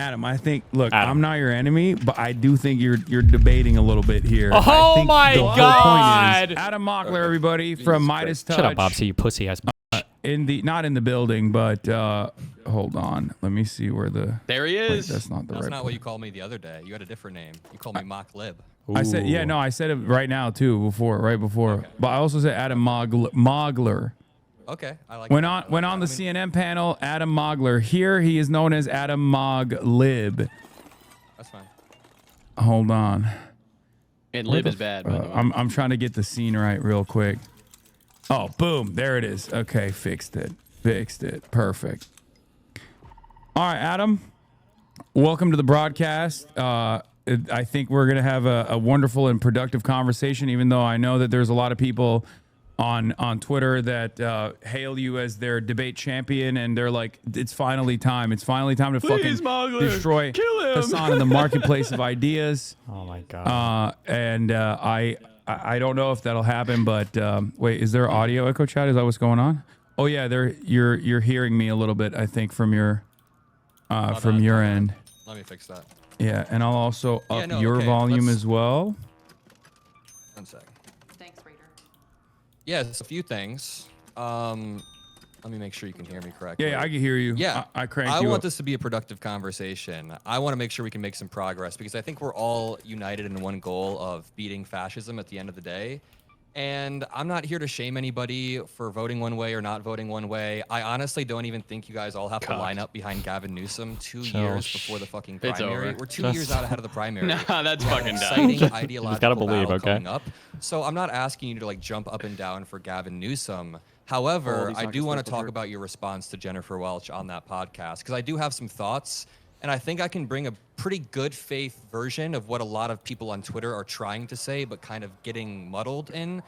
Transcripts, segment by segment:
Adam, I think. Look, Adam. I'm not your enemy, but I do think you're debating a little bit here. Oh I think my the whole God! point is Adam Mockler, everybody from Midas Touch. Shut up, Bobsy, you pussy ass. Not in the building, but hold on. Let me see where the. There he is. Wait, that's not the That's right. not what you called me the other day. You had a different name. You called me Mock Lib. I said I said it right now too. Right before. Okay. But I also said Adam Mockler. Okay, I like. Went on the CNN panel. Adam Mockler. Here he is known as Adam Moglib. That's fine. Hold on. And Lib is bad, by the way. I'm trying to get the scene right real quick. Oh, boom. There it is. Okay, fixed it. Perfect. All right, Adam. Welcome to the broadcast. I think we're going to have a wonderful and productive conversation, even though I know that there's a lot of people on Twitter that hail you as their debate champion, and they're like, it's finally time. It's finally time to Please, fucking Mockler, destroy kill him. Hasan in the marketplace of ideas. Oh my God. I don't know if that'll happen, but wait, is there audio echo chat? Is that what's going on? Oh yeah, you're hearing me a little bit, I think, from your end. Let me fix that. Yeah, and I'll also up no, your okay, volume let's- as well. 1 sec. Thanks, Raider. Yeah, it's a few things. Let me make sure you can hear me correctly. Yeah, I can hear you. Yeah, I cranked I you want up. this to be a productive conversation. I want to make sure we can make some progress because I think we're all united in one goal of beating fascism at the end of the day. And I'm not here to shame anybody for voting one way or not voting one way. I honestly don't even think you guys all have to line up behind Gavin Newsom 2 years before the fucking It's primary. over. We're 2 years out ahead of the primary. Nah, that's fucking done. Exciting ideological gotta believe, battle okay? coming up. So I'm not asking you to like jump up and down for Gavin Newsom. However, I do want to talk about your response to Jennifer Welch on that podcast because I do have some thoughts, and I think I can bring a pretty good faith version of what a lot of people on Twitter are trying to say, but kind of getting muddled in.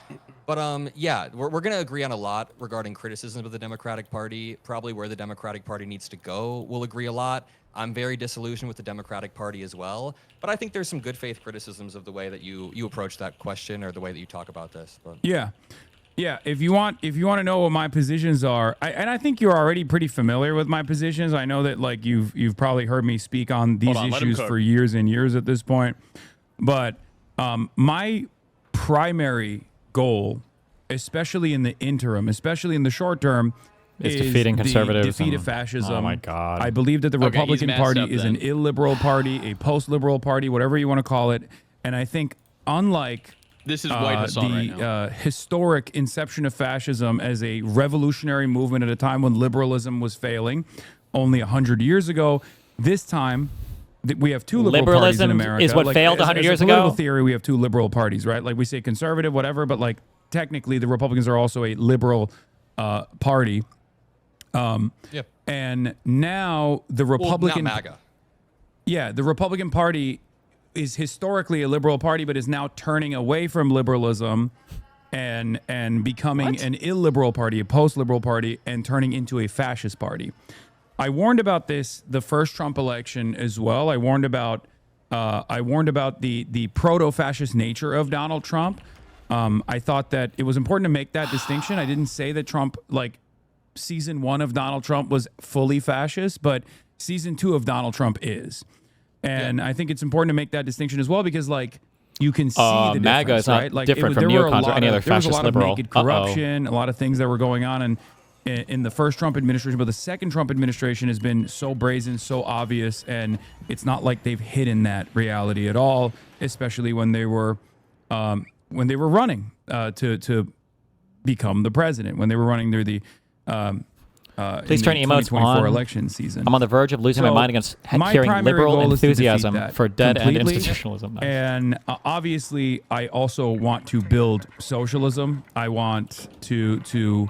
But yeah, we're going to agree on a lot regarding criticism of the Democratic Party, probably where the Democratic Party needs to go. We'll agree a lot. I'm very disillusioned with the Democratic Party as well, but I think there's some good faith criticisms of the way that you approach that question or the way that you talk about this. But. Yeah, if you want to know what my positions are, and I think you're already pretty familiar with my positions. I know that like you've probably heard me speak on these issues for years and years at this point. But my primary goal, especially in the interim, especially in the short term, is defeating conservatives. Defeat of fascism. Oh my God. I believe that the Okay, Republican he's Party messed up is an then. illiberal party, a post-liberal party, whatever you want to call it. And I think unlike This is White Hasan right now. historic inception of fascism as a revolutionary movement at a time when liberalism was failing only 100 years ago. This time, we have two liberal parties in Liberalism America. is what failed 100 years ago? As a political theory, we have two liberal parties, right? Like we say conservative, whatever, but like technically the Republicans are also a liberal party. Yep. And now the Republican... Well, not MAGA. Yeah, the Republican Party is historically a liberal party, but is now turning away from liberalism and becoming an illiberal party, a post-liberal party, and turning into a fascist party. I warned about this the first Trump election as well. I warned about the proto-fascist nature of Donald Trump. I thought that it was important to make that distinction. I didn't say that Trump, like season 1 of Donald Trump was fully fascist, but season 2 of Donald Trump is. And I think it's important to make that distinction as well because, like, you can see the MAGA difference, is not right? Like, different from neocons or any other there was a fascist lot liberal. of naked corruption, a lot of things that were going on in the first Trump administration, but the second Trump administration has been so brazen, so obvious, and it's not like they've hidden that reality at all, especially when they were running to become the president, when they were running through the Please turn emotes 2024 on. election season. I'm on the verge of losing my mind against hearing primary liberal goal is to defeat enthusiasm that for dead-end completely. institutionalism. Nice. And obviously, I also want to build socialism. I want to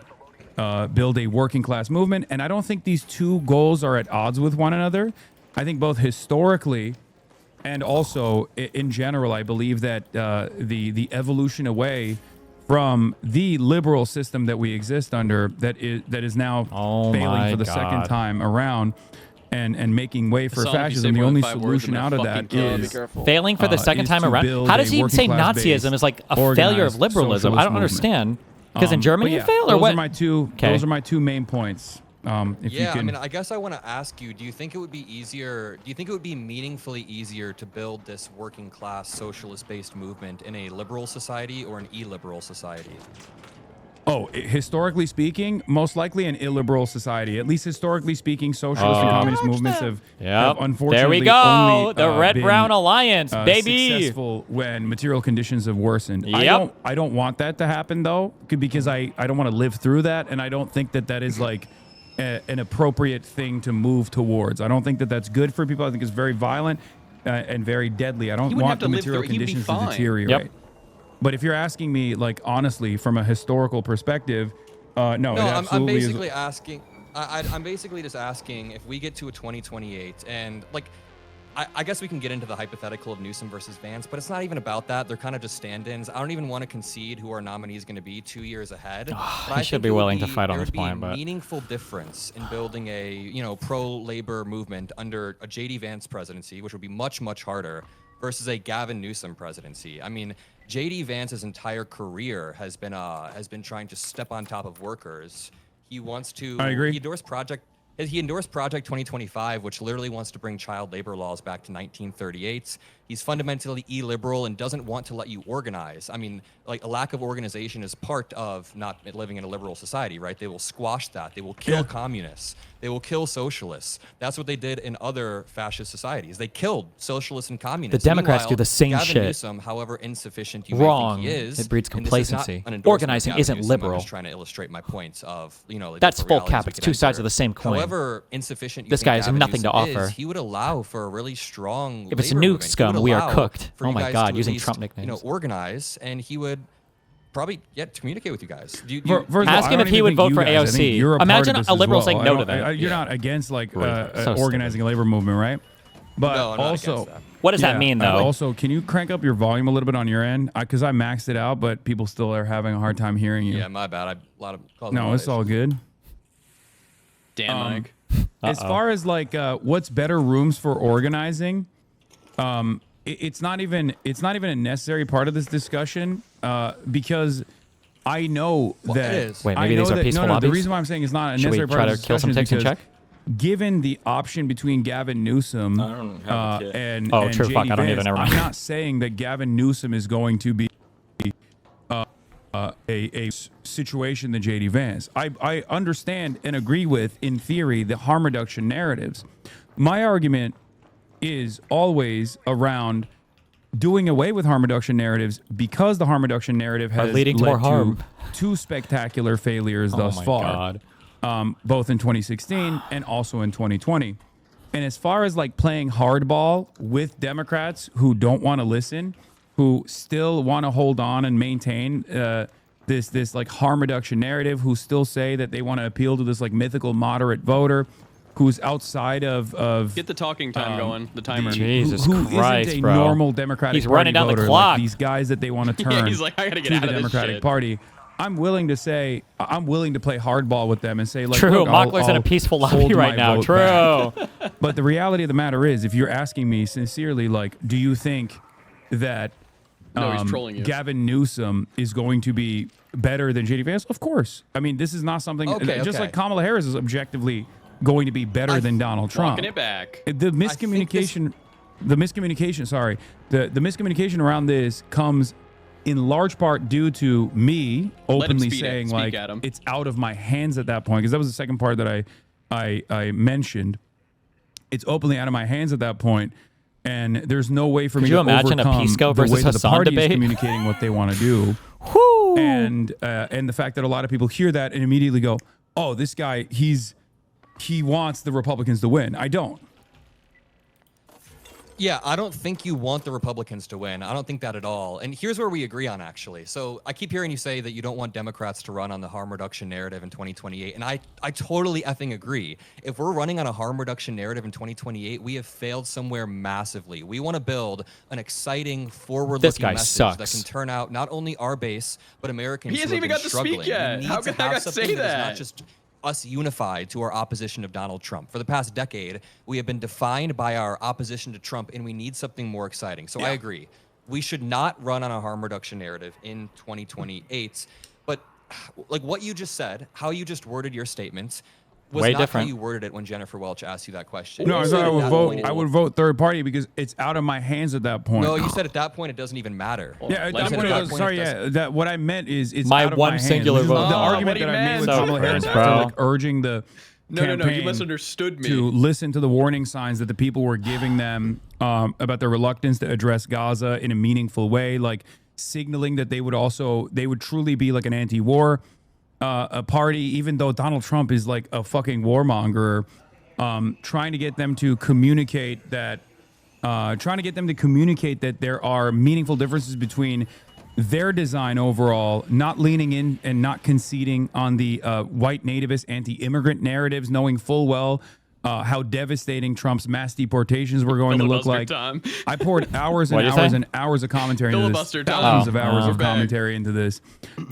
build a working class movement. And I don't think these two goals are at odds with one another. I think both historically and also in general, I believe that the evolution away from the liberal system that we exist under that is now failing for the second time around and making way for Hasan, if you fascism. say The more only than 5 words, solution I'm out gonna of that fucking kill you. Be is careful. Failing for the second is time to around. build How a does he even say working class Nazism base, is like a failure of organized liberalism? I socialist don't movement. understand. Because in Germany But you failed, or those what? are my two. Okay. Those are my two main points. If you can, I mean, I guess I want to ask you: do you think it would be easier? Do you think it would be meaningfully easier to build this working class socialist-based movement in a liberal society or an illiberal society? Oh, historically speaking, most likely an illiberal society. At least historically speaking, socialist and communist movements have unfortunately there we go. only, the Red-Brown Alliance, baby. Successful when material conditions have worsened. Yep. I don't want that to happen though, because I don't want to live through that, and I don't think that is like an appropriate thing to move towards. I don't think that that's good for people. I think it's very violent and very deadly. I don't want the material conditions to deteriorate. Yep. But if you're asking me, like, honestly, from a historical perspective, no, it absolutely I'm basically is. asking. I'm basically just asking if we get to a 2028, and like, I guess we can get into the hypothetical of Newsom versus Vance, but it's not even about that. They're kind of just stand-ins. I don't even want to concede who our nominee is going to be 2 years ahead. I should be willing to fight on this point, but there would be a meaningful difference in building a pro-labor movement under a J.D. Vance presidency, which would be much, much harder, versus a Gavin Newsom presidency. I mean, J.D. Vance's entire career has been trying to step on top of workers. He wants to. I agree. He endorsed Project 2025, which literally wants to bring child labor laws back to 1938. He's fundamentally illiberal and doesn't want to let you organize. I mean, like, a lack of organization is part of not living in a liberal society, right? They will squash that. They will kill communists. They will kill socialists. That's what they did in other fascist societies. They killed socialists and communists. The Democrats do the same Gavin shit. Newsom, however insufficient you Wrong. may think he is, It breeds and this is not complacency. an endorsement Organizing of Gavin isn't Newsom, liberal. I'm just trying to illustrate my point of, like, That's different full realities cap. we It's could two sides enter. of the same coin. However insufficient you This think guy has Gavin nothing to Newsom offer. is, he would allow for a really strong If it's labor nuke movement. He scum, would we are allow cooked. for Oh you my guys God, to at using least, Trump nicknames. organize, and he would probably communicate with you guys. Ask him if he would vote for AOC. Imagine a liberal saying no to that. You're not against, like, So organizing a labor movement, right? But No, I'm not also, against that. What does that mean, though? Also, can you crank up your volume a little bit on your end? Because I maxed it out, but people still are having a hard time hearing you. Yeah, my bad. A lot of No, it's all good. Dan Mike. As far as, like, what's better rooms for organizing, it's not even a necessary part of this discussion, because I know that. it is. Wait, maybe these are peaceful The lobbies? reason why I'm saying it's not a Should we necessary try part of to this kill some discussion is ticks and because check? given the option between Gavin Newsom and Oh, and true. Fuck, JD I don't even. Vance, Never I'm mind. not saying that Gavin Newsom is going to be a situation than JD Vance. I understand and agree with, in theory, the harm reduction narratives. My argument is always around doing away with harm reduction narratives, because the harm reduction narrative has leading to led more harm. to two spectacular failures thus my far, God. both in 2016 and also in 2020. And as far as, like, playing hardball with Democrats who don't want to listen, who still want to hold on and maintain this like harm reduction narrative, who still say that they want to appeal to this, like, mythical moderate voter who's outside of Get the talking time going. The timer. Jesus who Christ, isn't a bro. normal Democratic He's Party running down the voter, clock. like these guys that they want to turn Yeah, he's like, I gotta get to out the of this Democratic shit. Party. I'm willing to say, I'm willing to play hardball with them and say, like, True. look, Mockler's in a I'll peaceful hold lobby right my now. vote True. back. But the reality of the matter is, if you're asking me sincerely, like, do you think that No, he's trolling you. Gavin Newsom is going to be better than JD Vance? Of course. I mean, this is not something, just like Kamala Harris is objectively going to be better than Donald Trump. Walking it back. The miscommunication, the miscommunication around this comes in large part due to me openly saying, like, it's out of my hands at that point, because that was the second part that I mentioned. It's openly out of my hands at that point, and there's no way for me to imagine a overcome Pisco the way versus that the Hasan party debate? is communicating what they want to do. Whoo. And the fact that a lot of people hear that and immediately go, "Oh, this guy, he wants the Republicans to win." I don't. Yeah, I don't think you want the Republicans to win. I don't think that at all. And here's where we agree on, actually. So I keep hearing you say that you don't want Democrats to run on the harm reduction narrative in 2028. And I totally effing agree. If we're running on a harm reduction narrative in 2028, we have failed somewhere massively. We want to build an exciting, forward-looking message that can turn out not only our base, but Americans He hasn't who have even been got to struggling. speak yet. We need How to can that have guy something say that is that? not just us unified to our opposition of Donald Trump. For the past decade, we have been defined by our opposition to Trump, and we need something more exciting. So I agree. We should not run on a harm reduction narrative in 2028. But, like, what you just said, how you just worded your statements, was way not different. how you worded it when Jennifer Welch asked you that question. No, You I said said at that point- I would vote third party because it's out of my hands at that point. No, you said at that point it doesn't even matter. Yeah, at Like that I point, said, it does- sorry, yeah. That what I meant is it's My out of one my singular hands. This is vote. The Oh, argument what he that I made meant. with So Kamala Harris cringe, after bro. like urging the No, you campaign misunderstood me. to listen to the warning signs that the people were giving them about their reluctance to address Gaza in a meaningful way, like signaling that they would truly be like an anti-war a party, even though Donald Trump is like a fucking warmonger. Trying to get them to communicate that there are meaningful differences between their design overall, not leaning in and not conceding on the white nativist anti-immigrant narratives, knowing full well how devastating Trump's mass deportations were going to look like. Time. I poured hours and What'd you hours say? and hours of commentary into this, Filibuster time. thousands of Oh, hours oh. of commentary into this,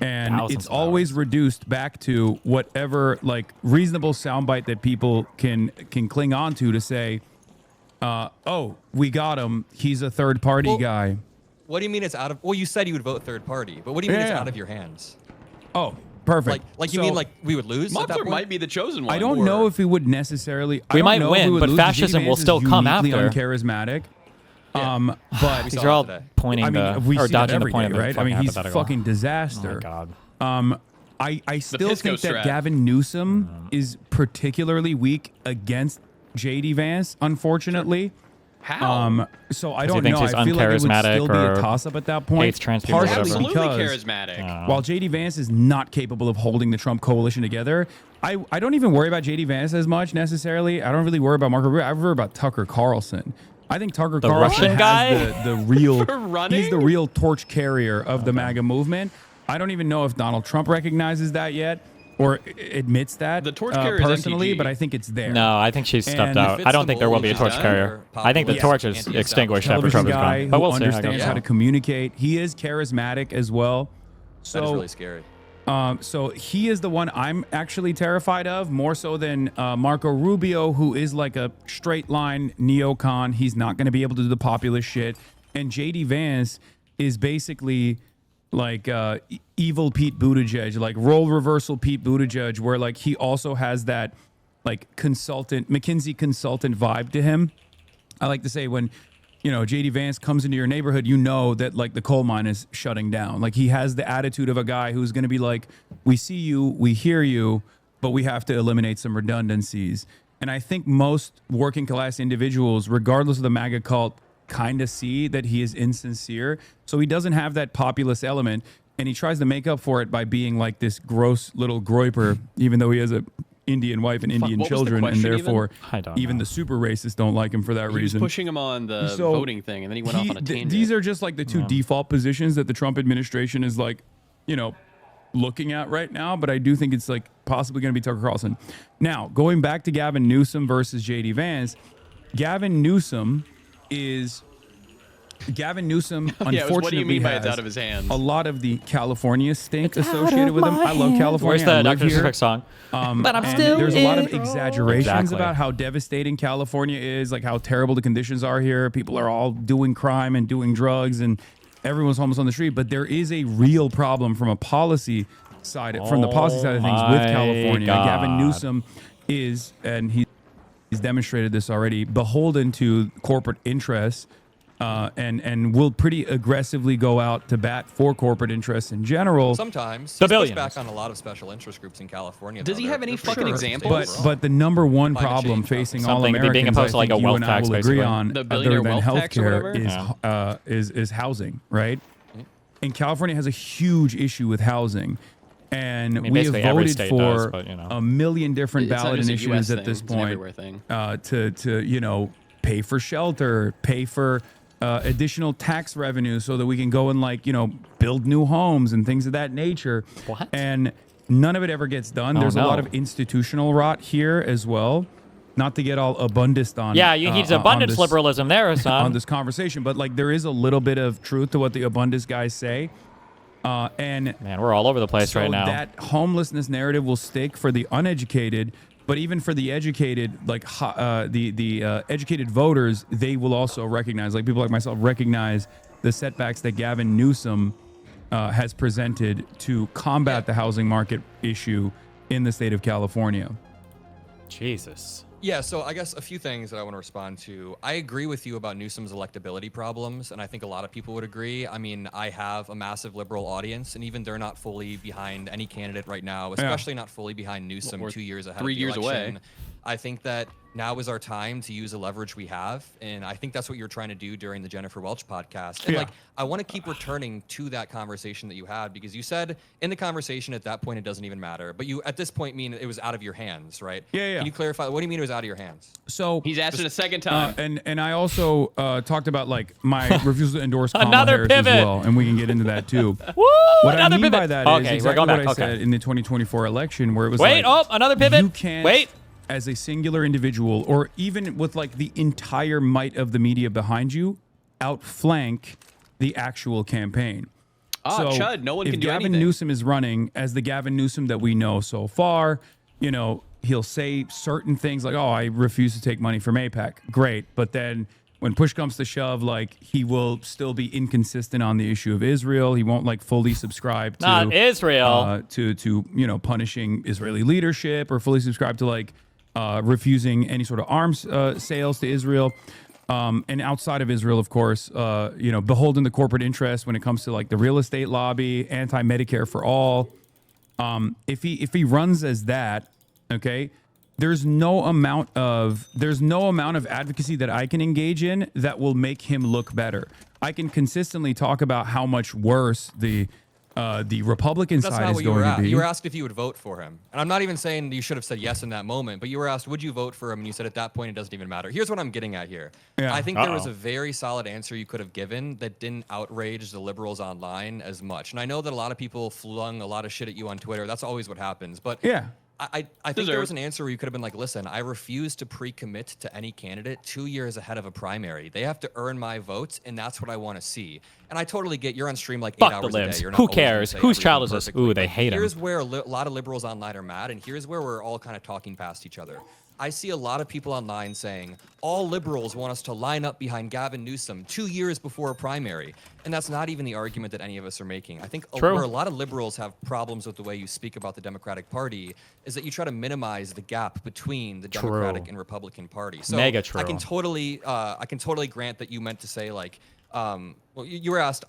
and Thousands it's of always reduced back to whatever like reasonable soundbite that people can cling on to say, "Oh, we got him. He's a third party Well, guy." What do you mean it's out of? Well, you said you would vote third party, but what do you mean it's Yeah. out of your hands? Oh, perfect. Like you So, mean like we would lose? at that Mockler point? might be the chosen one. I don't know if we would necessarily. I We don't might know if win, we would but lose. fascism JD will Vance still is come uniquely after. Uncharismatic. Yeah. But These saw are it all today. pointing I mean, to we or see that dodging the every point day, of the right? I mean, fucking he's hypothetical. fucking disaster. Oh my God. I still Pisco think that strat. Gavin Newsom is particularly weak against JD Vance, unfortunately. How? So I he don't thinks know. he's I feel like it would uncharismatic still be a or toss-up at that point. hates trans people or partially whatever. Absolutely because charismatic. while JD Vance is not capable of holding the Trump coalition together, I don't even worry about JD Vance as much necessarily. I don't really worry about Marco Rubio. I worry about Tucker Carlson. I think Tucker Carlson Russian has guy? the real For running? he's the real torch carrier of the MAGA movement. I don't even know if Donald Trump recognizes that yet or admits that The torch carrier is personally, MTG. but I think it's there. No, I think she's stepped And out. if I it's don't think there will be a the torch bull, carrier. she's I think the done. torch is Yes. extinguished after Television Trump is guy gone. But who we'll see. I understands guess. how to communicate. He is charismatic as well. So That is really scary. So he is the one I'm actually terrified of, more so than Marco Rubio, who is like a straight line neocon. He's not going to be able to do the populist shit. And JD Vance is basically like evil Pete Buttigieg, like role reversal Pete Buttigieg, where like he also has that like consultant, McKinsey consultant vibe to him. I like to say when JD Vance comes into your neighborhood, you know that like the coal mine is shutting down. Like he has the attitude of a guy who's going to be like, we see you, we hear you, but we have to eliminate some redundancies. And I think most working class individuals, regardless of the MAGA cult, kind of see that he is insincere. So he doesn't have that populist element. And he tries to make up for it by being like this gross little groiper, even though he has a Indian wife and Indian what was the children, and question therefore I don't even know. the super racists don't like him for that He was reason. pushing him on the So, voting thing, and then he went off on a tangent. These are just like the two default positions that the Trump administration is like, looking at right now. But I do think it's like possibly going to be Tucker Carlson. Now, going back to Gavin Newsom versus JD Vance, Gavin Newsom, unfortunately, yeah, it was, what do you mean by it's has out of his hands? a lot of the California stink associated with him. I love California. Where's I the live Dr. here. Disrespect song? But I'm And still there's a lot of in. exaggerations Exactly. about how devastating California is, like how terrible the conditions are here. People are all doing crime and doing drugs, and everyone's homeless on the street. But there is a real problem from a policy side, from the policy side of things with my California. God. Gavin Newsom is, and he's demonstrated this already, beholden to corporate interests. And will pretty aggressively go out to bat for corporate interests in general. Sometimes The he's pushed billions. back on a lot of special interest groups in California. Does though. he have any They're fucking sure examples? But the number one Climate problem change, facing all Something being Americans, opposed to, I like, a think you wealth and I tax, will agree basically. on, The other billionaire than wealth tax or healthcare, is housing, right? And California has a huge issue with housing. And we have basically every voted state for does, but, a million different It's not ballot just a initiatives US at thing, this it's an point everywhere thing. to pay for shelter, pay for additional tax revenue so that we can go and build new homes and things of that nature. What? And none of it ever gets done. Oh, There's a lot no. of institutional rot here as well. Not to get all abundist on Yeah, he's abundance this, liberalism there, on son. this conversation, but like there is a little bit of truth to what the abundist guys say. And Man, we're all over the place so right now. that homelessness narrative will stick for the uneducated, but even for the educated, like the educated voters, they will also recognize, like people like myself, recognize the setbacks that Gavin Newsom has presented to combat the housing market issue in the state of California. Jesus. Yeah, so I guess a few things that I want to respond to. I agree with you about Newsom's electability problems, and I think a lot of people would agree. I mean, I have a massive liberal audience, and even they're not fully behind any candidate right now, especially not fully behind Newsom 2 years ahead 3 of the years election. away. I think that now is our time to use the leverage we have, and I think that's what you're trying to do during the Jennifer Welch podcast. And I want to keep returning to that conversation that you had, because you said in the conversation at that point it doesn't even matter, but you at this point mean it was out of your hands, right? Yeah. Can you clarify? What do you mean it was out of your hands? So he's asked it a second time, and I also talked about like my refusal to endorse Kamala Another Harris pivot. as well, and we can get into that too. Woo! What I Another mean pivot. by that is exactly what I said in the 2024 election, where it was another pivot. You can't, as a singular individual, or even with like the entire might of the media behind you, outflank the actual campaign. Chud, no one can do anything. If Gavin Newsom is running as the Gavin Newsom that we know so far, he'll say certain things like, "Oh, I refuse to take money from AIPAC." Great, but then when push comes to shove, like he will still be inconsistent on the issue of Israel. He won't like fully subscribe to not Israel to punishing Israeli leadership, or fully subscribe to like refusing any sort of arms sales to Israel. And outside of Israel, of course, beholden to corporate interest when it comes to like the real estate lobby, anti-Medicare for all. If he runs as that, okay, there's no amount of advocacy that I can engage in that will make him look better. I can consistently talk about how much worse the Republican side is going to be. You were asked if you would vote for him. And I'm not even saying you should have said yes in that moment, but you were asked, would you vote for him? And you said at that point, it doesn't even matter. Here's what I'm getting at here. Yeah. I think there was a very solid answer you could have given that didn't outrage the liberals online as much. And I know that a lot of people flung a lot of shit at you on Twitter. That's always what happens. But yeah. I think there was an answer where you could have been like, listen, I refuse to pre-commit to any candidate 2 years ahead of a primary. They have to earn my votes, and that's what I want to see. And I totally get you're on stream like 8 hours a day. You're not Who cares? Whose child is this? Ooh, they hate him. Here's where a lot of liberals online are mad, and here's where we're all kind of talking past each other. I see a lot of people online saying all liberals want us to line up behind Gavin Newsom 2 years before a primary. And that's not even the argument that any of us are making. I think where a lot of liberals have problems with the way you speak about the Democratic Party is that you try to minimize the gap between the Democratic and Republican Party. So Mega true. I can totally grant that you meant to say like, you were asked,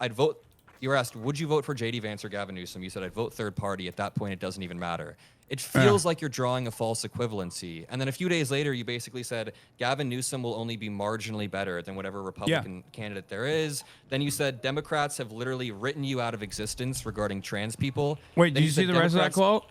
you were asked, would you vote for J.D. Vance or Gavin Newsom? You said, I'd vote third party. At that point, it doesn't even matter. It feels like you're drawing a false equivalency. And then a few days later, you basically said, Gavin Newsom will only be marginally better than whatever Republican candidate there is. Then you said, Democrats have literally written you out of existence regarding trans people. Wait, did you see the rest of that quote?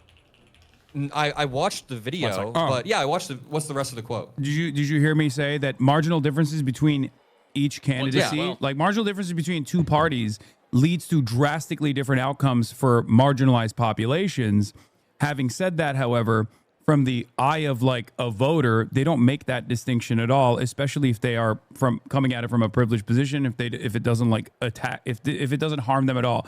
I watched the video, but yeah, I watched what's the rest of the quote? Did you hear me say that marginal differences between each candidacy, like marginal differences between two parties, leads to drastically different outcomes for marginalized populations? Having said that, however, from the eye of like a voter, they don't make that distinction at all, especially if they are coming at it from a privileged position. If it doesn't like attack, if it doesn't harm them at all.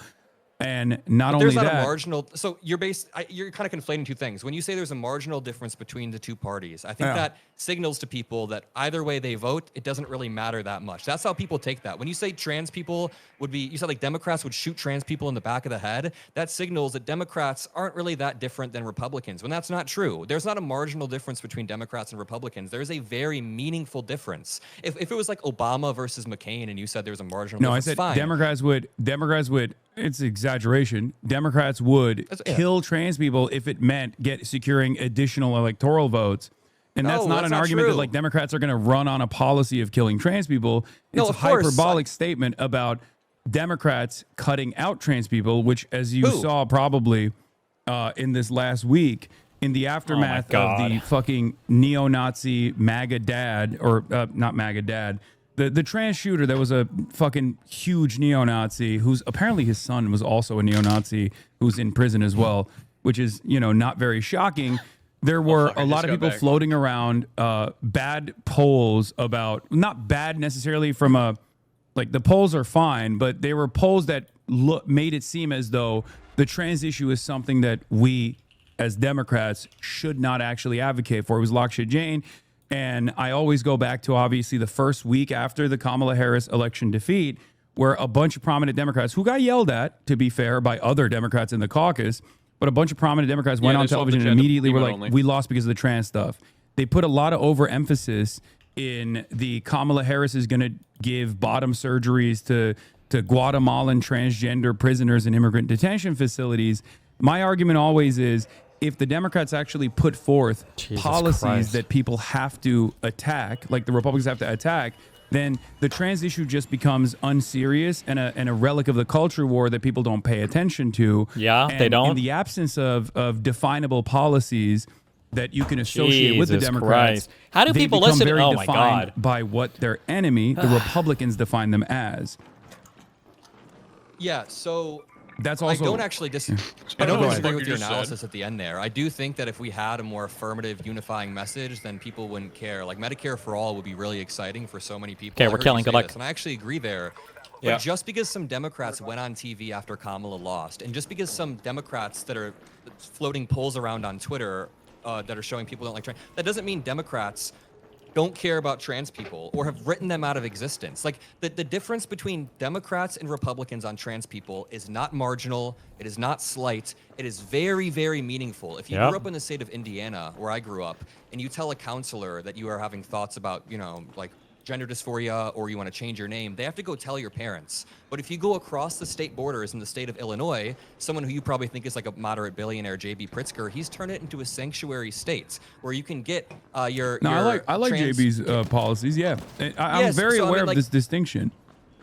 And not only that, there's not a marginal. So you're kind of conflating two things. When you say there's a marginal difference between the two parties, I think that signals to people that either way they vote, it doesn't really matter that much. That's how people take that. When you say trans people you said like Democrats would shoot trans people in the back of the head, that signals that Democrats aren't really that different than Republicans, when that's not true. There's not a marginal difference between Democrats and Republicans. There's a very meaningful difference. If it was like Obama versus McCain and you said there was a marginal difference, I said fine. Democrats would, it's exaggeration. Democrats would kill trans people if it meant securing additional electoral votes. And that's not an argument that like Democrats are going to run on a policy of killing trans people. It's a hyperbolic statement about Democrats cutting out trans people, which, as you saw probably in this last week, in the aftermath of the fucking neo-Nazi MAGA dad, or not MAGA dad, the trans shooter that was a fucking huge neo-Nazi, who's apparently his son was also a neo-Nazi, who's in prison as well, which is, not very shocking. There were a lot of people floating around bad polls about, not bad necessarily from like the polls are fine, but they were polls that made it seem as though the trans issue is something that we as Democrats should not actually advocate for. It was Lakshya Jain. And I always go back to obviously the first week after the Kamala Harris election defeat, where a bunch of prominent Democrats who got yelled at, to be fair, by other Democrats in the caucus, but a bunch of prominent Democrats went on television and immediately were like, we lost because of the trans stuff. they put a lot of overemphasis in the Kamala Harris is going to give bottom surgeries to Guatemalan transgender prisoners in immigrant detention facilities. My argument always is, if the Democrats actually put forth policies that people have to attack, like the Republicans have to attack, then the trans issue just becomes unserious and a relic of the culture war that people don't pay attention to. Yeah, and they don't. In the absence of definable policies that you can associate with the Democrats, how do people listen? Very oh my defined God! By what their enemy, the Republicans, define them as. Yeah. So. That's also. I don't actually I don't disagree with your analysis at the end there. I do think that if we had a more affirmative, unifying message, then people wouldn't care. Like Medicare for all would be really exciting for so many people. Okay, we're killing. Good luck. And I actually agree there. But just because some Democrats went on TV after Kamala lost, and just because some Democrats that are floating polls around on Twitter that are showing people don't like trans, that doesn't mean Democrats don't care about trans people or have written them out of existence. Like the difference between Democrats and Republicans on trans people is not marginal. It is not slight. It is very, very meaningful. If you grew up in the state of Indiana, where I grew up, and you tell a counselor that you are having thoughts about, like gender dysphoria or you want to change your name, they have to go tell your parents. But if you go across the state borders in the state of Illinois, someone who you probably think is like a moderate billionaire, J.B. Pritzker, he's turned it into a sanctuary state where you can get your. No, I like JB's policies. Yeah, I'm very aware of this distinction.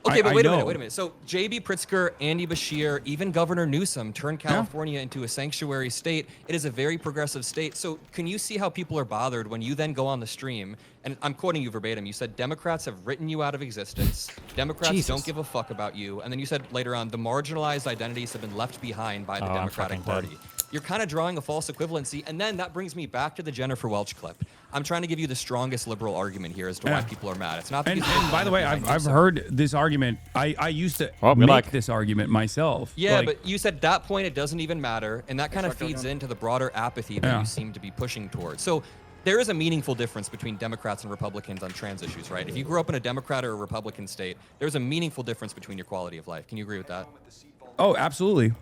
Okay, but wait a minute. So J.B. Pritzker, Andy Beshear, even Governor Newsom turned California into a sanctuary state. It is a very progressive state. So can you see how people are bothered when you then go on the stream, and I'm quoting you verbatim, you said Democrats have written you out of existence. Democrats don't give a fuck about you. And then you said later on, the marginalized identities have been left behind by the Democratic Party. You're kind of drawing a false equivalency. And then that brings me back to the Jennifer Welch clip. I'm trying to give you the strongest liberal argument here as to why people are mad. It's not. And by the way, I've heard this argument. I used to make this argument myself. Yeah, but you said that point it doesn't even matter, and that kind of feeds into the broader apathy that you seem to be pushing towards. So there is a meaningful difference between Democrats and Republicans on trans issues, right? If you grew up in a Democrat or a Republican state, there's a meaningful difference between your quality of life. Can you agree with that? Oh, absolutely.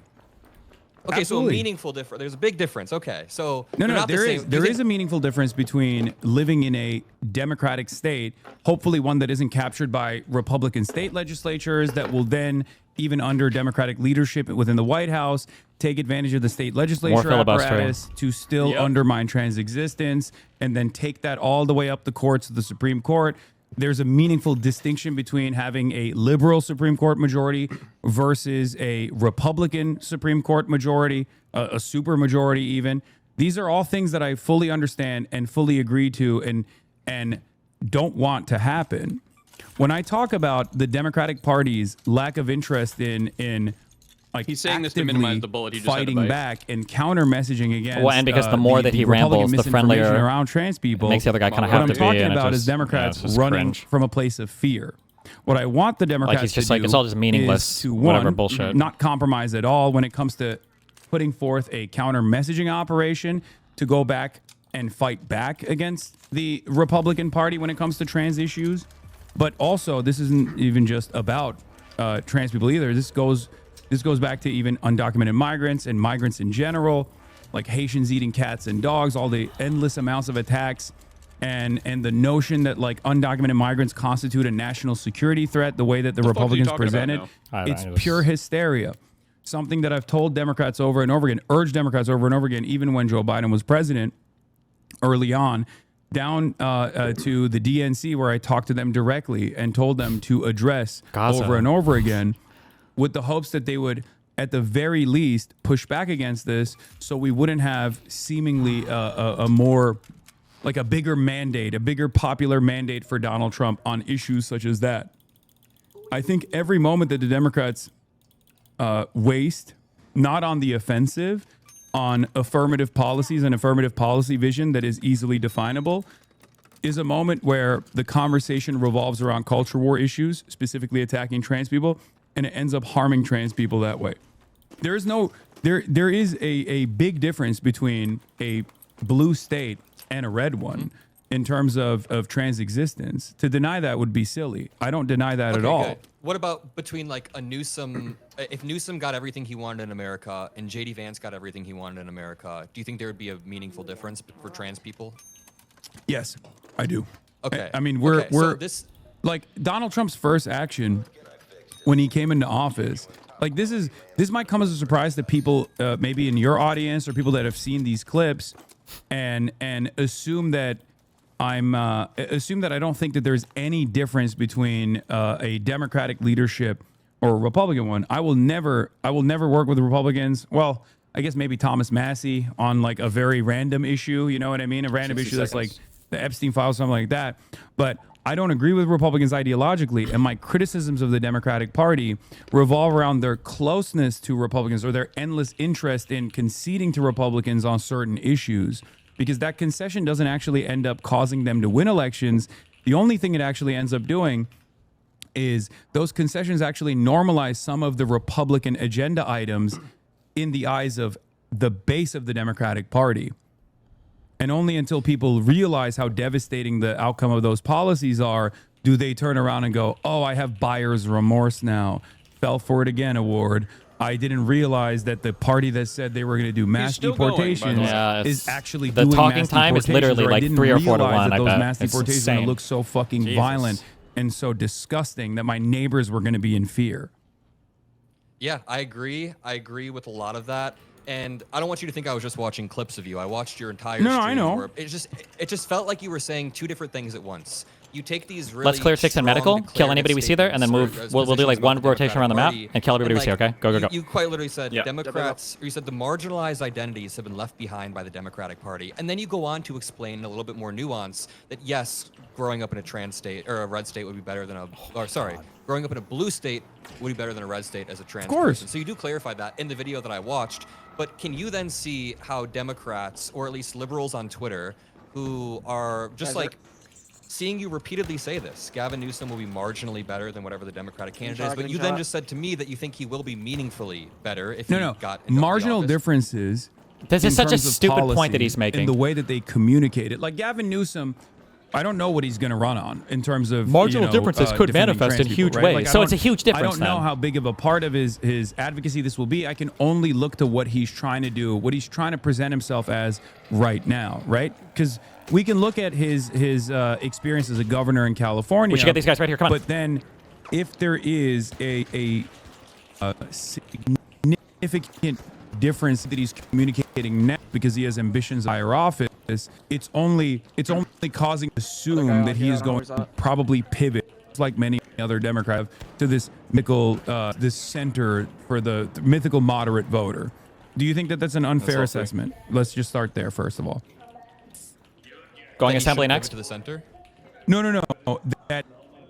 Okay, so a meaningful difference. There's a big difference. Okay, so no, there is a meaningful difference between living in a Democratic state, hopefully one that isn't captured by Republican state legislatures that will then, even under Democratic leadership within the White House, take advantage of the state legislature apparatus to still undermine trans existence, and then take that all the way up the courts of the Supreme Court. There's a meaningful distinction between having a liberal Supreme Court majority versus a Republican Supreme Court majority, a super majority even. These are all things that I fully understand and fully agree to and don't want to happen. When I talk about the Democratic Party's lack of interest in like he's saying this to minimize the bullet he just fighting back and counter messaging against. Well, and because the more that he rambles, the friendlier around trans people. It makes the other guy kind of have to be. What I'm talking about is Democrats running from a place of fear. What I want the Democrats to do it's all just meaningless, is to whatever bullshit. Not compromise at all when it comes to putting forth a counter messaging operation to go back and fight back against the Republican Party when it comes to trans issues. But also, this isn't even just about trans people either. This goes back to even undocumented migrants and migrants in general, like Haitians eating cats and dogs, all the endless amounts of attacks, and the notion that like undocumented migrants constitute a national security threat, the way that the Republicans presented, it's pure hysteria. Something that I've told Democrats over and over again, urged Democrats over and over again, even when Joe Biden was president early on, down to the DNC where I talked to them directly and told them to address Gaza over and over again, with the hopes that they would, at the very least, push back against this so we wouldn't have seemingly a more, like a bigger mandate, a bigger popular mandate for Donald Trump on issues such as that. I think every moment that the Democrats waste, not on the offensive, on affirmative policies and affirmative policy vision that is easily definable, is a moment where the conversation revolves around culture war issues, specifically attacking trans people, and it ends up harming trans people that way. There is a big difference between a blue state and a red one in terms of trans existence. To deny that would be silly. I don't deny that at all. Good. What about between like a Newsom, if Newsom got everything he wanted in America and JD Vance got everything he wanted in America, do you think there would be a meaningful difference for trans people? Yes, I do. Okay. I mean, we're so this like Donald Trump's first action when he came into office. Like this might come as a surprise to people, maybe in your audience or people that have seen these clips, and assume that I don't think that there's any difference between a Democratic leadership or a Republican one. I will never work with Republicans. Well, I guess maybe Thomas Massey on like a very random issue. You know what I mean? A random issue that's like the Epstein files, something like that. But I don't agree with Republicans ideologically, and my criticisms of the Democratic Party revolve around their closeness to Republicans or their endless interest in conceding to Republicans on certain issues, because that concession doesn't actually end up causing them to win elections. The only thing it actually ends up doing is those concessions actually normalize some of the Republican agenda items in the eyes of the base of the Democratic Party. And only until people realize how devastating the outcome of those policies are do they turn around and go, oh, I have buyer's remorse now. Fell for it again award. I didn't realize that the party that said they were going to do mass deportations is actually doing mass deportations. The talking time is literally like 3 or 4 to 1, I bet. Those mass deportations are going to look so fucking violent and so disgusting that my neighbors were going to be in fear. Yeah, I agree. I agree with a lot of that. And I don't want you to think I was just watching clips of you. I watched your entire stream. No, I know. It just felt like you were saying 2 different things at once. You take these really Let's clear 6 and medical, kill anybody we see there, and then move. We'll do like 1 rotation around the map and kill everybody we see, okay? Go. You quite literally said Democrats, or you said the marginalized identities have been left behind by the Democratic Party. And then you go on to explain in a little bit more nuance that yes, growing up in a trans state or a red state would be better than growing up in a blue state would be better than a red state as a trans person. So you do clarify that in the video that I watched. But can you then see how Democrats, or at least liberals on Twitter, who are just seeing you repeatedly say this, Gavin Newsom will be marginally better than whatever the Democratic candidate is, but you then just said to me that you think he will be meaningfully better if he got into marginal differences. This is such a stupid point that he's making. In the way that they communicate it. Like Gavin Newsom, I don't know what he's going to run on in terms of marginal differences could manifest in huge ways. Like, so it's a huge difference. I don't know how big of a part of his advocacy this will be. I can only look to what he's trying to do, what he's trying to present himself as right now, right? Because we can look at his experience as a governor in California. We should get these guys right here. Come on. But then, if there is a significant difference that he's communicating now because he has ambitions of higher office, it's only causing to assume that he is going to probably pivot, like many other Democrats, to this mythical this center for the mythical moderate voter. Do you think that that's an unfair assessment? Let's just start there first of all. Going assembly next to the center. No.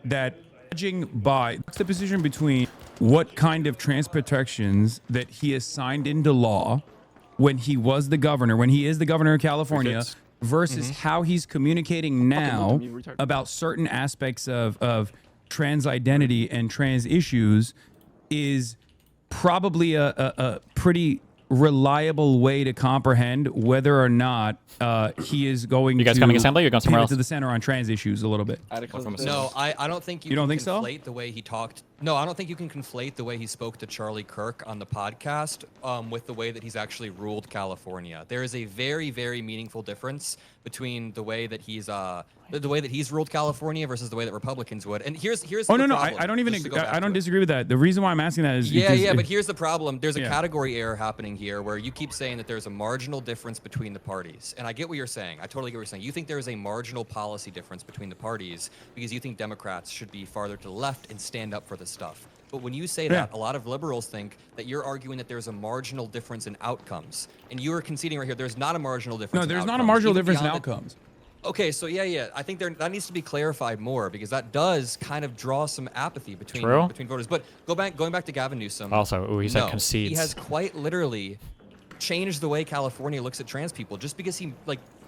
That judging by what's the position between what kind of trans protections that he has signed into law when he was the governor, when he is the governor of California, versus how he's communicating now about certain aspects of trans identity and trans issues is probably a pretty reliable way to comprehend whether or not he is going to. You guys coming assembly? You're going somewhere else? To the center on trans issues a little bit. No, I don't think you don't can think so? conflate the way he talked. No, I don't think you can conflate the way he spoke to Charlie Kirk on the podcast with the way that he's actually ruled California. There is a very, very meaningful difference between the way that he's ruled California versus the way that Republicans would. And here's no, I don't even I don't disagree with that. The reason why I'm asking that is but here's the problem. There's a category error happening here where you keep saying that there's a marginal difference between the parties. And I get what you're saying. I totally get what you're saying. You think there is a marginal policy difference between the parties because you think Democrats should be farther to the left and stand up for this stuff. But when you say that, a lot of liberals think that you're arguing that there's a marginal difference in outcomes. And you are conceding right here, there's not a marginal difference in outcomes. No, there's not a marginal difference in outcomes. Okay, so I think that needs to be clarified more because that does kind of draw some apathy between voters. But going back to Gavin Newsom. Also, he said concedes. He has quite literally changed the way California looks at trans people. Just because he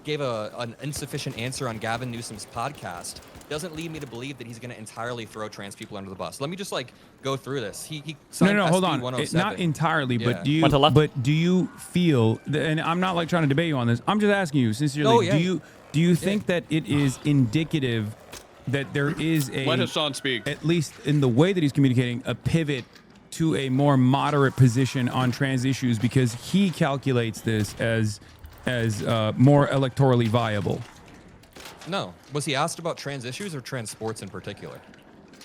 gave an insufficient answer on Gavin Newsom's podcast doesn't lead me to believe that he's going to entirely throw trans people under the bus. Let me just go through this. He signed no, hold on. Not entirely, but do you feel? And I'm not trying to debate you on this. I'm just asking you sincerely. Do you think that it is indicative that there is let Hasan speak, at least in the way that he's communicating, a pivot to a more moderate position on trans issues because he calculates this as more electorally viable? No. Was he asked about trans issues or trans sports in particular?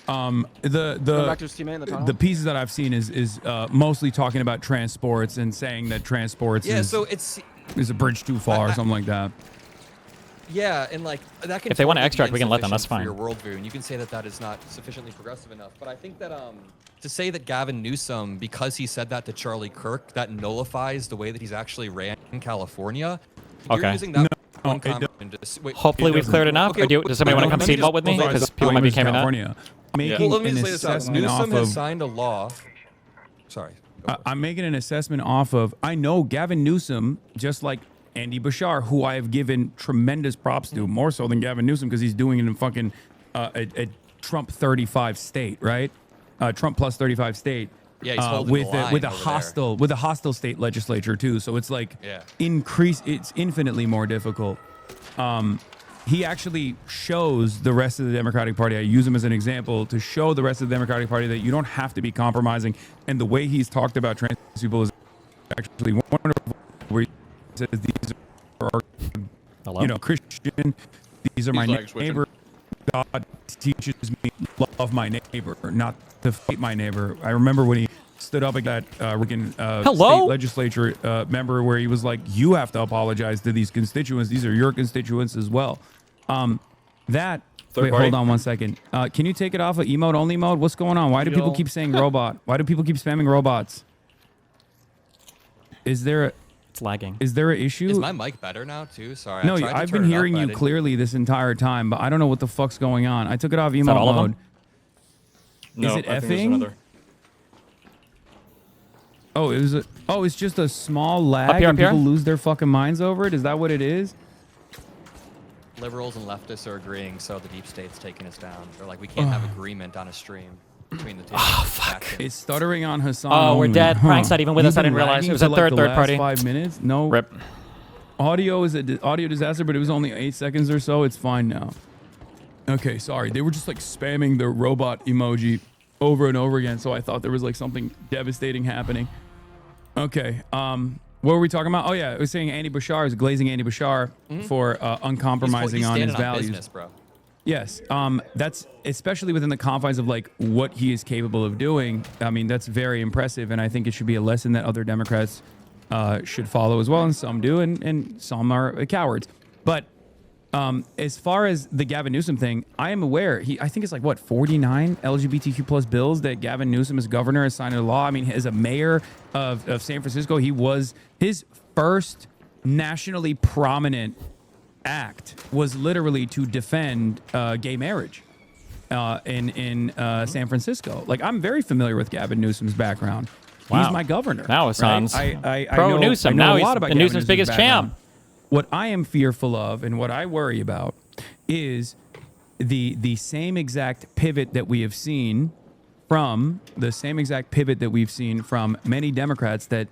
The pieces that I've seen is mostly talking about trans sports and saying that trans sports is a bridge too far or something like that. Yeah, and like that can. If they want to extract, we can let them. That's fine. For your worldview, and you can say that that is not sufficiently progressive enough. But I think that to say that Gavin Newsom, because he said that to Charlie Kirk, that nullifies the way that he's actually ran in California. Okay. You're using that Hopefully we've cleared enough. Or does somebody want to come see what with me? Because people might be coming up. Making let me an just lay this out. assessment Newsom off has of. signed a law. Sorry. I'm making an assessment off of. I know Gavin Newsom, just like Andy Bashar, who I have given tremendous props to, more so than Gavin Newsom because he's doing it in fucking a Trump 35 state, right? Trump plus 35 state. Yeah, he's holding the line with a hostile state legislature too. So it's like it's infinitely more difficult. He actually shows the rest of the Democratic Party. I use him as an example to show the rest of the Democratic Party that you don't have to be compromising. And the way he's talked about trans people is actually wonderful. Where he says these are, Christian. These are my neighbor. God teaches me love my neighbor, not to fight my neighbor. I remember when he stood up against that state legislature member where he was like, you have to apologize to these constituents. These are your constituents as well. Wait, hold on one second. Can you take it off of emote only mode? What's going on? Why do people keep saying robot? Why do people keep spamming robots? It's lagging. Is there an issue? Is my mic better now too? Sorry. No, I've been hearing you clearly this entire time, but I don't know what the fuck's going on. I took it off emote mode. No, is it effing? Oh, it's just a small lag and people lose their fucking minds over it? Is that what it is? Liberals and leftists are agreeing, so the deep state's taking us down. They're like, we can't have agreement on a stream between the two. Oh, fuck. It's stuttering on Hasan. Oh, we're dead. Prank's not even with us. I didn't realize. It was a third party. 5 minutes? No. Rip. Audio is an audio disaster, but it was only 8 seconds or so. It's fine now. Okay, sorry. They were just like spamming the robot emoji over and over again, so I thought there was like something devastating happening. Okay. What were we talking about? Oh yeah, I was saying Andy Bashar is glazing Andy Bashar for uncompromising on his values. Business, bro. Yes, that's especially within the confines of like what he is capable of doing. I mean, that's very impressive, and I think it should be a lesson that other Democrats should follow as well, and some do, and some are cowards. But as far as the Gavin Newsom thing, I am aware. I think it's like, what, 49 LGBTQ plus bills that Gavin Newsom as governor has signed into law. I mean, as a mayor of San Francisco, his first nationally prominent act was literally to defend gay marriage in San Francisco. Like, I'm very familiar with Gavin Newsom's background. Wow. He's my governor. Now it sounds pro Newsom. Now he's the Newsom's biggest champ. What I am fearful of and what I worry about is the same exact pivot that we have seen from many Democrats that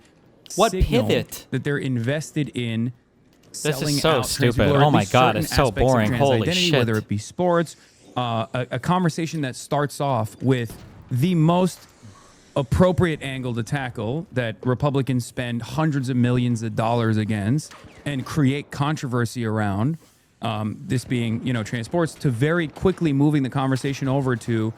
that they're invested in this selling is so out stupid. Oh my God, it's so boring. Holy identity, shit. whether it be sports, a conversation that starts off with the most appropriate angle to tackle that Republicans spend hundreds of millions of dollars against and create controversy around, this being, transports, to very quickly moving the conversation over to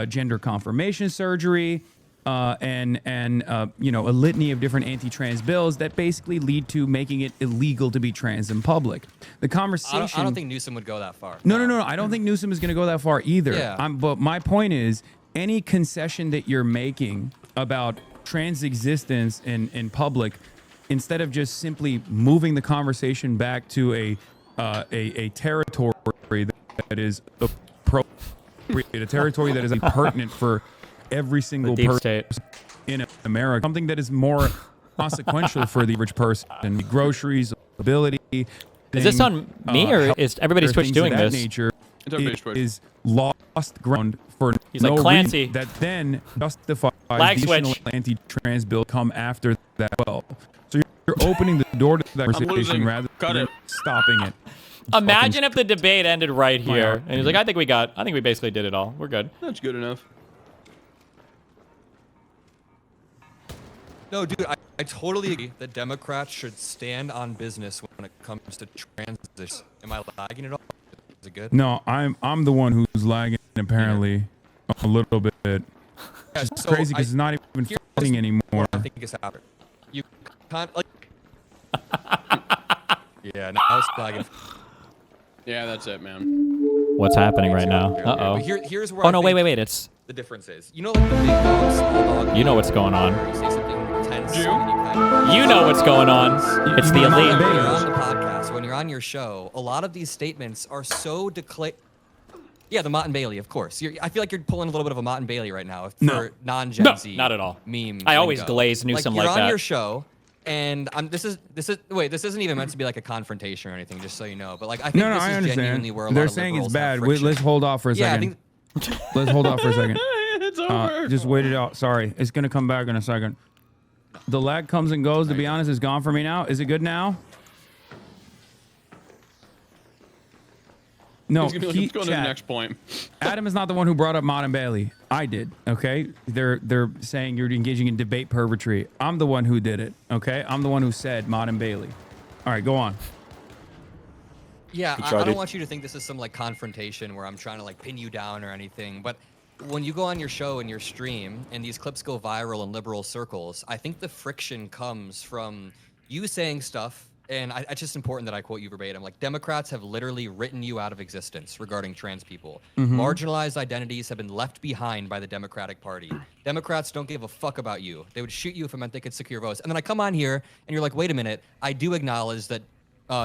gender confirmation surgery and a litany of different anti-trans bills that basically lead to making it illegal to be trans in public. The conversation... I don't think Newsom would go that far. No. I don't think Newsom is going to go that far either. Yeah. But my point is, any concession that you're making about trans existence in public, instead of just simply moving the conversation back to a territory that is appropriate, a territory that is pertinent for every single person in America, something that is more consequential for the average person, groceries, ability. Is this on me or is everybody's Twitch doing this? Nature is lost ground for He's no like Clancy. reason that then justifies the additional anti-trans bill come after that. Well, so you're opening the door to that conversation rather than stopping it. Imagine if the debate ended right here, and he's like, I think we basically did it all. We're good. That's good enough. No, dude, I totally agree that Democrats should stand on business when it comes to trans issues. Am I lagging at all? it good? No, I'm the one who's lagging apparently a little bit. Yeah, It's so crazy because it's not even fighting anymore. I think it's happening. You can't like. Yeah, now it's lagging. Yeah, that's it, man. What's happening right now? But Uh-oh. here's where Oh, I no, think wait. It's... the difference is. You know, like the big dog, small dog. You know what's going on. You say something tense. Jew? And you kind of, You know what's going on. It's the when elite. you're on the podcast, when you're on your show, a lot of these statements are so Yeah, the Mott and Bailey, of course. I feel like you're pulling a little bit of a Mott and Bailey right now for non-Gen No, Z. not at all. Meme. I always lingo. glaze Newsom you're like on that. your show, and this isn't even meant to be like a confrontation or anything, just so you know. But like, I think No, this I is genuinely understand. where a lot They're of saying it's liberals have bad. friction. Let's hold off for a Yeah, I second. think Let's hold off for a second. It's over. Just wait it out. Sorry, it's gonna come back in a second. The lag comes and goes. To be honest, it's gone for me now. Is it good now? No, Let's go to the next point. Adam is not the one who brought up Mott and Bailey. I did. Okay, they're saying you're engaging in debate pervertry. I'm the one who did it. Okay, I'm the one who said Mott and Bailey. All right, go on. Yeah, Good I try, don't dude. want you to think this is some like confrontation where I'm trying to like pin you down or anything. But when you go on your show and your stream and these clips go viral in liberal circles, I think the friction comes from you saying stuff. And it's just important that I quote you verbatim. Like, Democrats have literally written you out of existence regarding trans people. Marginalized identities have been left behind by the Democratic Party. Democrats don't give a fuck about you. They would shoot you if it meant they could secure votes. And then I come on here and you're like, wait a minute. I do acknowledge that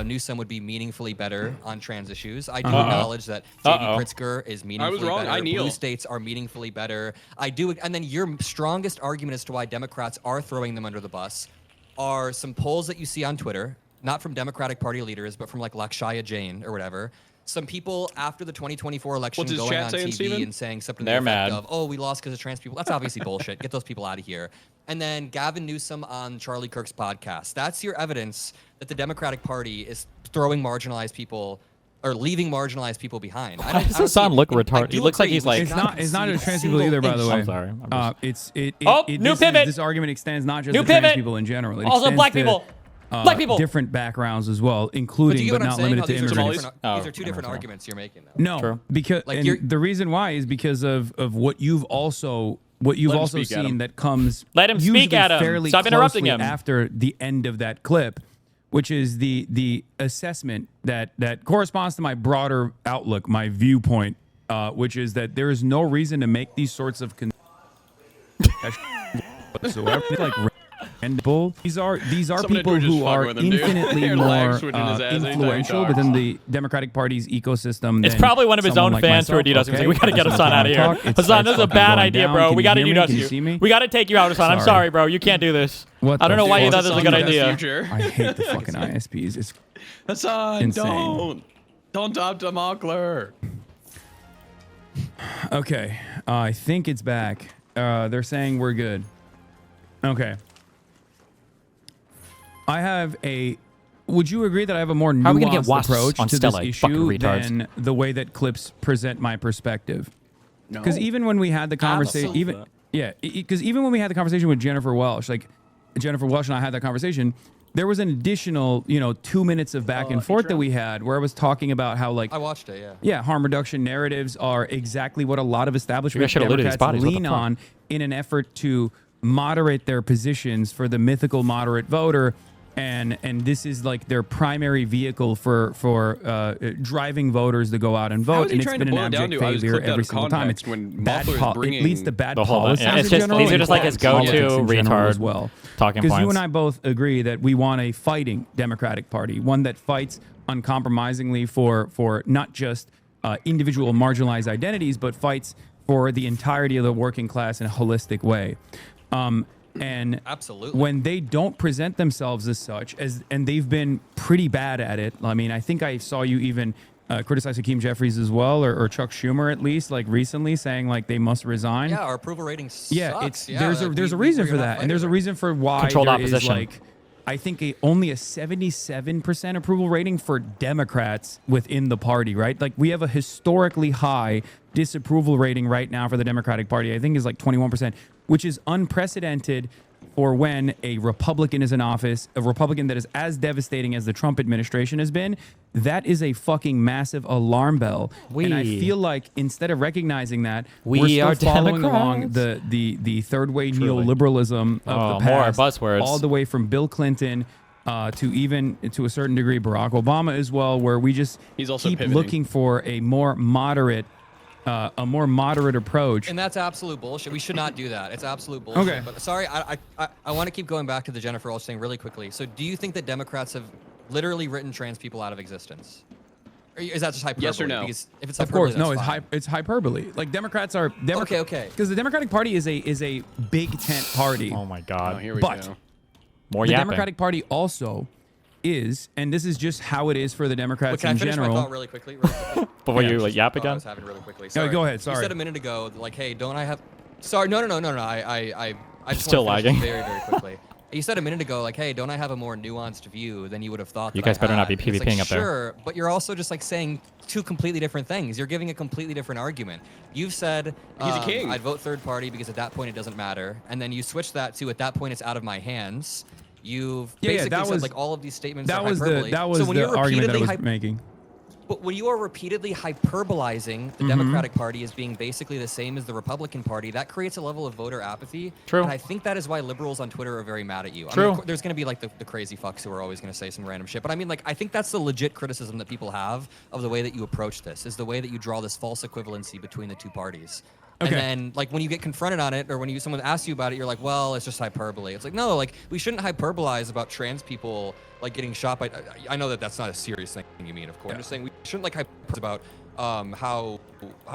Newsom would be meaningfully better on trans issues. I do acknowledge that J.B. Pritzker is meaningfully wrong. better. I kneel. Blue states are meaningfully better. I do. And then your strongest argument as to why Democrats are throwing them under the bus are some polls that you see on Twitter, not from Democratic Party leaders, but from like Lakshaya Jain or whatever. Some people after the 2024 election What's his going chat on saying, TV Steven? and saying something They're to the effect mad. of, "Oh, we lost because of trans people." That's obviously bullshit. Get those people out of here. And then Gavin Newsom on Charlie Kirk's podcast. That's your evidence that the Democratic Party is throwing marginalized people or leaving marginalized people behind. Why does Hasan look retarded? I do He looks like agree. he's We like... should It's not concede just trans a people either, by single the way. I'm sorry. I'm just- New pivot. This argument extends not just New to trans pivot. people in general. It Also extends black to, people. Black people. Different backgrounds as well, But do including you but get what I'm not saying? limited How to these are two immigrants. different, Oh, these are two different okay. arguments you're making, though. No, True. because Like, and you're- the reason why is because of what you've also Let him seen speak, Adam. that comes Let him usually speak, Adam. fairly Stop interrupting closely him. after the end of that clip, which is the assessment that corresponds to my broader outlook, my viewpoint, which is that there is no reason to make these sorts of whatsoever. Like bull. These are Some people dude just who fucking are with him, dude. infinitely They're more lag switching his ass anytime he influential talks. within the Democratic Party's ecosystem. It's than probably one of his someone own like fans who are myself. DDoSing. He's like, we gotta get This is Hasan out of here. talk. It Hasan, starts this is a fucking bad going idea, down. bro. Can We you gotta hear me? DDoS Can you see me? We gotta take you out, Hasan. I'm Sorry. sorry, bro. You can't do this. What I don't the know why you fuck? thought this was a good Hasan's idea. future. I hate the fucking ISPs. It's Hasan, Insane. don't talk to Mockler. okay. I think it's back. They're saying we're good. Okay. I have a. Would you agree that I have a more How are we gonna get nuanced wasps approach on to this Stella, you issue fucking retards? than the way that clips present my perspective? No. Because even when we had the conversation, even when we had the conversation with Jennifer Welsh, like Jennifer Welsh and I had that conversation, there was an additional, 2 minutes of back and forth that we had where I was talking about how like I watched it, yeah. yeah, harm reduction narratives are exactly what a lot of establishment should've looted these Democrats bodies. What the lean fuck? on in an effort to moderate their positions for the mythical moderate voter. And this is like their primary vehicle for driving voters to go out and How vote, is he and it's trying been to an boil it down abject to? I was failure clipped out every of single time. It's context when bad. Mockler is It bringing leads to bad the whole policies. yeah, it's in just general, these are and just like his politics go-to in general retard as well. talking Because you points. and I both agree that we want a fighting Democratic Party, one that fights uncompromisingly for not just individual marginalized identities, but fights for the entirety of the working class in a holistic way. And Absolutely. when they don't present themselves as such, and they've been pretty bad at it. I mean, I think I saw you even criticize Hakeem Jeffries as well, or Chuck Schumer at least, like recently, saying like they must resign. Yeah, our approval rating sucks. Yeah, it's Yeah, there's like, a we- reason we're for not that, and there's a fighting reason for why Controlled there is opposition. like, I think only a 77% approval rating for Democrats within the party, right? Like we have a historically high disapproval rating right now for the Democratic Party. I think is like 21%, which is unprecedented for when a Republican is in office, a Republican that is as devastating as the Trump administration has been. That is a fucking massive alarm bell. And I feel like instead of recognizing that, we're still following along the third way neoliberalism of the past, more buzzwords. all the way from Bill Clinton to even to a certain degree Barack Obama as well, where we just He's also keep pivoting. looking for a more moderate approach. And that's absolute bullshit. We should not do that. It's absolute bullshit. Okay. But sorry, I want to keep going back to the Jennifer Welch thing really quickly. So do you think that Democrats have literally written trans people out of existence? Or is that just hyperbole? Yes or no? Because if it's Of hyperbole, course, no, that's it's hyperbole. Like Democrats are Okay. because the Democratic Party is a big tent party. Oh my God. Oh, here we But- go. More The yapping. Democratic Party also is, and this is just how it is for the But Democrats can I in finish general. my thought really quickly? Really quickly? Before Yeah. you like, yap I again? was having really quickly. No, Sorry. go ahead, You sorry. said a minute ago, like, hey, don't I have? Sorry, no. I just Still wanna finish lagging. this very quickly. You said a minute ago, like, hey, don't I have a more nuanced view than you would have thought? You that I guys better not had? be And it's PvPing like, up there. Sure, but you're also just like saying two completely different things. You're giving a completely different argument. You've said He's a king. I'd vote third party because at that point it doesn't matter, and then you switch that to at that point it's out of my hands. You've basically that said was- like all of these statements That are was hyperbole. the so when the you're argument that I repeatedly was making. But when you are repeatedly hyperbolizing Mm-hmm. the Democratic Party as being basically the same as the Republican Party, that creates a level of voter apathy. True. And I think that is why liberals on Twitter are very mad at you. I True. mean, of course, there's going to be like the crazy fucks who are always going to say some random shit. But I mean, like, I think that's the legit criticism that people have of the way that you approach this, is the way that you draw this false equivalency between the two parties. Okay. And then, like, when you get confronted on it, or when someone asks you about it, you're like, well, it's just hyperbole. It's like, no, like, we shouldn't hyperbolize about trans people, like, getting shot by... I know that that's not a serious thing you mean, of course. I'm just saying we shouldn't, like, hyperbolize about how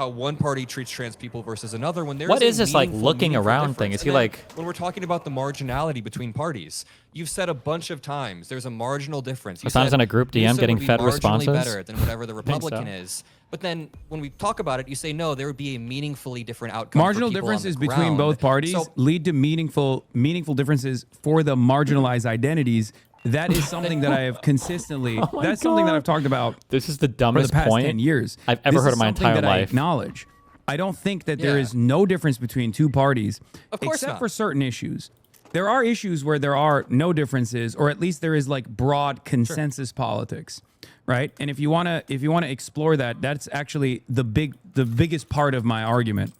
one party treats trans people versus another when there's What a is this, like, meaningful looking around thing? difference. Is he And then like- when we're talking about the marginality between parties, you've said a bunch of times there's a marginal difference. You Hasan's said in a group DM Newsom getting would be fed marginally responses? better than whatever the think so. Republican is. But then when we talk about it, you say no, there would be a meaningfully different outcome. for Marginal people on the differences between ground. both parties So lead to meaningful differences for the marginalized identities. That is something that I have consistently. my That's something that God. I've talked about This is the for the dumbest past point 10 years I've ever This heard is in my something entire that I life. acknowledge. I don't think that there Yeah. is no difference between two parties, Of course except not. for certain issues. There are issues where there are no differences, or at least there is like broad consensus politics, right? And if you wanna explore that, that's actually the biggest part of my argument.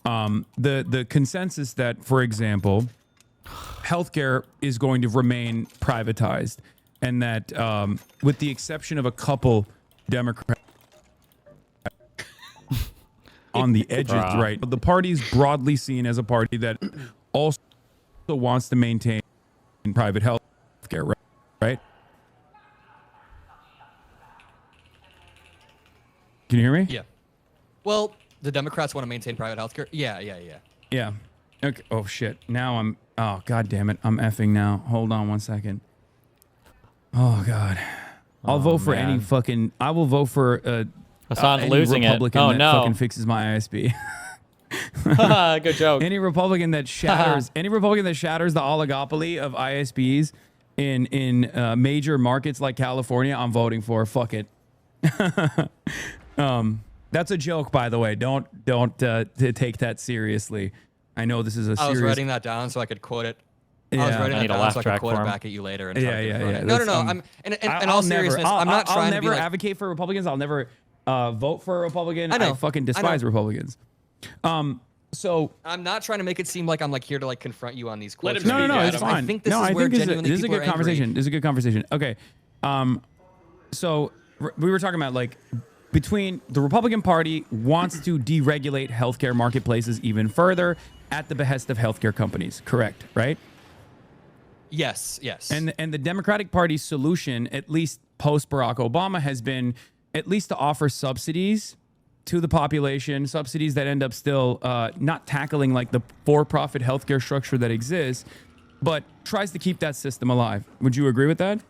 The consensus that, for example, healthcare is going to remain privatized, and that with the exception of a couple Democrats on the edges, Bruh. right? But the party's broadly seen as a party that also wants to maintain private health care, right? Can you hear me? yeah. Well, the Democrats want to maintain private healthcare. Yeah. Yeah. Okay. Oh shit. Now I'm. Oh god damn it. I'm effing now. Hold on one second. Oh god. I'll vote for any man. fucking. I will vote for Hasan's any losing it. Republican Oh, that no. fucking fixes my ISP. Good joke. Any Republican that shatters the oligopoly of ISPs in major markets like California, I'm voting for. Fuck it. That's a joke, by the way. Don't take that seriously. I know this is a I serious. was writing that down so I could quote it. I was Yeah. writing I that need a down laugh so I track could quote for it him. back at you later. And Yeah, try to yeah, confront yeah. it. No. That's, I'm in all seriousness, I'm not I'll trying to never be like. advocate for Republicans. I'll never vote for a Republican. I know. fucking I know. despise Republicans. So I'm not trying to make it seem like I'm like here to like confront you on these Let quotes. him or speak, no, Adam. it's I fine. I think this no, is I where think this is genuinely this is a people good are angry. conversation. This is a good conversation. Okay, so we were talking about like between the Republican Party wants to deregulate healthcare marketplaces even further at the behest of healthcare companies. Correct, right? Yes. And the Democratic Party's solution, at least post Barack Obama, has been at least to offer subsidies to the population, subsidies that end up still not tackling like the for-profit healthcare structure that exists, but tries to keep that system alive. Would you agree with that?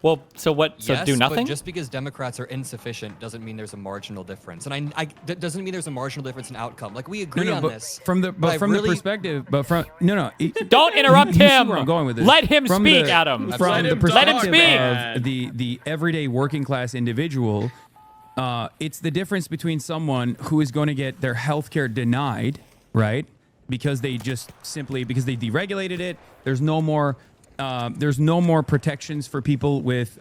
Well, so what? So yes, do nothing? But just because Democrats are insufficient doesn't mean there's a marginal difference, and that doesn't mean there's a marginal difference in outcome. Like we agree on but this. from the but I the really- perspective, but from Don't interrupt you see him. where I'm going with this. Let him From speak, the- Adam. From Let the him perspective talk, speak. of the everyday working class individual, it's the difference between someone who is going to get their health care denied, right? because they just simply because they deregulated it. There's no more protections for people with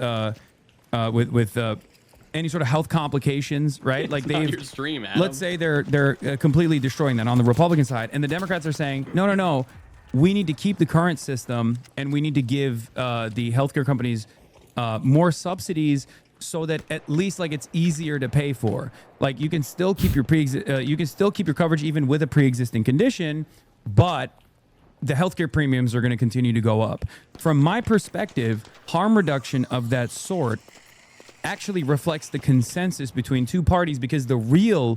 any sort of health complications, right? Like Not they've your stream, Adam. let's say they're completely destroying that on the Republican side, and the Democrats are saying no. We need to keep the current system, and we need to give the healthcare companies more subsidies so that at least like it's easier to pay for. Like you can still keep your coverage even with a pre-existing condition, but the healthcare premiums are going to continue to go up. From my perspective, harm reduction of that sort actually reflects the consensus between two parties, because the real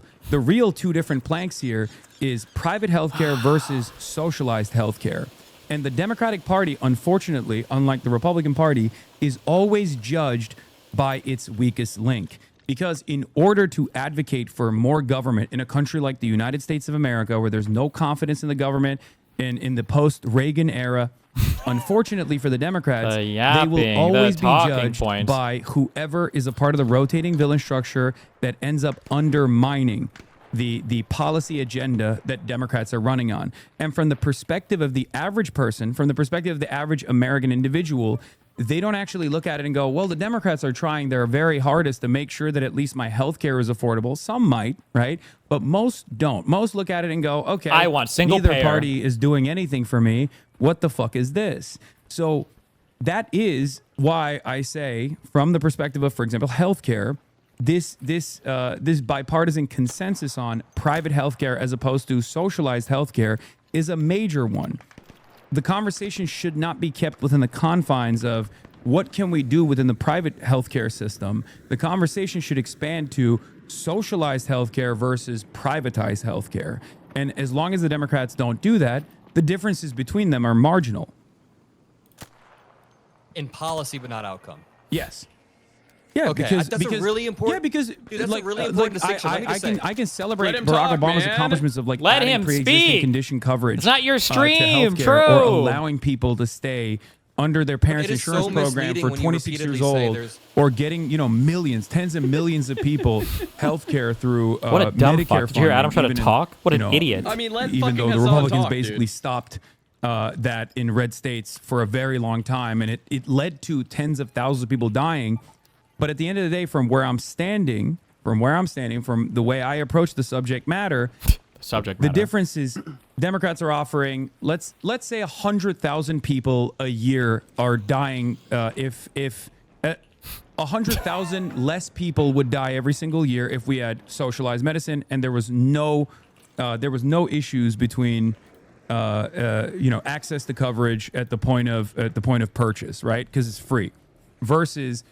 two different planks here is private healthcare versus socialized healthcare. And the Democratic Party, unfortunately, unlike the Republican Party, is always judged by its weakest link. Because in order to advocate for more government in a country like the United States of America, where there's no confidence in the government, and in the post-Reagan era, unfortunately for the Democrats, they will always be judged by whoever is a part of the rotating villain structure that ends up undermining the policy agenda that Democrats are running on. And from the perspective of the average person, from the perspective of the average American individual, they don't actually look at it and go, well, the Democrats are trying their very hardest to make sure that at least my health care is affordable. Some might, right? But most don't. Most look at it and go, okay, I want single neither payer. party is doing anything for me. What the fuck is this? So that is why I say, from the perspective of, for example, healthcare, this bipartisan consensus on private healthcare as opposed to socialized healthcare is a major one. The conversation should not be kept within the confines of what can we do within the private healthcare system. The conversation should expand to socialized healthcare versus privatized healthcare. And as long as the Democrats don't do that, the differences between them are marginal. In policy, but not outcome. Yes. Yeah, okay, because that's a really important. Yeah, because dude, that's a really important distinction. I can celebrate Let him Barack talk, Obama's man. accomplishments of like Let adding him pre-existing speak. condition coverage. It's not your to stream, healthcare, true. or allowing people to stay under their parents' It is insurance so program misleading for when you 26 years repeatedly say old, there's- or getting millions, tens of millions of people healthcare through What a dumb Medicare fuck. Did you hear Adam try to even in, talk? What an you know, idiot. I mean, let even fucking though the Hasan Republicans talk, basically dude. stopped that in red states for a very long time, and it led to tens of thousands of people dying. But at the end of the day, from the way I approach the subject matter, the difference is Democrats are offering, let's say 100,000 people a year are dying. If 100,000 less people would die every single year if we had socialized medicine, and there was no issues between access to coverage at the point of purchase, right? Because it's free, versus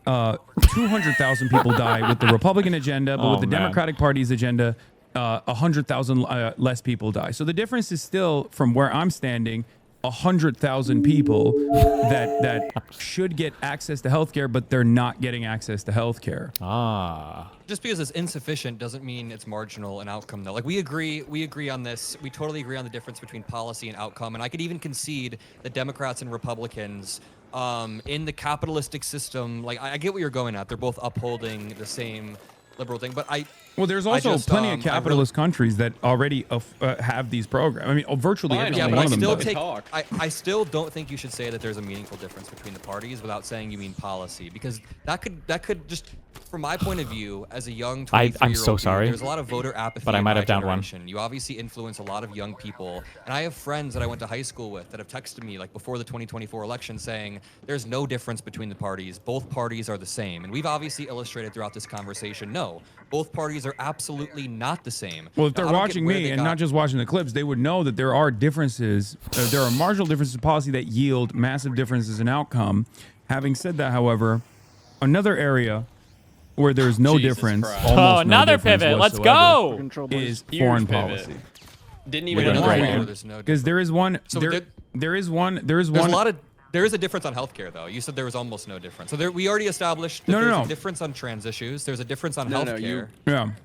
200,000 people die with the Republican agenda, but with the Democratic Party's agenda, 100,000 less people die. So the difference is still, from where I'm standing, 100,000 people that should get access to healthcare, but they're not getting access to healthcare. Just because it's insufficient doesn't mean it's marginal in outcome, though. Like we agree on this. We totally agree on the difference between policy and outcome. And I could even concede that Democrats and Republicans, in the capitalistic system, like I get what you're going at. They're both upholding the same liberal thing, but there's also plenty of capitalist countries that already have these programs. I mean, virtually every yeah, single but one of them does. I still don't think you should say that there's a meaningful difference between the parties without saying you mean policy, because that could just, from my point of view, as a young 23-year-old, I'm so sorry, there's a lot of voter apathy. but I might have downed one. one. You obviously influence a lot of young people, and I have friends that I went to high school with that have texted me like before the 2024 election saying there's no difference between the parties. Both parties are the same, and we've obviously illustrated throughout this conversation, no, both parties are absolutely not the same. Well, if they're watching me and not just watching the clips, they would know that there are differences. There are marginal differences in policy that yield massive differences in outcome. Having said that, however, another area where there's no difference, almost another no difference pivot. Let's whatsoever, go. is Huge foreign pivot. policy. Didn't even We're doing great, know. dude. Because there is one. So there is one. There's a lot of. There is a difference on healthcare, though. You said there was almost no difference. So we already established that there's a difference on trans issues. There's a difference on healthcare.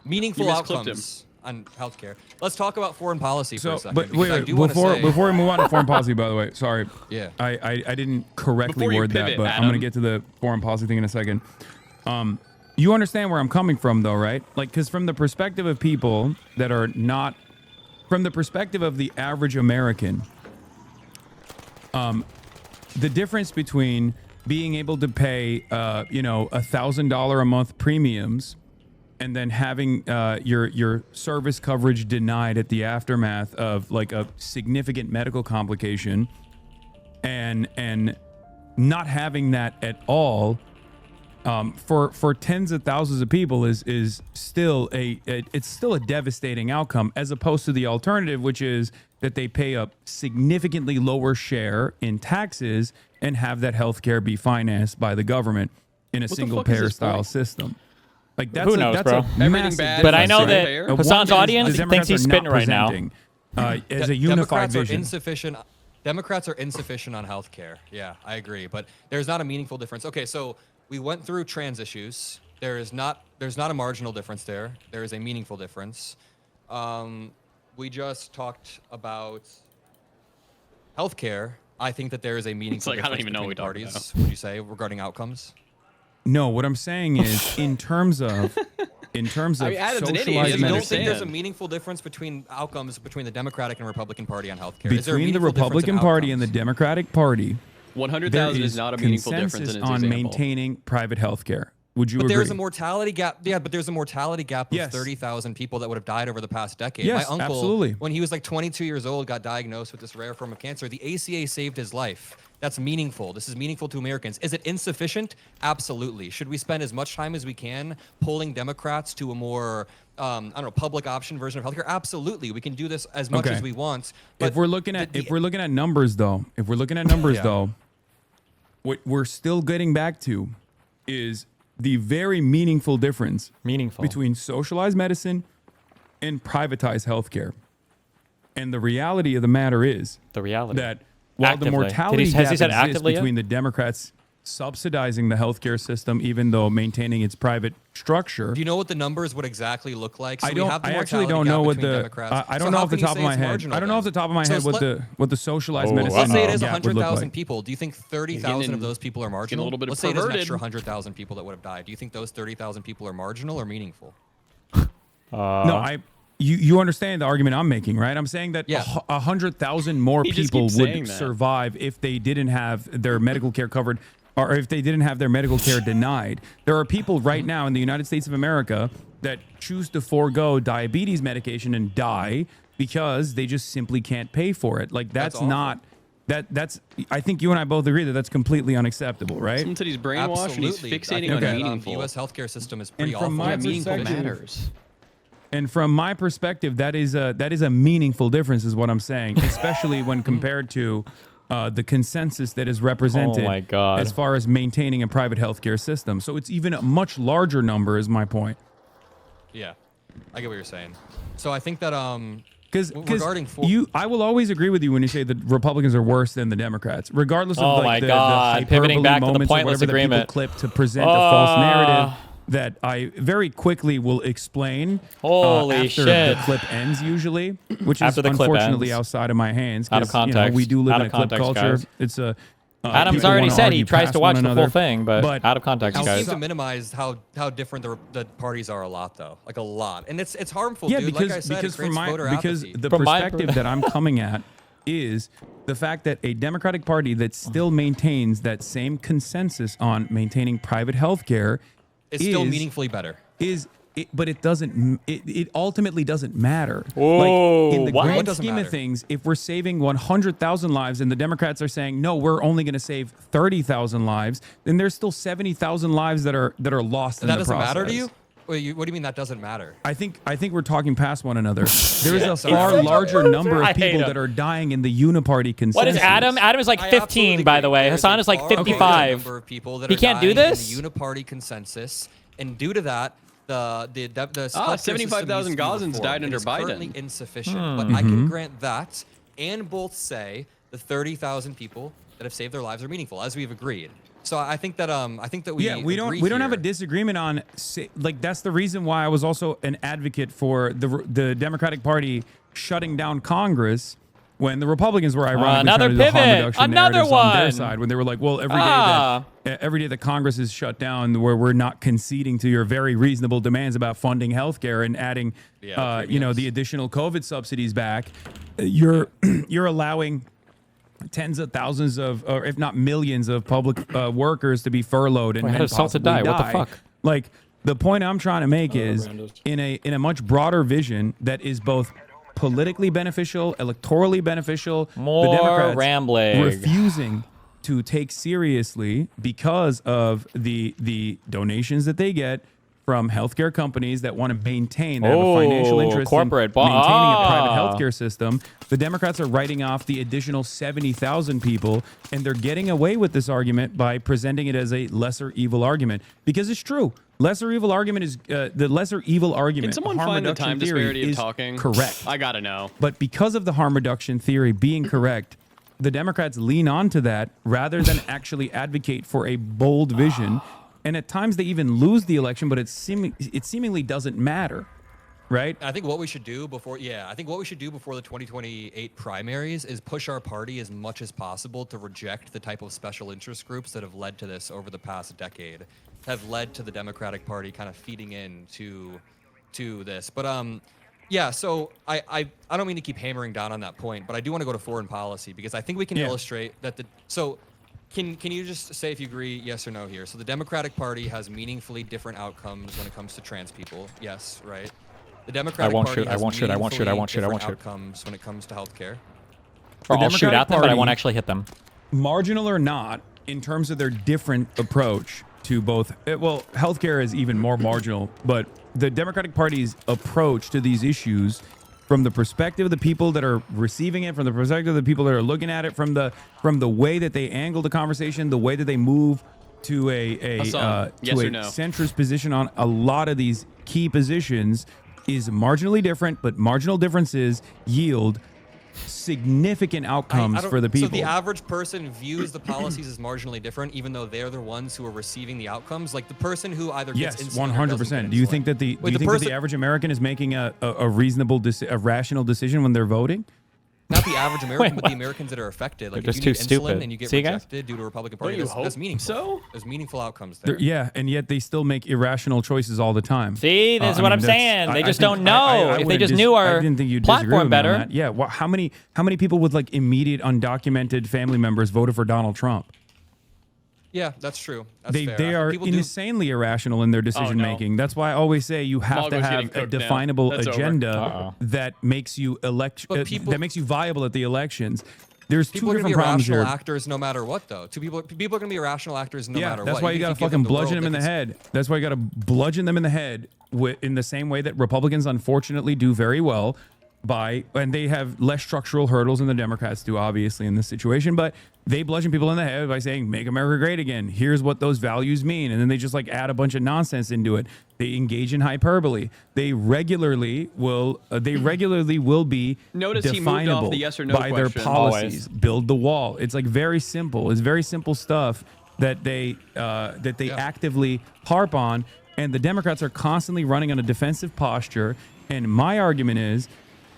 Meaningful outcomes on healthcare. Let's talk about foreign policy for a second. But wait, before we move on to foreign policy, by the way, sorry. Yeah. I didn't correctly Before you word that, pivot, but I'm going to get to the foreign policy thing in a second. You understand where I'm coming from, though, right? Like, because from the perspective of people that are not from the perspective of the average American, the difference between being able to pay, $1,000 a month premiums and then having your service coverage denied at the aftermath of like a significant medical complication and not having that at all for tens of thousands of people is still it's still a devastating outcome, as opposed to the alternative, which is that they pay a significantly lower share in taxes and have that healthcare be financed by the government in a single payer style system. Like that's Who knows, that's bro? Everything bad. But I know Right. that Hasan's audience thinks he's spitting right now. As a unified Democrats vision. Are insufficient. Democrats are insufficient on healthcare. Yeah, I agree. But there's not a meaningful difference. Okay, so we went through trans issues. There's not a marginal difference there. There is a meaningful difference. We just talked about healthcare. I think that there is a meaningful like, I don't difference even know what between we talked parties, would you say, regarding outcomes? No, what I'm saying is in terms of Adam's an idiot. socialized He You don't doesn't medicine. think there's a understand. meaningful difference between outcomes between the Democratic and Republican Party on healthcare? Is there a Between the meaningful difference in Republican Party and the outcomes? Democratic Party, there 100,000 is is not a meaningful difference in consensus its on example. maintaining private health care. Would you But agree? there's a mortality gap. Yeah, but there's a mortality gap of Yes. 30,000 people that would have died over the past decade. Yes, My uncle, absolutely. when he was like 22 years old, got diagnosed with this rare form of cancer. The ACA saved his life. That's meaningful. This is meaningful to Americans. Is it insufficient? Absolutely. Should we spend as much time as we can pulling Democrats to a more, public option version of healthcare? Absolutely. We can do this as much Okay. as we want. But if we're looking at numbers though, Yeah. what we're still getting back to is the very meaningful difference between socialized medicine and privatized healthcare. And the reality of the matter is that while Actively. the mortality Has gap he said exists actively yet? between the Democrats subsidizing the healthcare system, even though maintaining its private structure. do you know what the numbers would exactly look like? So I we don't. have the I actually mortality don't gap know what between the. Democrats. I So don't know how off the can you top of say my it's head. marginal I don't know then? off the top of my So head what the socialized Oh, medicine Let's say it is gap would look 100,000 like. people. Do you think 30,000 getting- of those people are marginal? little bit Let's say there's an perverted. extra 100,000 people that would have died. Do you think those 30,000 people are marginal or meaningful? No, you understand the argument I'm making, right? I'm saying that Yeah. 100,000 more He just people keeps saying would that. survive if they didn't have their medical care covered, or if they didn't have their medical care denied. There are people right now in the United States of America that choose to forego diabetes medication and die because they just simply can't pay for it. Like that's awful. not that's. I think you and I both agree that that's completely unacceptable, right? Someone said he's brainwashed and he's Absolutely. fixating I on think meaningful. The U.S. healthcare system is pretty And from awful. my Yeah, meaningful perspective- matters. And from my perspective, that is a meaningful difference, is what I'm saying, especially when compared to the consensus that is represented Oh my God. as far as maintaining a private healthcare system. So it's even a much larger number, is my point. Yeah, I get what you're saying. So I think that Because regarding I will always agree with you when you say the Republicans are worse than the Democrats, regardless of Oh like my the God, pivoting hyperbole back to the moments or pointless whatever that agreement. people clip to present a false narrative that I very quickly will explain Holy after shit. the clip ends, usually, which After is the clip unfortunately ends. outside of my hands. Out of 'cause, context. we do live Out in a of clip context, culture. guys. It's a Adam's people already wanna said he argue tries past to watch one the another, full thing, but out of context, You guys. seem to minimize how different the parties are a lot, though. Like a lot, and it's harmful, Yeah, dude. because Like I said, because it from creates my voter because apathy. the From my perspective that I'm coming at is the fact that a Democratic Party that still maintains that same consensus on maintaining private health care it's still meaningfully better. but it doesn't. It ultimately doesn't matter. Whoa, like in the what? What grand doesn't scheme matter? of things, if we're saving 100,000 lives and the Democrats are saying no, we're only going to save 30,000 lives, then there's still 70,000 lives that are lost in That the doesn't process. matter to you? Wait, what do you mean that doesn't matter? I think we're talking past one another. There is a sorry. far larger number I of hate people him. that are dying in the uniparty consensus. What is Adam? Adam is like I 15, absolutely by agree. the way. There Hassan a is like far greater 55. number of people that He are can't do dying this? in the uniparty consensus, and due to that, the healthcare system 75,000 needs to be Gazans reformed. died It under is currently Biden. insufficient, but I can grant that, and both say the 30,000 people that have saved their lives are meaningful, as we've agreed. So I think that we don't have a here. disagreement on like that's the reason why I was also an advocate for the Democratic Party shutting down Congress when the Republicans were ironically Another trying to do the harm pivot. reduction Another narratives on their one. side, when they were like, well, Ah. every day that Congress is shut down, where we're not conceding to your very reasonable demands about funding healthcare and adding, the additional COVID subsidies back, you're allowing tens of thousands of, or if not millions of public workers to be furloughed and how does Salsa die? What the fuck? Like, the point I'm trying to make is in a much broader vision that is both politically beneficial, electorally beneficial. More the Democrats rambling. refusing to take seriously because of the donations that they get from healthcare companies that want to maintain, they have a financial interest corporate in maintaining a private healthcare system. The Democrats are writing off the additional 70,000 people, and they're getting away with this argument by presenting it as a lesser evil argument, because it's true. Lesser evil argument is the lesser evil argument. Can someone harm find the reduction time theory disparity of is talking? correct. I gotta know. But because of the harm reduction theory being correct, the Democrats lean onto that rather than actually advocate for a bold vision. And at times they even lose the election, but it seemingly doesn't matter, right? I think what we should do before, the 2028 primaries is push our party as much as possible to reject the type of special interest groups that have led to this over the past decade, have led to the Democratic Party kind of feeding into this. But so I don't mean to keep hammering down on that point, but I do want to go to foreign policy, because I think we can illustrate that Can you just say if you agree, yes or no here? So the Democratic Party has meaningfully different outcomes when it comes to trans people. Yes, right? The Democratic Party has meaningfully different outcomes when it comes to healthcare. Or I'll shoot at them, but I won't Party- actually hit them. Marginal or not, in terms of their different approach to both, healthcare is even more marginal, but the Democratic Party's approach to these issues, from the perspective of the people that are receiving it, from the perspective of the people that are looking at it, from the way that they angle the conversation, the way that they move to a centrist position on a lot of these key positions, is marginally different, but marginal differences yield significant outcomes for the people. So the average person views the policies as marginally different, even though they're the ones who are receiving the outcomes. Like the person who either gets insulin or doesn't get 100%. Do you insulin. think that the Wait, the average American is making a reasonable, a rational decision when they're voting? Not the average American, but the Americans that are affected. Like They're if just you too need stupid. insulin and you get See, guys? rejected due to a Republican Party, Don't you that's hope meaningful. so? There's meaningful outcomes there. Yeah, and yet they still make irrational choices all the time. See, this is what I'm saying. They just don't know. I If they wouldn't just knew our I didn't think you'd disagree with platform me on better. that. Yeah, how many people with like immediate undocumented family members voted for Donald Trump? Yeah, that's true. That's They fair. they are People do- insanely irrational in their decision making. That's why I always say you have to Mongo's have getting a cooked now. definable That's over. agenda that makes you that makes you viable at the elections. There's two People are going to different be problems irrational here. actors no matter what, though. People are going to be irrational actors no matter that's what. why you got to fucking bludgeon them in the head. That's why you got to bludgeon them in the head in the same way that Republicans unfortunately do very well and they have less structural hurdles than the Democrats do, obviously, in this situation, but they bludgeon people in the head by saying, make America great again. Here's what those values mean. And then they just like add a bunch of nonsense into it. They engage in hyperbole. They regularly will be Notice he moved off definable the yes or no by their question. policies. Build the wall. It's like very simple. It's very simple stuff that they actively harp on. And the Democrats are constantly running on a defensive posture. And my argument is,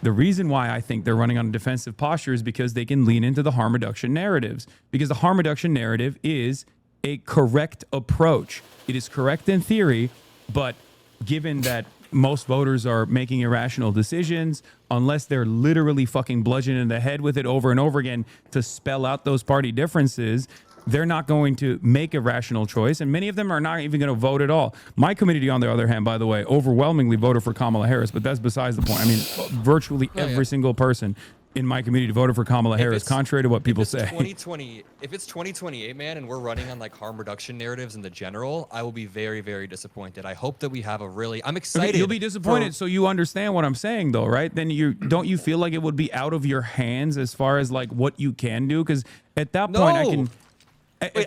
the reason why I think they're running on a defensive posture is because they can lean into the harm reduction narratives. Because the harm reduction narrative is a correct approach. It is correct in theory, but given that most voters are making irrational decisions, unless they're literally fucking bludgeoned in the head with it over and over again to spell out those party differences, they're not going to make a rational choice, and many of them are not even going to vote at all. My community, on the other hand, by the way, overwhelmingly voted for Kamala Harris, but that's besides the point. I mean, virtually every single person in my community voted for Kamala Harris, contrary to what people say. If it's 2028, man, and we're running on like harm reduction narratives in the general, I will be very, very disappointed. I hope that we have I'm excited. Okay, you'll be disappointed, so you understand what I'm saying, though, right? Then don't you feel like it would be out of your hands as far as like what you can do? Because at that point, I can.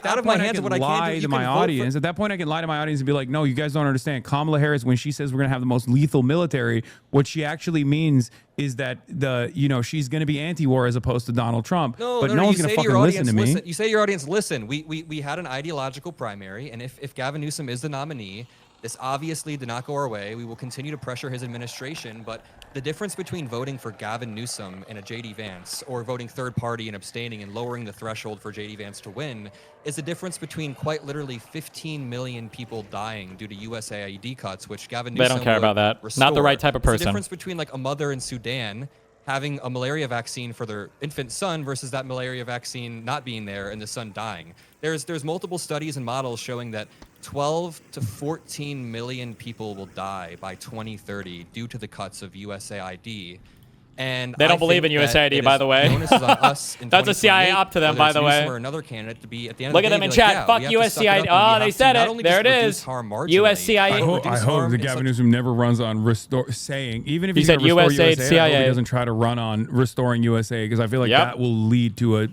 Out of my hands, what I can do, to my audience. At that point, I can lie to my audience and be like, "No, you guys don't understand." Kamala Harris, when she says we're going to have the most lethal military, what she actually means is that she's going to be anti-war as opposed to Donald Trump. No one's going to fucking listen to me. You say to your audience, listen. We had an ideological primary, and if Gavin Newsom is the nominee, This obviously did not go our way. We will continue to pressure his administration, but the difference between voting for Gavin Newsom and a J.D. Vance or voting third party and abstaining and lowering the threshold for J.D. Vance to win is the difference between quite literally 15 million people dying due to USAID cuts, which Gavin Newsom They don't care about that. Restore. Not the right type of person. It's the difference between like a mother in Sudan having a malaria vaccine for their infant son versus that malaria vaccine not being there and the son dying. There's multiple studies and models showing that 12 to 14 million people will die by 2030 due to the cuts of USAID. And they don't believe in USAID, by the way. That's a CIA op to them, by the way. Or another candidate to be at the end Look of at the them in day, chat. Fuck USAID. Oh, they said it. There it is. USAID. I hope that Gavin Newsom never runs on saying, even if he he's said going to restore USAID, USA, CIA. I hope he doesn't try to run on restoring USA, because I feel like that will lead to a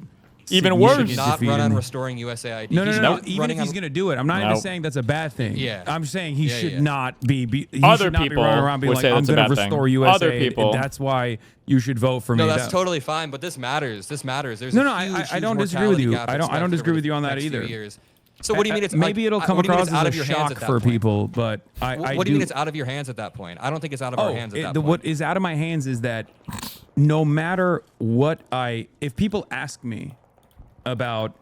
even worse. He should not run on restoring USAID. No. Even if he's going to do it, I'm not even saying that's a bad thing. Yeah. I'm saying he should not be. Other people running around being would like, say I'm that's a going to bad restore thing. USA. Other people. And that's why you should vote for me. No, that's totally fine. But this matters. There's I don't disagree with you. I don't disagree with you on that either. So what do you mean? It's maybe it'll come across as a shock for people, but what do you mean it's out of your hands at that point? I don't think it's out of our hands at that point. What is out of my hands is that no matter what if people ask me about,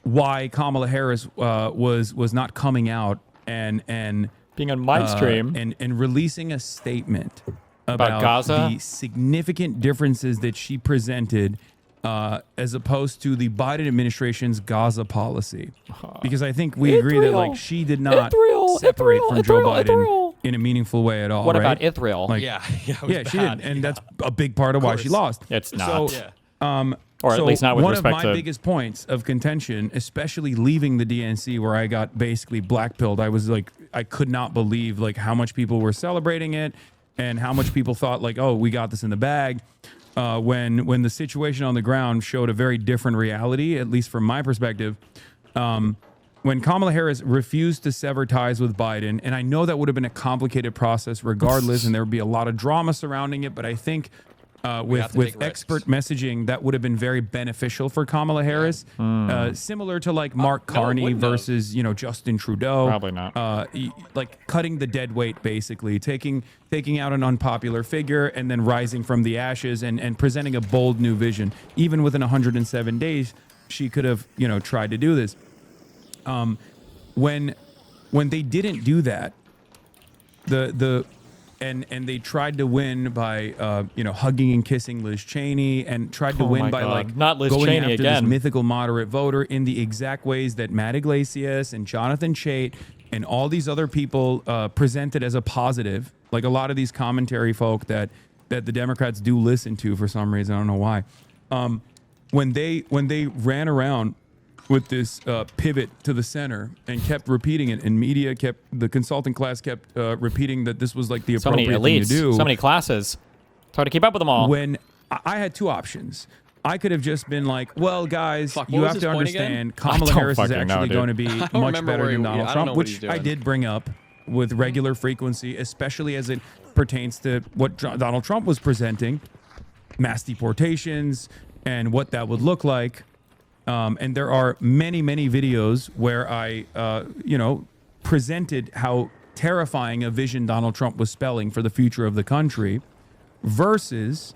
why Kamala Harris was not coming out and being on my stream and releasing a statement about Gaza, the significant differences that she presented as opposed to the Biden administration's Gaza policy, because I think we agree that she did not separate from Joe Biden in a meaningful way at all. What right? about Israel? Yeah, she did, and that's a big part of why she lost. It's not. So, or at least not with one respect of to my biggest points of contention, especially leaving the DNC where I got basically blackpilled. I was like, I could not believe how much people were celebrating it and how much people thought oh, we got this in the bag. When the situation on the ground showed a very different reality, at least from my perspective. When Kamala Harris refused to sever ties with Biden, and I know that would have been a complicated process regardless, and there would be a lot of drama surrounding it, but I think with expert messaging, that would have been very beneficial for Kamala Harris. Similar to Mark Carney versus Justin Trudeau. Probably not. Cutting the dead weight, basically taking out an unpopular figure and then rising from the ashes and presenting a bold new vision. Even within 107 days, she could have tried to do this. When they didn't do that, and they tried to win by hugging and kissing Liz Cheney, and tried to win by not Liz going Cheney after again. this mythical moderate voter in the exact ways that Matt Iglesias and Jonathan Chait and all these other people presented as a positive. Like a lot of these commentary folk that the Democrats do listen to for some reason, I don't know why. When they ran around with this pivot to the center and kept repeating it, and the consulting class kept repeating that this was the appropriate thing to do. So many classes. It's hard to keep up with them all. When I had two options. I could have just been well, guys, you have to understand Kamala Harris is actually going to be much better than Donald Trump, which I did bring up with regular frequency, especially as it pertains to what Donald Trump was presenting, mass deportations, and what that would look like. And there are many, many videos where I, presented how terrifying a vision Donald Trump was spelling for the future of the country versus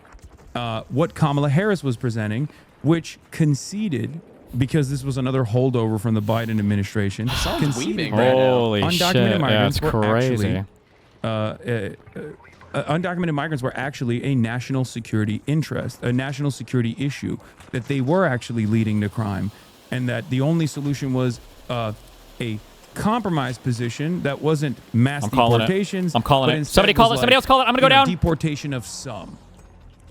what Kamala Harris was presenting, which conceded, because this was another holdover from the Biden administration. Weeping right Holy now. Shit, that's crazy. Undocumented migrants were actually a national security interest, a national security issue, that they were actually leading to crime, and that the only solution was a compromise position that wasn't mass deportations. I'm calling it. Somebody call it. Somebody else call it. I'm going to go down. Deportation of some.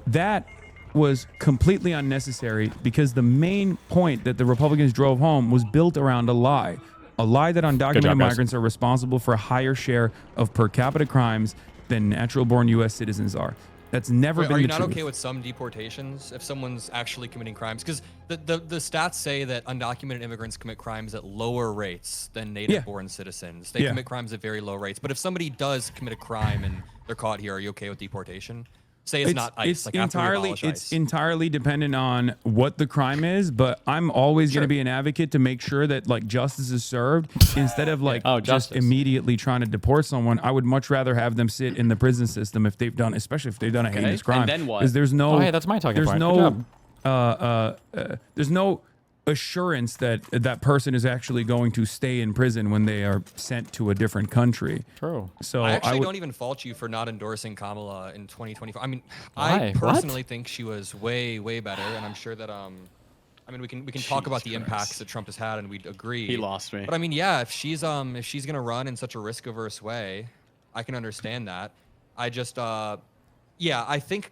That was completely unnecessary, because the main point that the Republicans drove home was built around a lie that undocumented migrants are responsible for a higher share of per capita crimes than natural-born U.S. citizens are. That's never been the truth. Are you not okay with some deportations if someone's actually committing crimes? Because the stats say that undocumented immigrants commit crimes at lower rates than native-born citizens. They commit crimes at very low rates. But if somebody does commit a crime and they're caught here, are you okay with deportation? say it's not ICE. Like after we abolish it's ICE. entirely dependent on what the crime is, but I'm always going to be an advocate to make sure that like justice is served instead of like just justice. immediately trying to deport someone. I would much rather have them sit in the prison system if they've done, especially if they've done a heinous crime. And then what? Because there's no. Oh, hey, that's my talking there's point. there's no assurance that that person is actually going to stay in prison when they are sent to a different country. True. So I actually would, don't even fault you for not endorsing Kamala in 2024. I mean, Why? I personally think she was way better, and I'm sure that I mean, we can talk about the impacts that Trump has had, and we'd agree. He lost me. But I mean, yeah, if she's gonna run in such a risk-averse way, I can understand that. I just yeah, I think.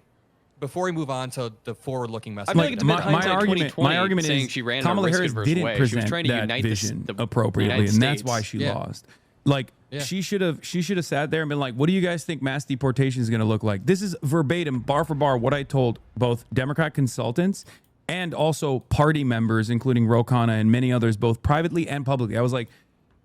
Before we move on to the forward-looking message, I feel like it's a bit hindsight my argument saying is she ran in a Kamala Harris risk-averse didn't way. She was present trying to that unite vision the appropriately, United and that's States. why she Yeah. lost. Like she should have sat there and been like, "What do you guys think mass deportation is going to look like?" This is verbatim, bar for bar, what I told both Democrat consultants and also party members, including Ro Khanna and many others, both privately and publicly. I was like,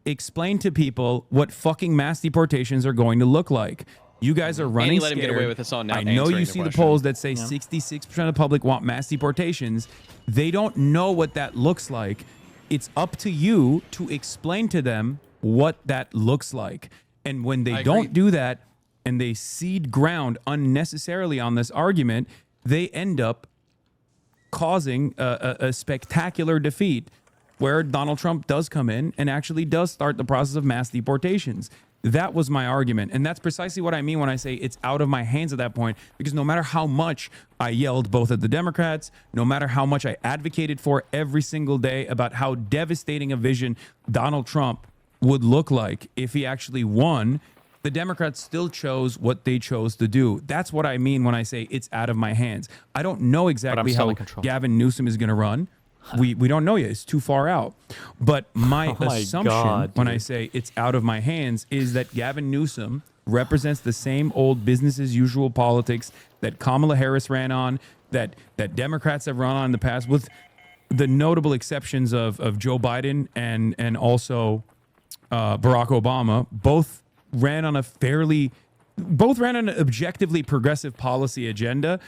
"Explain to people what fucking mass deportations are going to look like." You guys are running he let him get scared. away with this on not I know answering you the see the question. polls that say 66% of the public want mass deportations. They don't know what that looks like. It's up to you to explain to them what that looks like. And when they don't agree. do that and they cede ground unnecessarily on this argument, they end up causing a spectacular defeat where Donald Trump does come in and actually does start the process of mass deportations. That was my argument. And that's precisely what I mean when I say it's out of my hands at that point, because no matter how much I yelled both at the Democrats, no matter how much I advocated for every single day about how devastating a vision Donald Trump would look like if he actually won, the Democrats still chose what they chose to do. That's what I mean when I say it's out of my hands. I don't know exactly still how in control. Gavin Newsom is going to run. We don't know yet. It's too far out. But my assumption when I say it's out of my hands is that Gavin Newsom represents the same old business as usual politics that Kamala Harris ran on, that Democrats have run on in the past, with the notable exceptions of Joe Biden and also Barack Obama. Both ran on an objectively progressive policy agenda.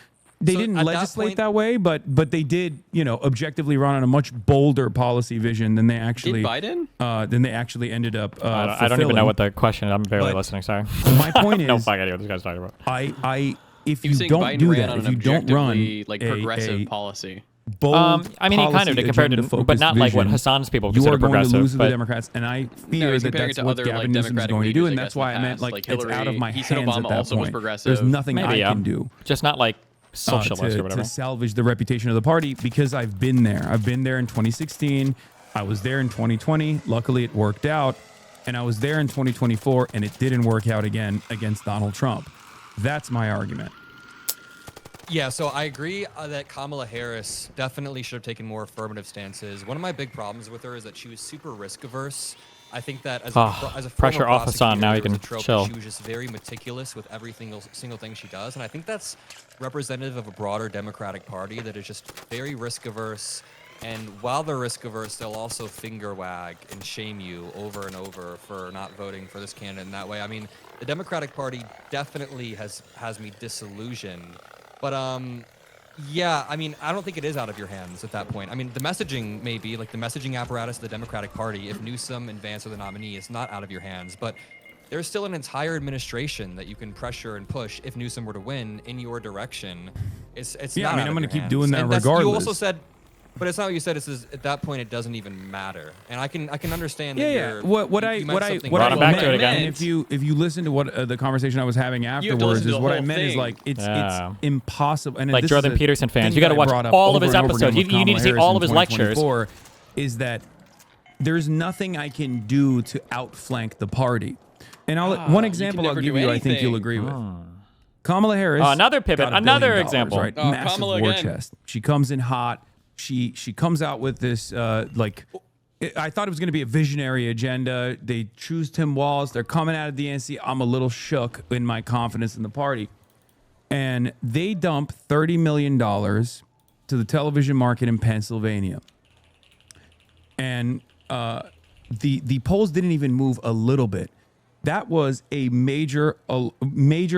They didn't legislate that way, but they did, objectively run on a much bolder policy vision than they actually Did Biden? Ended up. I don't even know what the question is. I'm barely listening. Sorry. My point is, no fucking idea what this guy's talking about. If He you was saying don't Biden do ran that, on if an you don't run objectively, like progressive a policy. bold, I mean, he kind of did compared to, agenda-focused but not like what vision, Hassan's people you consider are going progressive. to lose to the but Democrats, and I No, fear he's that comparing that's it to what other, Gavin like, Newsom is Democratic going to do, leaders, and I that's guess, in why the I meant past, like like it's out of Hillary. my He said hands Obama at that also was point. progressive. There's nothing Maybe, I can do. just not like socialist or whatever. To salvage the reputation of the party, because I've been there. I've been there in 2016. I was there in 2020. Luckily, it worked out. And I was there in 2024, and it didn't work out again against Donald Trump. That's my argument. Yeah, so I agree that Kamala Harris definitely should have taken more affirmative stances. One of my big problems with her is that she was super risk averse. I think that as a pressure former off Hassan, now he prosecutor, it was can a trope that chill. She was just very meticulous with every single thing she does, and I think that's representative of a broader Democratic Party that is just very risk averse. And while they're risk averse, they'll also finger wag and shame you over and over for not voting for this candidate in that way. I mean, the Democratic Party definitely has me disillusioned. But yeah, I mean, I don't think it is out of your hands at that point. I mean, the messaging maybe, like the messaging apparatus of the Democratic Party, if Newsom and Vance are the nominee, is not out of your hands. But there's still an entire administration that you can pressure and push if Newsom were to win in your direction. It's Yeah, not I mean, out I'm of gonna your keep hands. doing that And that's- You regardless. also said, but it's not what you said. It says at that point it doesn't even matter, and I can understand. Yeah, that yeah. you're, What I you meant something Brought him back to it again. And if you listen to what the conversation I was having have to afterwards, listen to is the what I whole meant is thing. like it's Yeah. impossible. And Like this is Jordan a Peterson fans, thing you gotta that I watch brought up all of over his and over episodes. again with You need to see Kamala all Harris of his in lectures. 2024, is that there's nothing I can do to outflank the party. And one example I'll never give do you, I think you'll anything. agree with. Kamala Harris. Oh, another pivot, got $1 another billion, example. Right? Oh, Massive Kamala war again. chest. She comes in hot. She comes out with this I thought it was going to be a visionary agenda. They choose Tim Walz. They're coming out of the DNC. I'm a little shook in my confidence in the party. And they dump $30 million to the television market in Pennsylvania. And the polls didn't even move a little bit. that was a major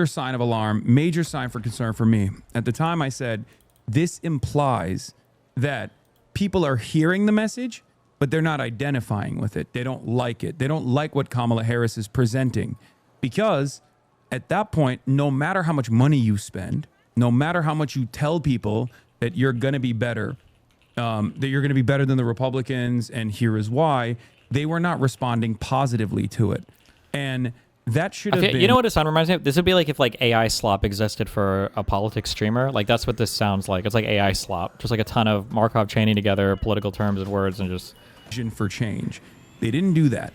sign of alarm, major sign for concern for me. At the time, I said, this implies that people are hearing the message, but they're not identifying with it. They don't like it. They don't like what Kamala Harris is presenting, because at that point, no matter how much money you spend, no matter how much you tell people that you're going to be better, that you're going to be better than the Republicans, and here is why, they were not responding positively to it. And that should have been... You know what it sound reminds me of? This would be like if like AI slop existed for a politics streamer. Like that's what this sounds like. It's like AI slop. Just like a ton of Markov chaining together political terms and words and just... For change. They didn't do that.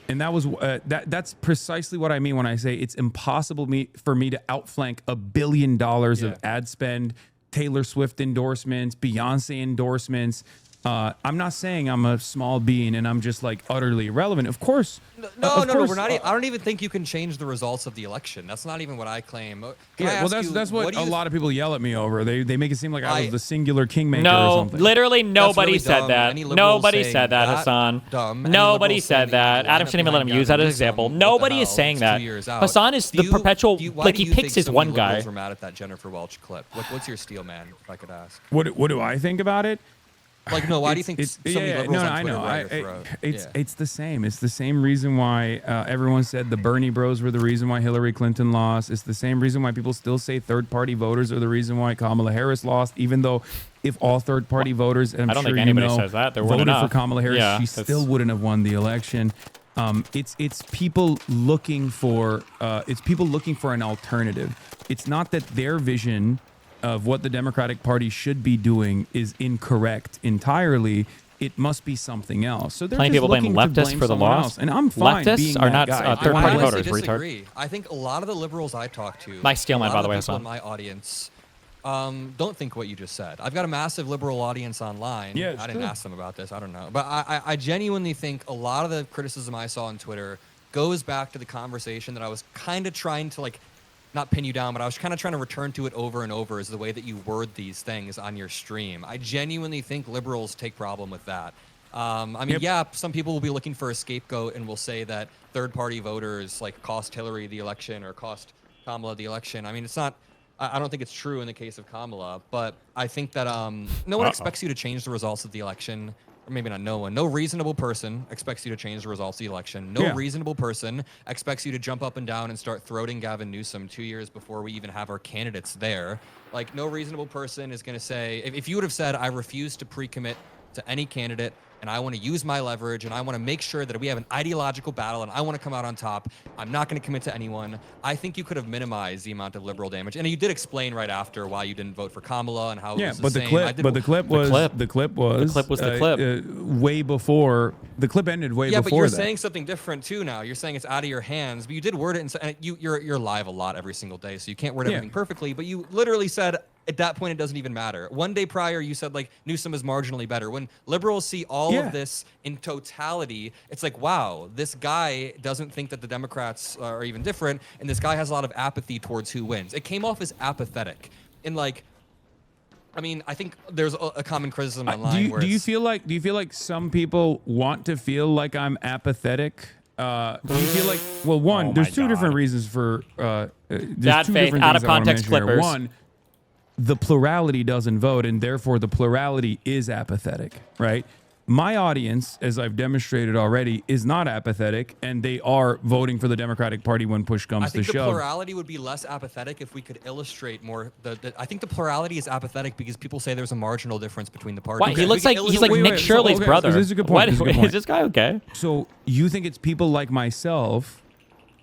And that was that's precisely what I mean when I say it's impossible for me to outflank $1 billion of ad spend, Taylor Swift endorsements, Beyonce endorsements. I'm not saying I'm a small bean and I'm just like utterly irrelevant. Of course. No, we're not. I don't even think you can change the results of the election. That's not even what I claim. That's what a lot of people yell at me over. They make it seem like I was the singular kingmaker or No, something. literally nobody really said dumb. that. Any liberals Nobody saying said that, that, Hassan. dumb. Any Nobody liberals said saying that. that Adam shouldn't even let him use that as an example. what the Nobody hell? is saying It's that. 2 years out. Hassan is the perpetual, why like do he you picks think his so one many guy. liberals were mad at that Jennifer Welch clip? What's your steel, man? If I could ask. What do I think about it? Like, no, why do you think so many liberals on Twitter were at your throat? It's the same. It's the same reason why everyone said the Bernie bros were the reason why Hillary Clinton lost. It's the same reason why people still say third-party voters are the reason why Kamala Harris lost, even though if all third-party voters, and I don't think anybody says that. There weren't voted enough. for Kamala Harris, Yeah, she still wouldn't have won the election. It's people looking for an alternative. It's not that their vision of what the Democratic Party should be doing is incorrect entirely. It must be something else. So they're Plenty just people blame looking to leftists blame for the someone loss. else. And I'm fine Leftists being are that not, guy. third-party I honestly voters, retard. disagree. I think a lot of the liberals I talk to, Nice steel man, by the way, people Hassan. in my audience, don't think what you just said. I've got a massive liberal audience online. Yeah, I didn't ask them about this. I don't know. But I genuinely think a lot of the criticism I saw on Twitter goes back to the conversation that I was kind of trying to not pin you down, but I was kind of trying to return to it over and over, is the way that you word these things on your stream. I genuinely think liberals take problem with that. Yeah, some people will be looking for a scapegoat and will say that third-party voters cost Hillary the election or cost Kamala the election. I mean, it's not. I don't think it's true in the case of Kamala, but I think that no one expects you to change the results of the election. Or maybe not no one. No reasonable person expects you to change the results of the election. No reasonable person expects you to jump up and down and start throating Gavin Newsom 2 years before we even have our candidates there. No reasonable person is going to say, if you would have said, I refuse to pre-commit to any candidate, and I want to use my leverage, and I want to make sure that we have an ideological battle, and I want to come out on top, I'm not going to commit to anyone, I think you could have minimized the amount of liberal damage. And you did explain right after why you didn't vote for Kamala and how it was the same. The clip was way before. The clip ended way before that. Yeah, but you're saying something different too now. You're saying it's out of your hands, but you did word it, and you're live a lot every single day, so you can't word everything perfectly, but you literally said, at that point, it doesn't even matter. One day prior, you said Newsom is marginally better. When liberals see all of this in totality, it's like, wow, this guy doesn't think that the Democrats are even different, and this guy has a lot of apathy towards who wins. It came off as apathetic. And I think there's a common criticism online. Do you feel like some people want to feel like I'm apathetic? Do you feel like, well, one, there's two different reasons for that faith out of context clippers. One, the plurality doesn't vote, and therefore the plurality is apathetic, right? My audience, as I've demonstrated already, is not apathetic, and they are voting for the Democratic Party when push comes to shove. I think the plurality would be less apathetic if we could illustrate more. I think the plurality is apathetic because people say there's a marginal difference between the parties. Why? He looks like he's like Nick Shirley's brother. So this is a good point. Is this guy okay? So you think it's people like myself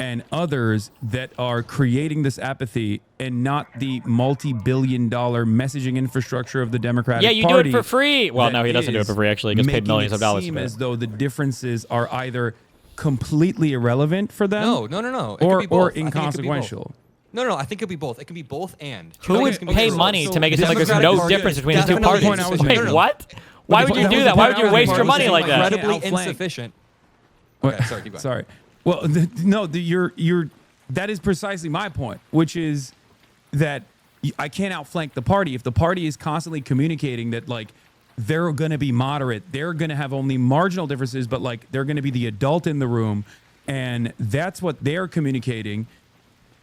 and others that are creating this apathy and not the multi-billion-dollar messaging infrastructure of the Democratic Party? Yeah, you do it for free. Well, no, he doesn't do it for free. Actually, he gets paid millions of dollars. Making it seem as though the differences are either completely irrelevant for them, or inconsequential. No, I think it could be both. It can be both and. Who would pay money to make it seem like there's no difference between the two parties? Wait, what? Why would you do that? Why would you waste your money like that? Incredibly insufficient. Okay, sorry, keep going. Sorry. Well, that is precisely my point, which is that I can't outflank the party. If the party is constantly communicating that they're going to be moderate, they're going to have only marginal differences, but they're going to be the adult in the room, and that's what they're communicating.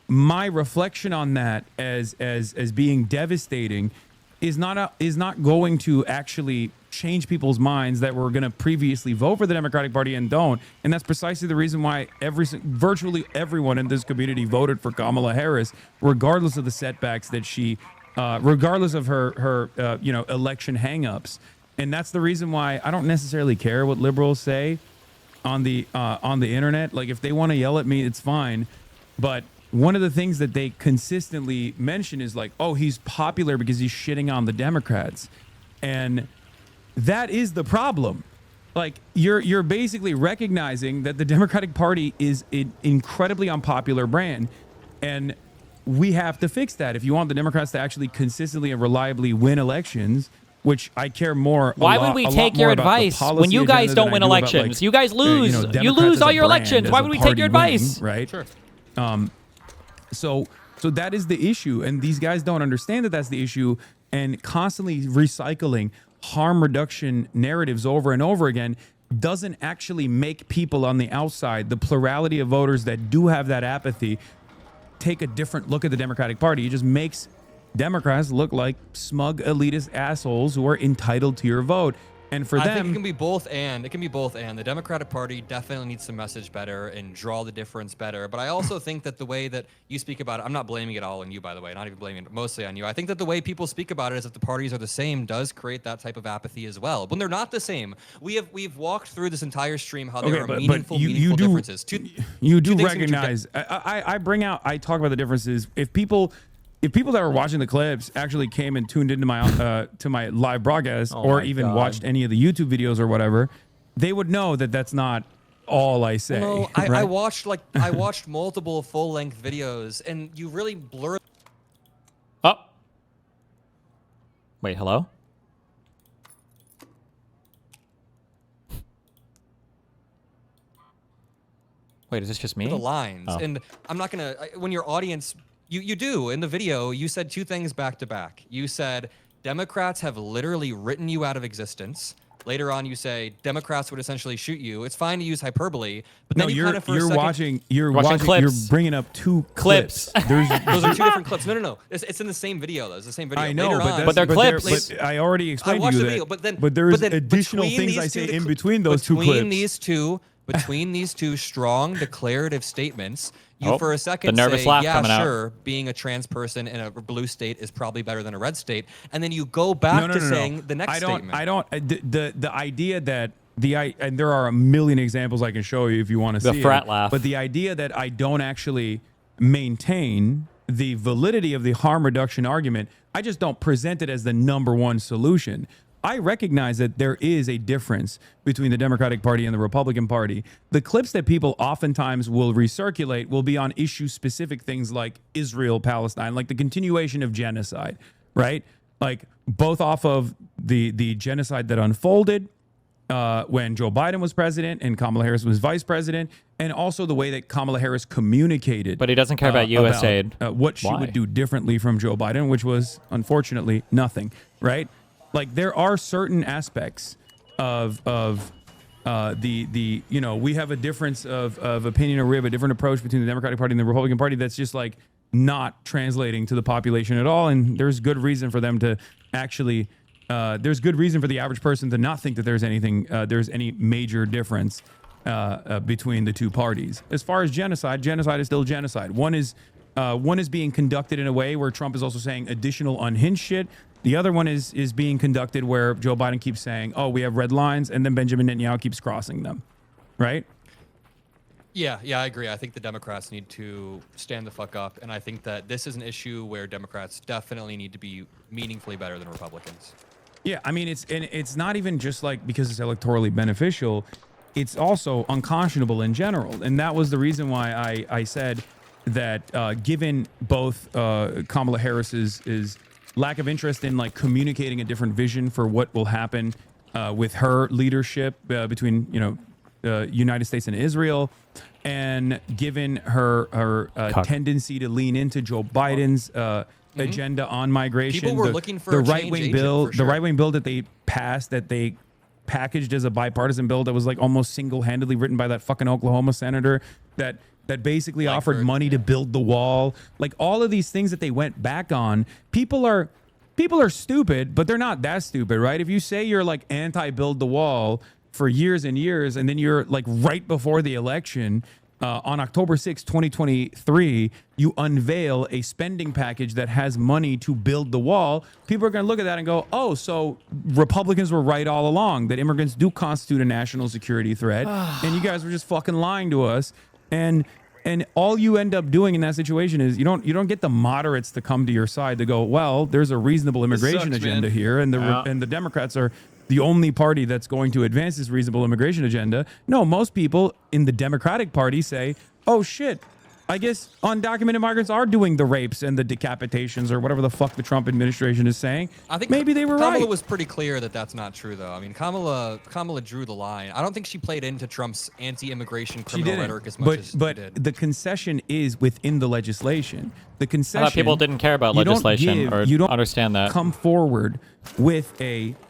My reflection on that as being devastating is not going to actually change people's minds that were going to previously vote for the Democratic Party and don't. And that's precisely the reason why virtually everyone in this community voted for Kamala Harris, regardless of the setbacks that she, regardless of her election hangups. And that's the reason why I don't necessarily care what liberals say on the internet. Like, if they want to yell at me, it's fine. But one of the things that they consistently mention is like, oh, he's popular because he's shitting on the Democrats. And that is the problem. Like, you're basically recognizing that the Democratic Party is an incredibly unpopular brand. And we have to fix that. If you want the Democrats to actually consistently and reliably win elections, which I care more. Why would we take your advice when you guys don't win elections? You guys lose. You lose all your elections. Why would we take your advice? Right. Sure. So that is the issue, and these guys don't understand that that's the issue, and constantly recycling harm reduction narratives over and over again doesn't actually make people on the outside, the plurality of voters that do have that apathy, take a different look at the Democratic Party. It just makes Democrats look like smug elitist assholes who are entitled to your vote. And for them, I think it can be both and. It can be both and. The Democratic Party definitely needs to message better and draw the difference better. But I also think that the way that you speak about it, I'm not blaming it all on you, by the way, not even blaming it mostly on you. I think that the way people speak about it as if the parties are the same does create that type of apathy as well. When they're not the same, we've walked through this entire stream how there are meaningful differences. You do recognize. I talk about the differences. If people that were watching the clips actually came and tuned into my to my live broadcast or even watched any of the YouTube videos or whatever, they would know that that's not all I say. No, right? I watched multiple full-length videos, and you really blur. Oh. Wait, hello? Wait, is this just me? The lines, and I'm not gonna. When your audience. You do. In the video, you said two things back to back. You said Democrats have literally written you out of existence. Later on, you say Democrats would essentially shoot you. It's fine to use hyperbole, but then you're watching clips. You're bringing up two clips. Those are two different clips. No. It's in the same video, though. It's the same video. I know, but they're clips. But I already explained to you that. But there's additional things I say in between those two clips. Between these two strong declarative statements, you for a second the nervous say, laugh yeah, coming sure, being a trans person in a blue state is probably better than a red state, and then you go back to saying the next statement. The idea that and there are a million examples I can show you if you want to see the frat laugh. But the idea that I don't actually maintain the validity of the harm reduction argument, I just don't present it as the number one solution. I recognize that there is a difference between the Democratic Party and the Republican Party. The clips that people oftentimes will recirculate will be on issue-specific things like Israel, Palestine, like the continuation of genocide, right? Like both off of the genocide that unfolded when Joe Biden was president and Kamala Harris was vice president, and also the way that Kamala Harris communicated. But he doesn't care about U.S. aid. What she would do differently from Joe Biden, which was unfortunately nothing, right? Like there are certain aspects of the we have a difference of opinion, or we have a different approach between the Democratic Party and the Republican Party that's just like not translating to the population at all. And there's good reason for them to actually there's good reason for the average person to not think that there's any major difference between the two parties. As far as genocide is still genocide. One is being conducted in a way where Trump is also saying additional unhinged shit. The other one is being conducted where Joe Biden keeps saying, oh, we have red lines, and then Benjamin Netanyahu keeps crossing them, right? Yeah, I agree. I think the Democrats need to stand the fuck up, and I think that this is an issue where Democrats definitely need to be meaningfully better than Republicans. Yeah, I mean, it's not even just like because it's electorally beneficial. It's also unconscionable in general, and that was the reason why I said that given both Kamala Harris's lack of interest in like communicating a different vision for what will happen with her leadership between United States and Israel, and given her tendency to lean into Joe Biden's agenda on migration, people were looking for the a right wing change bill, agent, for sure. the right wing bill that they packaged as a bipartisan bill that was like almost single-handedly written by that fucking Oklahoma senator that basically offered money to build the wall. Like all of these things that they went back on, people are stupid, but they're not that stupid, right? If you say you're like anti-build the wall for years and years, and then you're like right before the election, on October 6, 2023, you unveil a spending package that has money to build the wall. People are going to look at that and go, oh, so Republicans were right all along that immigrants do constitute a national security threat. And you guys were just fucking lying to us. And all you end up doing in that situation is you don't get the moderates to come to your side to go, well, there's a reasonable immigration agenda here, and the Democrats are the only party that's going to advance this reasonable immigration agenda. No, most people in the Democratic Party say, oh shit, I guess undocumented migrants are doing the rapes and the decapitations or whatever the fuck the Trump administration is saying. I think maybe they were right. Kamala was pretty clear that that's not true, though. I mean, Kamala drew the line. I don't think she played into Trump's anti-immigration criminal rhetoric as much as he did. But the concession is within the legislation. The concession. I thought people didn't care about legislation or understand that. Come forward with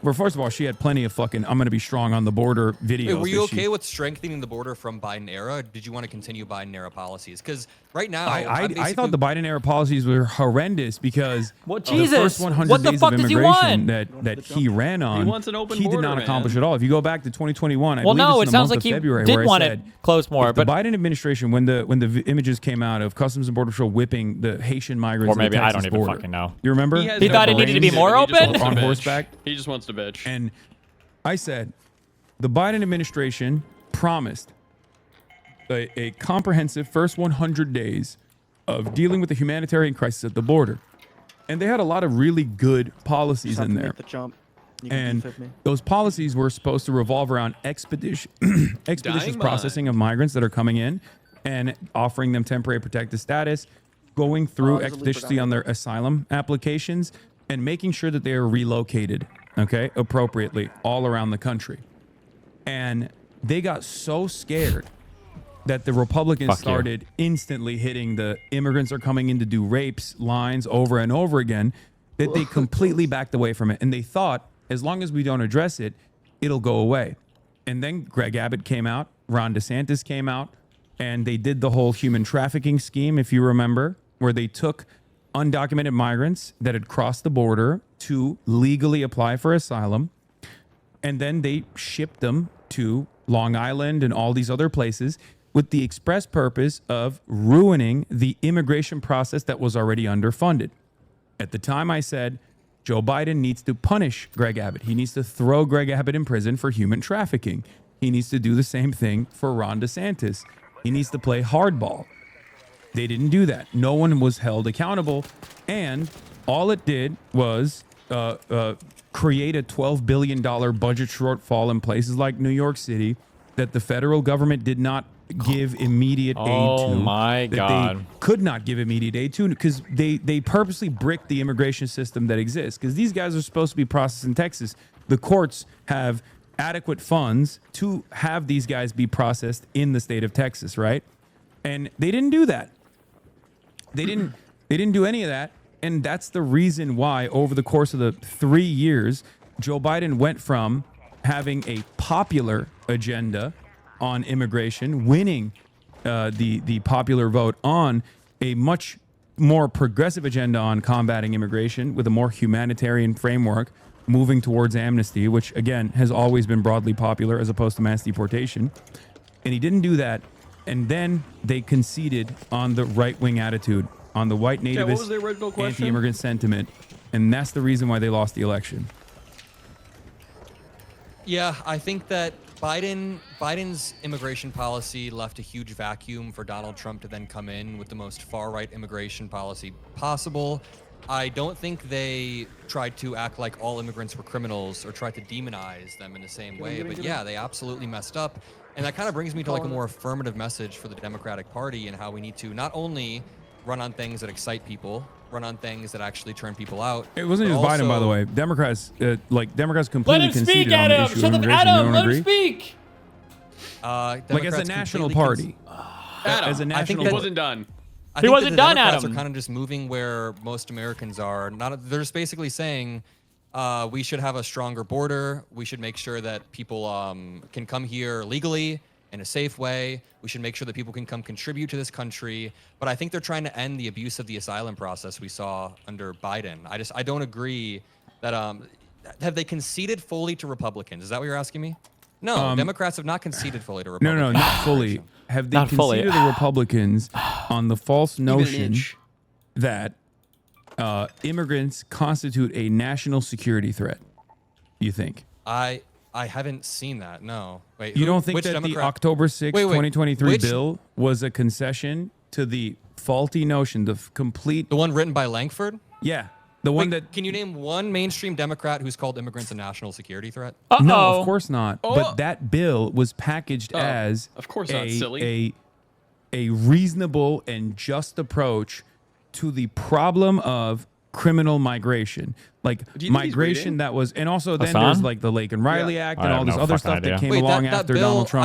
well, first of all, she had plenty of fucking I'm going to be strong on the border videos. Wait, were you okay with strengthening the border from Biden era? Did you want to continue Biden era policies? Because right now, I thought the Biden era policies were horrendous because Jesus, the first 100 what the days fuck of does he immigration want? that he ran on, He wants an open he did border, not man. accomplish at all. If you go back to 2021, I Well, believe no, it's it in the sounds month like of he February did where I want said, it closed more. if the But Biden administration, when the images came out of Customs and Border Patrol whipping the Haitian migrants, Or maybe at the I don't Texas even border. fucking know. You remember? He thought it needed to be more open? On horseback. He just wants to bitch. And I said, the Biden administration promised a comprehensive first 100 days of dealing with the humanitarian crisis at the border. And they had a lot of really good policies in there. And those policies were supposed to revolve around expeditious processing of migrants that are coming in and offering them temporary protected status, going through expeditiously on their asylum applications, and making sure that they are relocated, appropriately all around the country. And they got so scared that the Republicans started instantly hitting the immigrants are coming in to do rapes lines over and over again, that they completely backed away from it. And they thought, as long as we don't address it, it'll go away. And then Greg Abbott came out, Ron DeSantis came out, and they did the whole human trafficking scheme, if you remember, where they took undocumented migrants that had crossed the border to legally apply for asylum, and then they shipped them to Long Island and all these other places with the express purpose of ruining the immigration process that was already underfunded. At the time, I said, Joe Biden needs to punish Greg Abbott. He needs to throw Greg Abbott in prison for human trafficking. He needs to do the same thing for Ron DeSantis. He needs to play hardball. They didn't do that. No one was held accountable. And all it did was create a $12 billion budget shortfall in places like New York City that the federal government did not give immediate aid to. Oh my God. They could not give immediate aid to because they purposely bricked the immigration system that exists, because these guys are supposed to be processed in Texas. The courts have adequate funds to have these guys be processed in the state of Texas, right? And they didn't do that. They didn't do any of that. And that's the reason why over the course of the 3 years, Joe Biden went from having a popular agenda on immigration, winning the popular vote, on a much more progressive agenda on combating immigration with a more humanitarian framework, moving towards amnesty, which again has always been broadly popular as opposed to mass deportation. And he didn't do that. And then they conceded on the right-wing attitude, on the white nativist anti-immigrant sentiment. And that's the reason why they lost the election. Yeah, I think that Biden's immigration policy left a huge vacuum for Donald Trump to then come in with the most far-right immigration policy possible. I don't think they tried to act like all immigrants were criminals or tried to demonize them in the same way. But yeah, they absolutely messed up. And that kind of brings me to like a more affirmative message for the Democratic Party and how we need to not only run on things that excite people, run on things that actually turn people out. It wasn't just Biden, by the way. Democrats completely conceded on the issue of immigration. Adam, let him speak. Like as a national party. As a national, he wasn't done. He wasn't done, Democrats Adam. are kind of just moving where most Americans are. They're just basically saying, we should have a stronger border. We should make sure that people can come here legally in a safe way. We should make sure that people can come contribute to this country. But I think they're trying to end the abuse of the asylum process we saw under Biden. I don't agree that have they conceded fully to Republicans? Is that what you're asking me? No, Democrats have not conceded fully to Republicans. No, not fully. Have they Not fully. conceded the Republicans on the false notion inch. that immigrants constitute a national security threat? You think? I haven't seen that. No. Wait. You don't think which that the Democrat? October 6, Wait, 2023 which- bill was a concession to the faulty notion, the complete? The one written by Langford? Yeah, the one Wait, that. can you name one mainstream Democrat who's called immigrants a national security threat? No, Uh-oh. of course not. Oh. But that bill was packaged as of course not, silly. a reasonable and just approach to the problem of criminal migration. Like Do you think he's migration reading? that was, and also then Hassan? there's like the Lake and Riley Yeah. Act I and have all this no other fucking stuff that idea. came along that after bill, Donald Trump.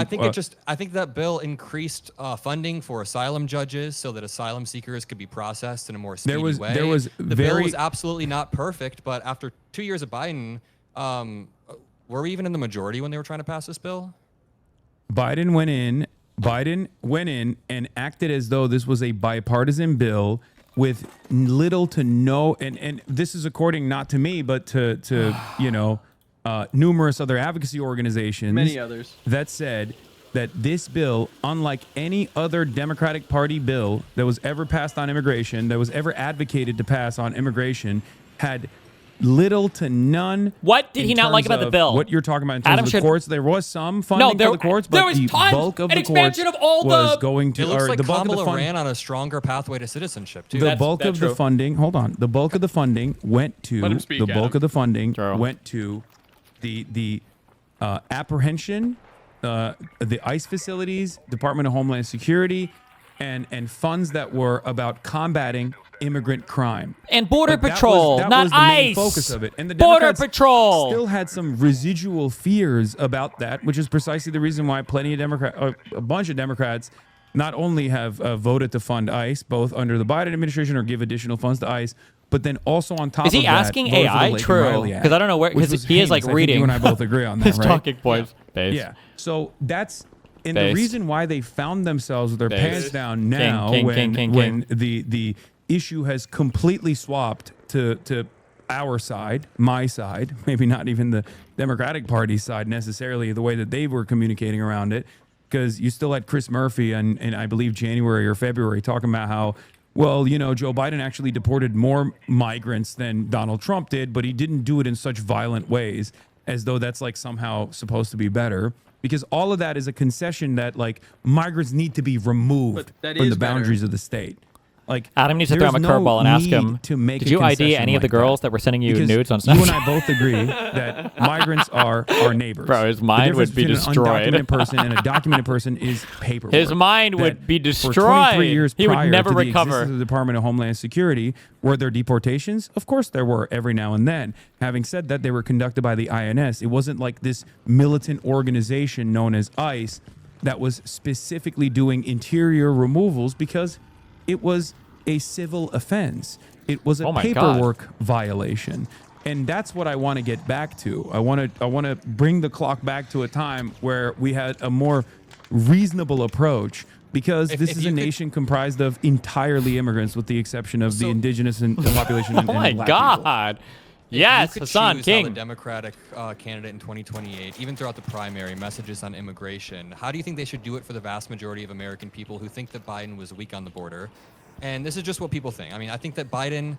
I think that bill increased funding for asylum judges so that asylum seekers could be processed in a more speedy way. there was the bill very- was absolutely not perfect, but after 2 years of Biden, were we even in the majority when they were trying to pass this bill? Biden went in and acted as though this was a bipartisan bill with little to no, and this is according not to me, but to numerous other advocacy organizations, Many others. that said that this bill, unlike any other Democratic Party bill that was ever passed on immigration, that was ever advocated to pass on immigration, had little to none. What did in he not like terms about the of bill? What you're talking about in terms Adam of the should- courts, there was some funding for the courts, but there was the tons, bulk of an the courts expansion of all was the- going to, It looks or like the bulk of the Kamala fund, ran on a stronger pathway to citizenship, too. the That's- bulk that's of the true. funding. Hold on, the bulk of the funding went to Let him speak, the bulk Adam. of the funding True. went to the apprehension, the ICE facilities, Department of Homeland Security, and funds that were about combating immigrant crime. And Border Like, Patrol, that not was the main ICE. focus of it. And the Border Democrats Patrol. still had some residual fears about that, which is precisely the reason why a bunch of Democrats not only have voted to fund ICE, both under the Biden administration or give additional funds to ICE, but then also on top Is he of that, asking voted for the AI? Lake and True. Riley Act, 'Cause I don't know where- which 'cause was he is, like, heinous. I think reading you and I both agree on that, his right? talking points. Base. Yeah. So that's and the Based. reason why they found themselves with their Based. pants down now King, when the issue has completely swapped to our side, my side, maybe not even the Democratic Party side necessarily, the way that they were communicating around it, because you still had Chris Murphy and I believe January or February talking about how, well, Joe Biden actually deported more migrants than Donald Trump did, but he didn't do it in such violent ways, as though that's like somehow supposed to be better. Because all of that is a concession that like migrants need to be removed But that from is the boundaries better. of the state. Like Adam needs to throw him a there's no curveball and ask need him, to make did a you ID concession any of the like girls that. that were sending you Because nudes on You and Snapchat? I both agree that migrants are our neighbors. Bro, his The mind difference would be between destroyed. An undocumented person and a documented person is paperwork. His mind That would be For destroyed. 23 years He would prior never to the recover. existence of the Department of Homeland Security, were there deportations? Of course there were, every now and then. Having said that, they were conducted by the INS. It wasn't like this militant organization known as ICE that was specifically doing interior removals, because it was a civil offense. It was a Oh my God. paperwork violation. And that's what I want to get back to. I want to bring the clock back to a time where we had a more reasonable approach, because If- this if is you a could- nation comprised of entirely immigrants, with the exception of the So- indigenous and the population. Oh and my black people. God. Yes, you could Hasan choose how the King. Democratic candidate in 2028, even throughout the primary, messages on immigration. How do you think they should do it for the vast majority of American people who think that Biden was weak on the border? And this is just what people think. I mean, I think that Biden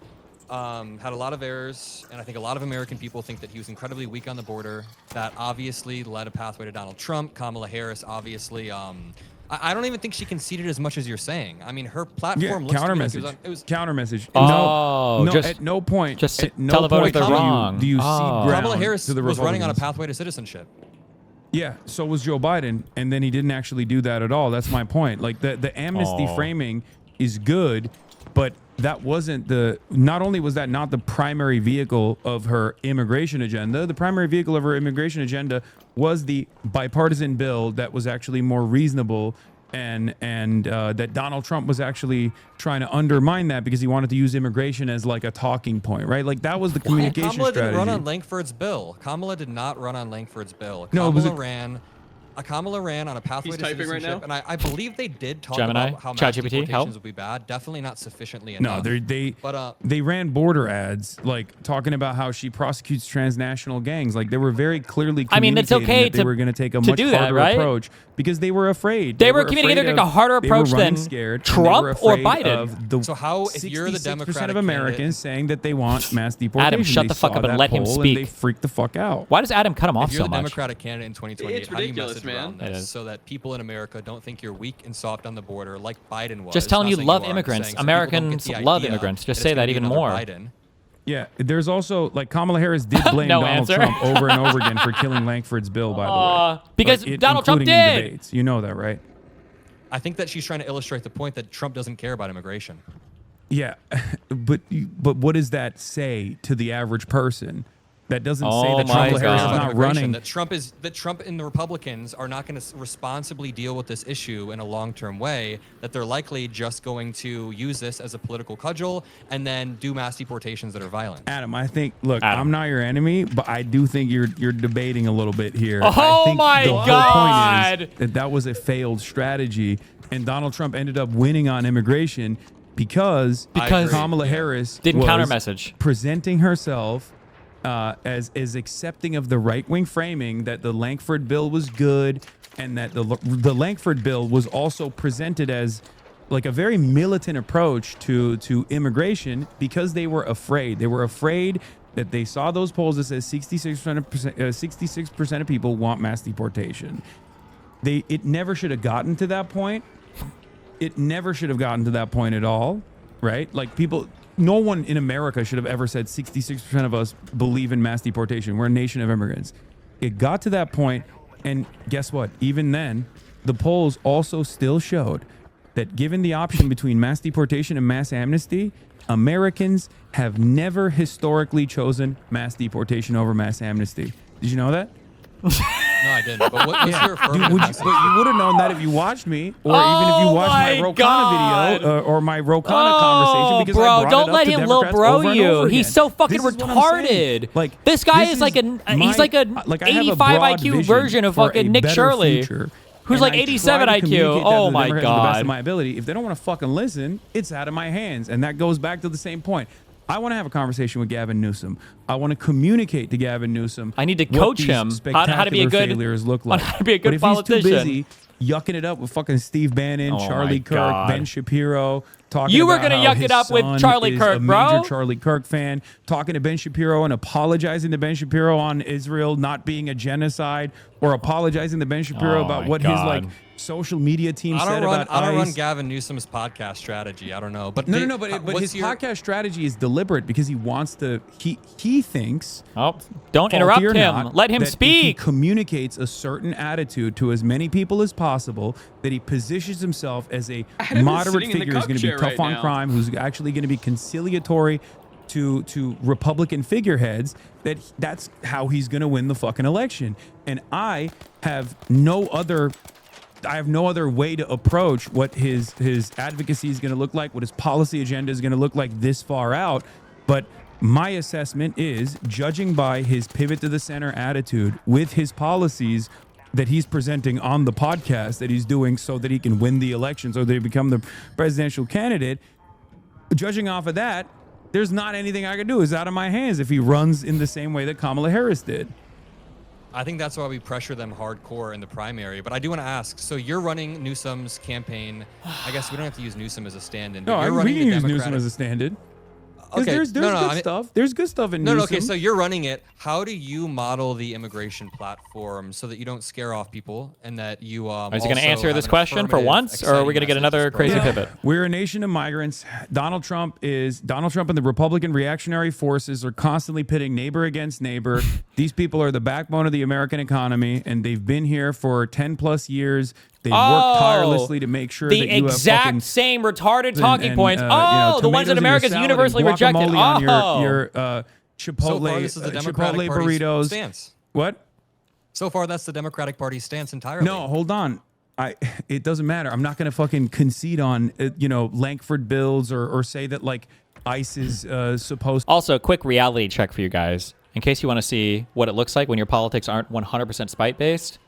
had a lot of errors, and I think a lot of American people think that he was incredibly weak on the border. That obviously led a pathway to Donald Trump. Kamala Harris, obviously. I don't even think she conceded as much as you're saying. I mean, her Yeah, platform looks to counter me like message. it was Counter message. Oh, no, just- at no point. just at no tell the voters point they're do you- wrong. Do you Oh. see Kamala Harris to the was running on a Republicans. pathway to citizenship. Yeah, so was Joe Biden, and then he didn't actually do that at all. That's my point. Like the amnesty Oh. framing is good, but that wasn't not only was that not the primary vehicle of her immigration agenda, the primary vehicle of her immigration agenda was the bipartisan bill that was actually more reasonable and that Donald Trump was actually trying to undermine that because he wanted to use immigration as like a talking point, right? Like that was the communication Kamala strategy. didn't run on Langford's bill. Kamala did not run on Langford's bill. No, Kamala ran on a pathway to typing right citizenship, now? and I believe they did talk Gemini? about how mass ChatGPT, deportations help? would be bad. Definitely not sufficiently No, enough. they ran border ads like talking about how she prosecutes transnational gangs. Like they were very clearly I mean, it's communicating okay that they were going to take a to much do that, harder right? approach because they were afraid. They were communicating like a harder they were approach running than scared, and Trump they were or afraid Biden. of the So how, if you're the 66% Democratic of Americans candidate- saying that they want mass deportation. Adam, shut They the fuck saw up and that let him poll speak. And they freaked the fuck out. Why does Adam cut him off If you're so the much? Democratic candidate in 2028, It's how do you ridiculous, message man. around It this is. so that people in America don't think you're weak and soft on the border like Biden was? Just telling Not you saying love are, I'm immigrants. saying so people don't get Americans the love idea immigrants. Just that say it's gonna that be even another more. Biden. Yeah, there's also like Kamala Harris did blame No Donald answer. Trump over and over again for killing Langford's bill, by the way. Because Like, Donald Trump including in did. debates. You know that, right? I think that she's trying to illustrate the point that Trump doesn't care about immigration. Yeah, but what does that say to the average person? That doesn't say Oh that my Kamala Harris is God. not running. That Trump and the Republicans are not going to responsibly deal with this issue in a long-term way. That they're likely just going to use this as a political cudgel and then do mass deportations that are violent. Adam, I think. Look, Adam. I'm not your enemy, but I do think you're debating a little bit here. Oh I think my the whole God. point is that was a failed strategy, and Donald Trump ended up winning on immigration because Because- Kamala Harris Didn't was counter-message. presenting herself as accepting of the right wing framing that the Langford bill was good, and that the Langford bill was also presented as like a very militant approach to immigration because they were afraid. They were afraid that they saw those polls that says 66% of people want mass deportation. It never should have gotten to that point. It never should have gotten to that point at all, right? Like no one in America should have ever said 66% of us believe in mass deportation. We're a nation of immigrants. It got to that point, and guess what? Even then, the polls also still showed that given the option between mass deportation and mass amnesty, Americans have never historically chosen mass deportation over mass amnesty. Did you know that? No, I didn't. But what's your Dude, affirmative message? but you would have known that if you watched me, or Oh even if you watched my my Rokana God. video or my Rokana conversation. Because I bro, brought don't it up let to him little Democrats bro over and you. over He's again. so fucking This is what I'm saying. retarded. Like this guy this is like he's like I an have a 85 broad IQ vision version of for a fucking Nick better Shirley, future, who's and like I 87 try to communicate IQ. that Oh to the my Democrats to the best of God. my ability. If they don't want to fucking listen, it's out of my hands, and that goes back to the same point. I want to have a conversation with Gavin Newsom. I want to communicate to Gavin Newsom. I need to what coach these him on how to be a spectacular good- failures look on like. how to be a good but if he's too politician. busy yucking it up with fucking Steve Bannon, Oh Charlie my Kirk, God. Ben Shapiro, talking You were about gonna how yuck his it up with son Charlie is Kirk, a bro. major Charlie Kirk fan, talking to Ben Shapiro and apologizing to Ben Shapiro on Israel not being a genocide, or apologizing to Ben Shapiro Oh about my what God. his like social media team I said don't run. about I don't run ICE. Gavin Newsom's podcast strategy. I don't know. But No, but what's his your- podcast strategy is deliberate because he wants to. He thinks. Oh, don't faulty interrupt or him. not, Let him that If he speak. communicates a certain attitude to as many people as possible, that he positions himself as a Adam is moderate sitting in the figure who's cup going to be chair tough right on now. crime, who's actually going to be conciliatory to Republican figureheads. That's how he's going to win the fucking election. And I have no other way to approach what his advocacy is going to look like, what his policy agenda is going to look like this far out. But my assessment is, judging by his pivot to the center attitude with his policies that he's presenting on the podcast that he's doing so that he can win the election, so that he become the presidential candidate, judging off of that, there's not anything I can do. It's out of my hands if he runs in the same way that Kamala Harris did. I think that's why we pressure them hardcore in the primary. But I do want to ask. So you're running Newsom's campaign. I guess we don't have to use Newsom as a stand-in. But No, you're we running can the use Newsom Democratic- as a stand-in. 'Cause Okay, there's no, good I mean- stuff. There's good stuff in No, Newsom. okay, so you're running it. How do you model the immigration platform so that you don't scare off people and that you Is he going to answer this question for once, or are we going to get another crazy pivot? We're a nation of migrants. Donald Trump and the Republican reactionary forces are constantly pitting neighbor against neighbor. These people are the backbone of the American economy, and they've been here for 10 plus years. They've worked tirelessly to make sure the that you have exact fucking same retarded talking points. you Oh, know, the ones that tomatoes in your America's salad universally and rejected. guacamole on Oh, your So Chipotle, far, this is the Democratic Chipotle Party's burritos. stance. What? So far, that's the Democratic Party's stance entirely. No, hold on. it doesn't matter. I'm not going to fucking concede on, Lankford bills or say that like ICE is supposed to. Also, quick reality check for you guys, in case you want to see what it looks like when your politics aren't 100% spite-based.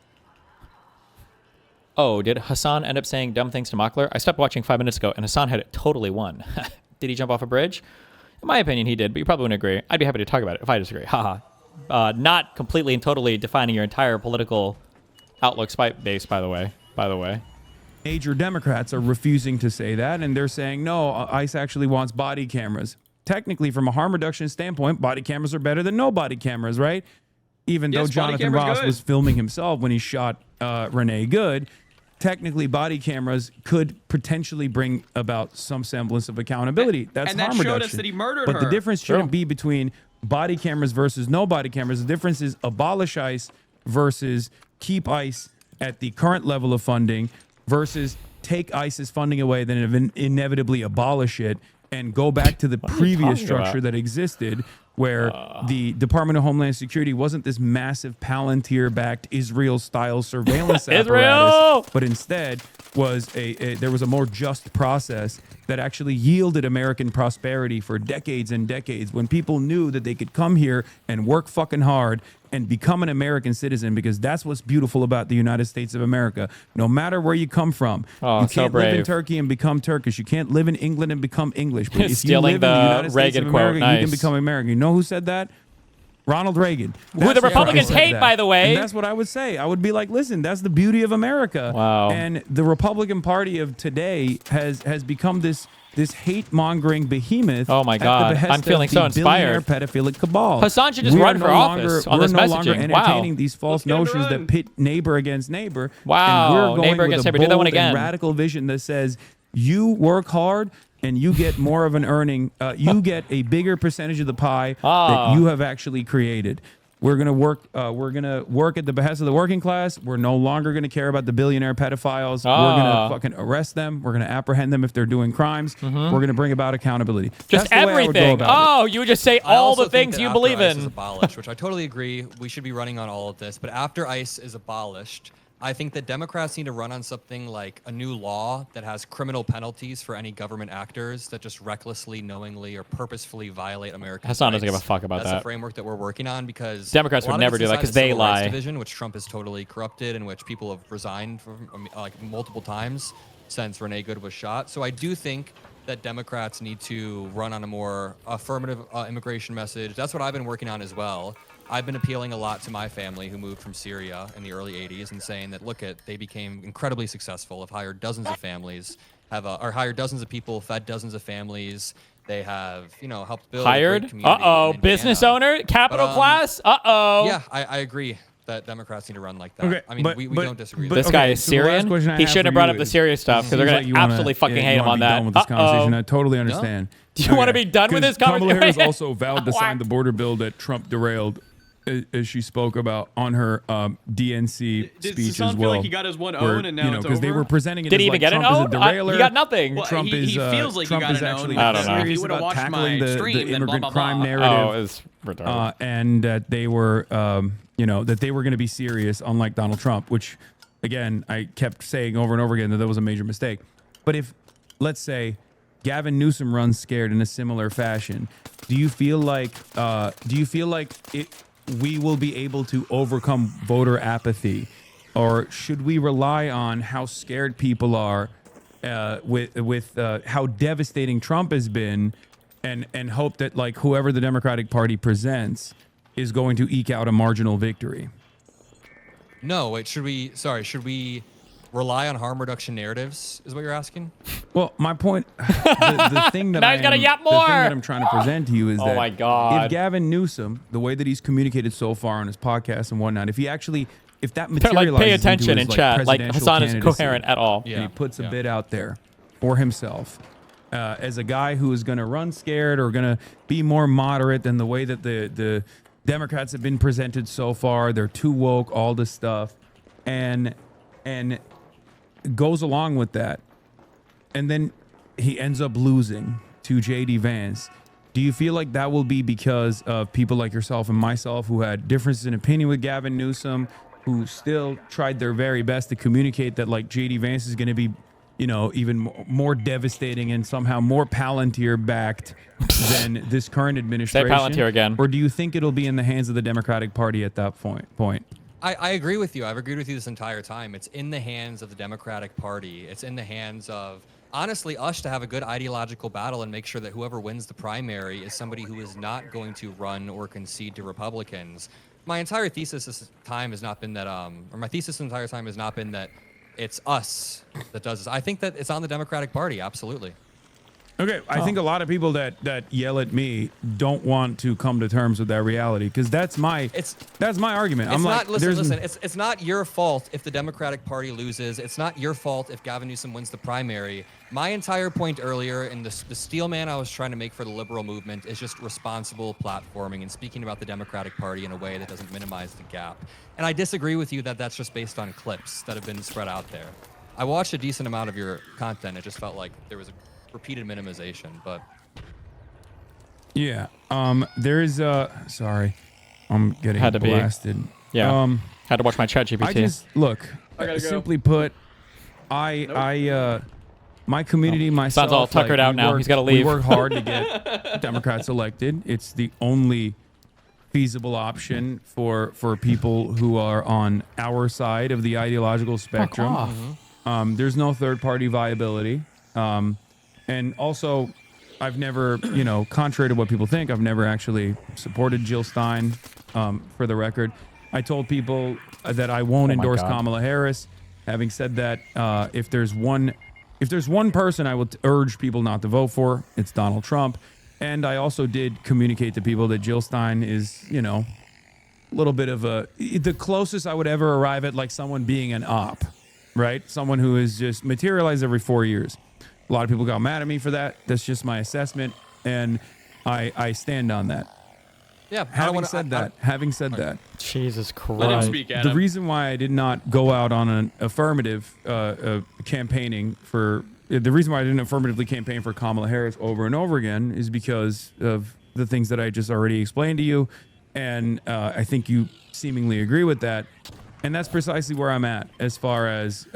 Oh, did Hasan end up saying dumb things to Mockler? I stopped watching 5 minutes ago, and Hasan had totally won. Did he jump off a bridge? In my opinion, he did, but you probably wouldn't agree. I'd be happy to talk about it if I disagree. Haha. Not completely and totally defining your entire political outlook spite-based, by the way. Major Democrats are refusing to say that, and they're saying, no, ICE actually wants body cameras. Technically, from a harm reduction standpoint, body cameras are better than no body cameras, right? Even though Jonathan Ross was filming himself when he shot Renee Good, technically body cameras could potentially bring about some semblance of accountability. That's and harm that showed reduction. us that he murdered but her. the difference shouldn't be between body cameras versus no body cameras. The difference is abolish ICE versus keep ICE at the current level of funding versus take ICE's funding away, then inevitably abolish it and go back to the previous structure that existed, where the Department of Homeland Security wasn't this massive Palantir-backed Israel-style surveillance apparatus, but instead was there was a more just process that actually yielded American prosperity for decades and decades, when people knew that they could come here and work fucking hard and become an American citizen, because that's what's beautiful about the United States of America. No matter where you come from, you can't live in Turkey and become Turkish. You can't live in England and become English. But if you live in the United States of America, you can become American. You know who said that? Ronald Reagan. Who the Republicans hate, by the way. And that's what I would say. I would be like, listen, that's the beauty of America. Wow. And the Republican Party of today has become this hate-mongering behemoth. Oh my God, I'm feeling so inspired. Pedophilic cabal. Hasan should just run for office on this messaging. We're no longer entertaining these false notions that pit neighbor against neighbor. Wow, and we're going neighbor against with neighbor. a Do that bold one again. and radical vision that says you work hard and you get more of an earning. You get a bigger percentage of the pie that you have actually created. We're gonna work. We're gonna work at the behest of the working class. We're no longer gonna care about the billionaire pedophiles. We're gonna fucking arrest them. We're gonna apprehend them if they're doing crimes. We're gonna bring about accountability. Just That's the way I would go everything. about it. You would just say I all also the think things that you after believe ICE is in. abolished, which I totally agree. We should be running on all of this. But after ICE is abolished, I think that Democrats need to run on something like a new law that has criminal penalties for any government actors that just recklessly, knowingly, or purposefully violate American rights. Hasan doesn't give a fuck about That's that. a framework that we're working on, because Democrats a lot would of never it's do that inside because the they Civil Rights lie. Division, which Trump has totally corrupted, and which people have resigned from like multiple times since Renee Good was shot. So I do think that Democrats need to run on a more affirmative immigration message. That's what I've been working on as well. I've been appealing a lot to my family who moved from Syria in the early 80s and saying that, they became incredibly successful, have hired dozens of families, or hired dozens of people, fed dozens of families. They have, helped build a Hired? great community in Business Indiana. owner? Capital But, class? Yeah, I agree that Democrats need to run like that. Okay, I mean, but- we but- don't disagree. but- This Okay, guy is so the last Syrian. question I He have shouldn't have for brought you up the is- Syria stuff because they're Seems going like to you wanna- absolutely fucking you hate him wanna on be that. done with this conversation. I totally understand. Do you want to be done with this Kamala Harris conversation? also vowed to sign the border bill that Trump derailed, as she spoke about on her DNC Does speech Hasan as feel well. like he got his one where, own and now it's because they over? were presenting it Did as he even like get an Trump own? is a derailer. He got nothing. Well, Trump he is feels like he Trump got is an own. actually I don't know. If he serious would've about watched tackling my the stream and immigrant blah, blah, crime blah. narrative. Oh, it's retarded. And that they were, that they were going to be serious, unlike Donald Trump, which, again, I kept saying over and over again that was a major mistake. But if, let's say, Gavin Newsom runs scared in a similar fashion, do you feel like we will be able to overcome voter apathy, or should we rely on how scared people are with how devastating Trump has been, and hope that like whoever the Democratic Party presents is going to eke out a marginal victory? No, wait, should we rely on harm reduction narratives, is what you're asking? Well, my point, the thing that Now he's gotta yap more. the thing that I'm trying to present to you is Oh that my God. if Gavin Newsom, the way that he's communicated so far on his podcast and whatnot, if that They're materializes like, pay attention into in his, chat. Like, presidential Hasan is candidacy, coherent at all. Yeah. and he puts a bit out there for himself as a guy who is going to run scared or going to be more moderate than the way that the Democrats have been presented so far. They're too woke, all this stuff, and goes along with that, and then he ends up losing to JD Vance. Do you feel like that will be because of people like yourself and myself who had differences in opinion with Gavin Newsom, who still tried their very best to communicate that like JD Vance is going to be, even more devastating and somehow more Palantir backed than this current administration. Palantir again. Or do you think it'll be in the hands of the Democratic Party at that point? I agree with you. I've agreed with you this entire time. It's in the hands of the Democratic Party. It's in the hands of, honestly, us to have a good ideological battle and make sure that whoever wins the primary is somebody who is not going to run or concede to Republicans. My entire thesis this time has not been that, my thesis the entire time has not been that it's us that does this. I think that it's on the Democratic Party, absolutely. Okay, I think a lot of people that yell at me don't want to come to terms with that reality because that's my argument. I'm like, listen. It's not your fault if the Democratic Party loses. It's not your fault if Gavin Newsom wins the primary. My entire point earlier, and the steel man I was trying to make for the liberal movement, is just responsible platforming and speaking about the Democratic Party in a way that doesn't minimize the gap. And I disagree with you that that's just based on clips that have been spread out there. I watched a decent amount of your content. It just felt like there was a repeated minimization, but yeah, there is sorry, I'm getting Had to blasted. Yeah, had to watch my chat GPT. I just look. gotta go. Simply put, my community, myself. Sounds all tuckered out now. He's gotta leave. We work hard to get Democrats elected. It's the only feasible option for people who are on our side of the ideological spectrum. off. There's no third party viability. And also, I've never, contrary to what people think, I've never actually supported Jill Stein, for the record. I told people that I won't endorse God. Kamala Harris. Having said that, if there's one person I would urge people not to vote for, it's Donald Trump. And I also did communicate to people that Jill Stein is, a little bit of the closest I would ever arrive at like someone being an op, right? Someone who is just materialized every 4 years. A lot of people got mad at me for that. That's just my assessment, and I stand on that. yeah. Having said that, Jesus Christ. Let him speak, Adam. the reason why I did not go out on an affirmative campaigning for the reason why I didn't affirmatively campaign for Kamala Harris over and over again is because of the things that I just already explained to you, and I think you seemingly agree with that, and that's precisely where I'm at as far as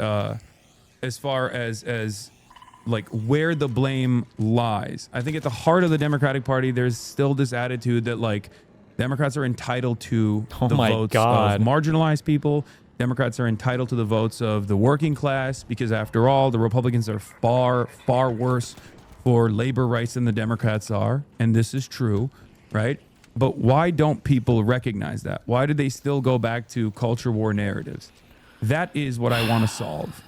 like where the blame lies. I think at the heart of the Democratic Party, there's still this attitude that like Democrats are entitled to the votes of marginalized people. Democrats are entitled to the votes of the working class because after all, the Republicans are far, far worse for labor rights than the Democrats are. And this is true, right? But why don't people recognize that? Why do they still go back to culture war narratives? That is what I want to solve.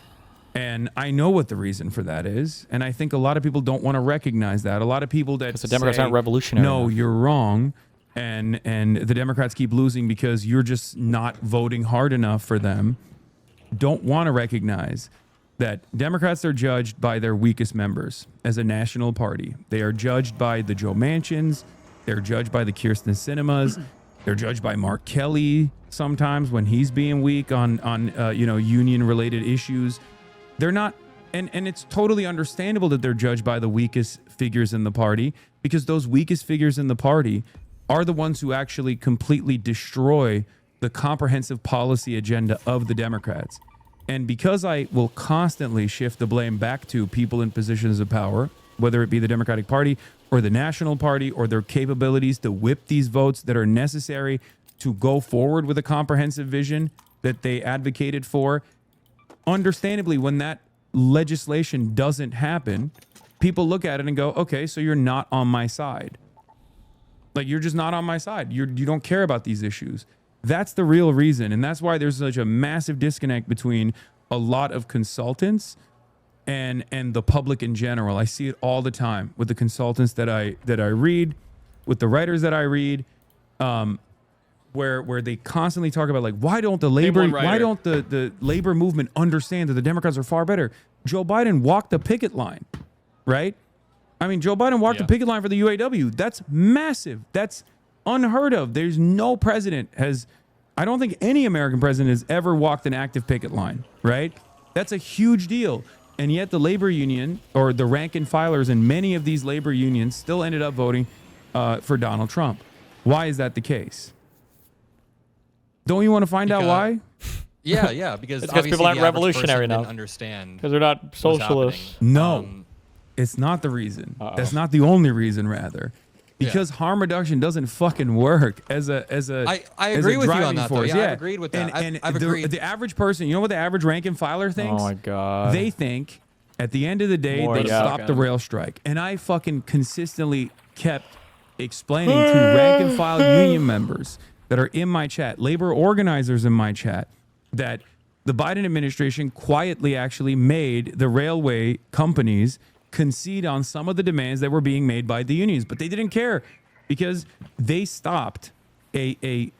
And I know what the reason for that is. And I think a lot of people don't want to recognize that. A lot of people that the Democrats say, aren't revolutionary no, enough. you're wrong. And the Democrats keep losing because you're just not voting hard enough for them. Don't want to recognize that Democrats are judged by their weakest members as a national party. They are judged by the Joe Manchins. They're judged by the Kirsten Sinemas. They're judged by Mark Kelly sometimes when he's being weak on union-related issues. They're not, and it's totally understandable that they're judged by the weakest figures in the party because those weakest figures in the party are the ones who actually completely destroy the comprehensive policy agenda of the Democrats. And because I will constantly shift the blame back to people in positions of power, whether it be the Democratic Party or the National Party or their capabilities to whip these votes that are necessary to go forward with a comprehensive vision that they advocated for, understandably, when that legislation doesn't happen, people look at it and go, okay, so you're not on my side. Like, you're just not on my side. You don't care about these issues. That's the real reason. And that's why there's such a massive disconnect between a lot of consultants and the public in general. I see it all the time with the consultants that I read, with the writers that I read, where they constantly talk about like why don't the labor movement understand that the Democrats are far better? Joe Biden walked the picket line, right? I mean, Joe Biden walked the picket line for the UAW. That's massive. That's unheard of. There's no president I don't think any American president has ever walked an active picket line, right? That's a huge deal. And yet the labor union or the rank and filers in many of these labor unions still ended up voting for Donald Trump. Why is that the case? Don't you want to find out why? Yeah, because It's 'cause obviously people aren't the average revolutionary person now. didn't understand Because they're not what's socialists. happening. No, it's not the reason. Uh-oh. That's not the only reason, rather. Because harm reduction doesn't fucking work as a I as agree a with you on driving that, though. force. Yeah, I've agreed with that. And I've the, agreed. the average person, you know what the average rank and filer thinks? Oh my god. They think at the end of the day More they yeah. stop the rail strike. And I fucking consistently kept explaining to rank and file union members that are in my chat, labor organizers in my chat, that the Biden administration quietly actually made the railway companies concede on some of the demands that were being made by the unions, but they didn't care because they stopped a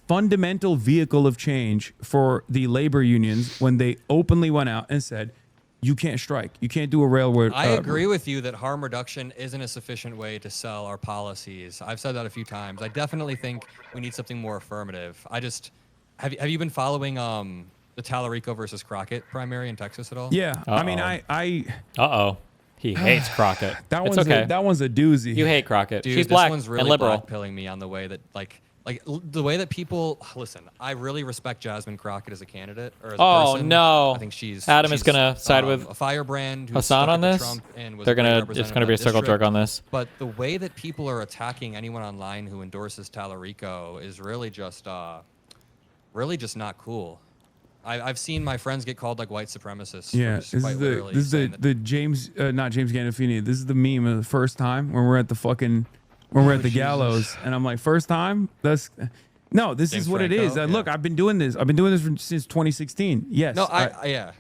fundamental vehicle of change for the labor unions when they openly went out and said, you can't strike. You can't do a railroad. I agree with you that harm reduction isn't a sufficient way to sell our policies. I've said that a few times. I definitely think we need something more affirmative. I just have you been following the Tallarico versus Crockett primary in Texas at all? Yeah. I mean, Uh-oh. I Uh-oh. He hates Crockett. that it's one's okay. that one's a doozy. You hate Crockett. Dude, She's this black one's really and liberal. blackpilling me on the way that like the way that people listen. I really respect Jasmine Crockett as a candidate or as a Oh, person. no. I think she's Adam is gonna side with a firebrand who's Hassan stuck on up to this? Trump and was They're a great gonna. It's representative gonna be a of that circle jerk district. on this. But the way that people are attacking anyone online who endorses Tallarico is really just not cool. I've seen my friends get called like white supremacists. Yeah, for just this quite is literally the saying that- the James not James Gandolfini. This is the meme of the first time when we're at the fucking when we're at the gallows, and I'm like, first time? That's no. This James is what it Franco? is. Yeah. Look, I've been doing this. Since 2016. Yes. No, yeah.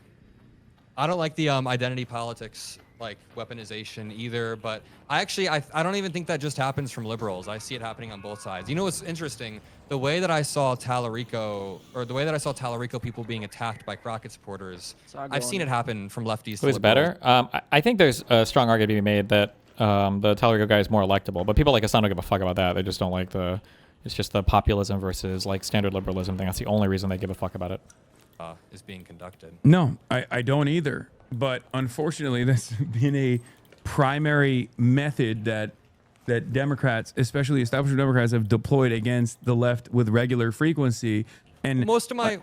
I don't like the identity politics like weaponization either, but I don't even think that just happens from liberals. I see it happening on both sides. You know what's interesting? The way that I saw Tallarico people being attacked by Crockett supporters, I've seen it happen from lefties to Who's liberals. better? I think there's a strong argument to be made that the Tallarico guy is more electable, but people like Hassan don't give a fuck about that. They just don't like it's just the populism versus like standard liberalism thing. That's the only reason they give a fuck about it. Is being conducted. No, I don't either. But unfortunately, that's been a primary method that Democrats, especially establishment Democrats, have deployed against the left with regular frequency. And Most of my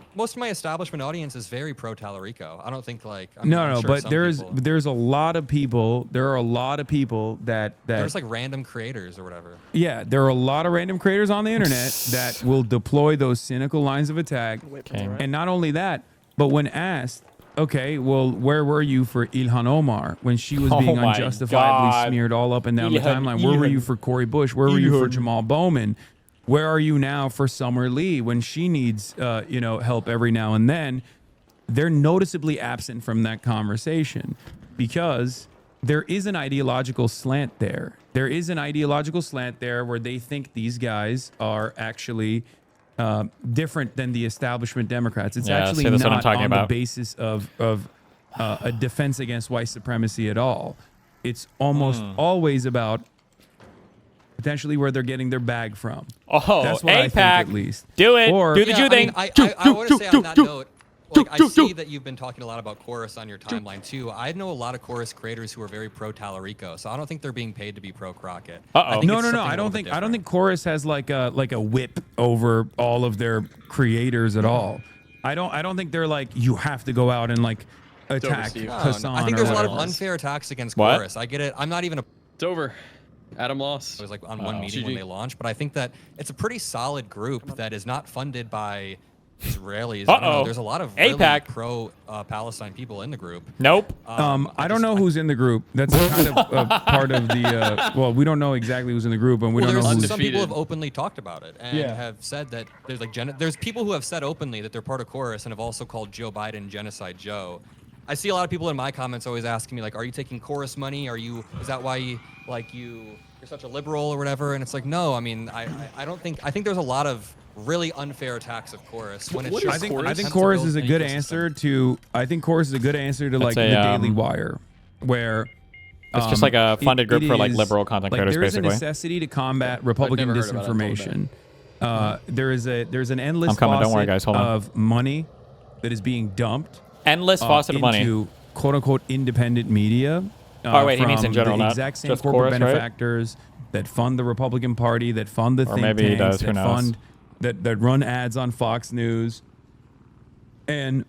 establishment audience is very pro Tallarico. I don't think like I'm no, sure but some there's people- a lot of people. There are a lot of people that there's like random creators or whatever. yeah, there are a lot of random creators on the internet that will deploy those cynical lines of attack. Okay. And not only that, but when asked, okay, well, where were you for Ilhan Omar when she was Oh being my unjustifiably God. smeared all up and down the Ilhan, timeline? Where were you Ilhan. for Cori Bush? Where were you for Ilhan. Jamal Bowman? Where are you now for Summer Lee when she needs, help every now and then? They're noticeably absent from that conversation because there is an ideological slant there. There is an ideological slant there where they think these guys are actually different than the establishment Democrats. It's Yeah, actually see, that's what I'm not talking on about. the basis of a defense against white supremacy at all. It's almost always about potentially where they're getting their bag from. Oh, That's what I think, AIPAC. at least. Do it. Or- Do the Jew thing. I want to say on that note, like I see that you've been talking a lot about Chorus on your timeline too. I know a lot of Chorus creators who are very pro Tallarico, so I don't think they're being paid to be pro Crockett. Uh-oh. I think No. it's something a I little don't bit think different. Chorus has like a whip over all of their creators at all. I don't think they're like, you have to go out and like attack Steve. No, Hassan. I think or there's a lot of whatever. unfair attacks against What? Chorus. I get it. I'm not even a It's over. Adam lost. I was like on one meeting when GG. they launched, but I think that it's a pretty solid group that is not funded by Israelis. I don't know. Uh-oh. There's a lot of really AIPAC. pro Palestine people in the group. Nope. I don't know who's in the group. That's kind of part of the. Well, we don't know exactly who's in the group, and we Well, don't know there's who's. some people have Undefeated. openly talked about it and Yeah. have said that there's like there's people who have said openly that they're part of Chorus and have also called Joe Biden Genocide Joe. I see a lot of people in my comments always asking me like, "Are you taking Chorus money? Is that why you're such a liberal or whatever?" And it's like, no. I mean, I don't think. I think there's a lot of really unfair attacks of Chorus when it's What just. is I think Chorus? I think attempt to Chorus build is a an good ecosystem. answer to. I think Chorus is a good answer to like That's the a, Daily Wire, where. It's just like a funded group for, like, is- liberal content like, creators, There is a basically. necessity to combat Republican never heard about it. I've disinformation. There's an endless I'm coming. Don't worry, faucet guys. Hold on. of money that is being dumped Endless faucet of money. into quote unquote independent media. Oh, wait, he means in from general, the not exact same just corporate Chorus, right? benefactors that fund the Republican Party, that fund the think maybe he tanks, does, who that knows? fund that run ads on Fox News, and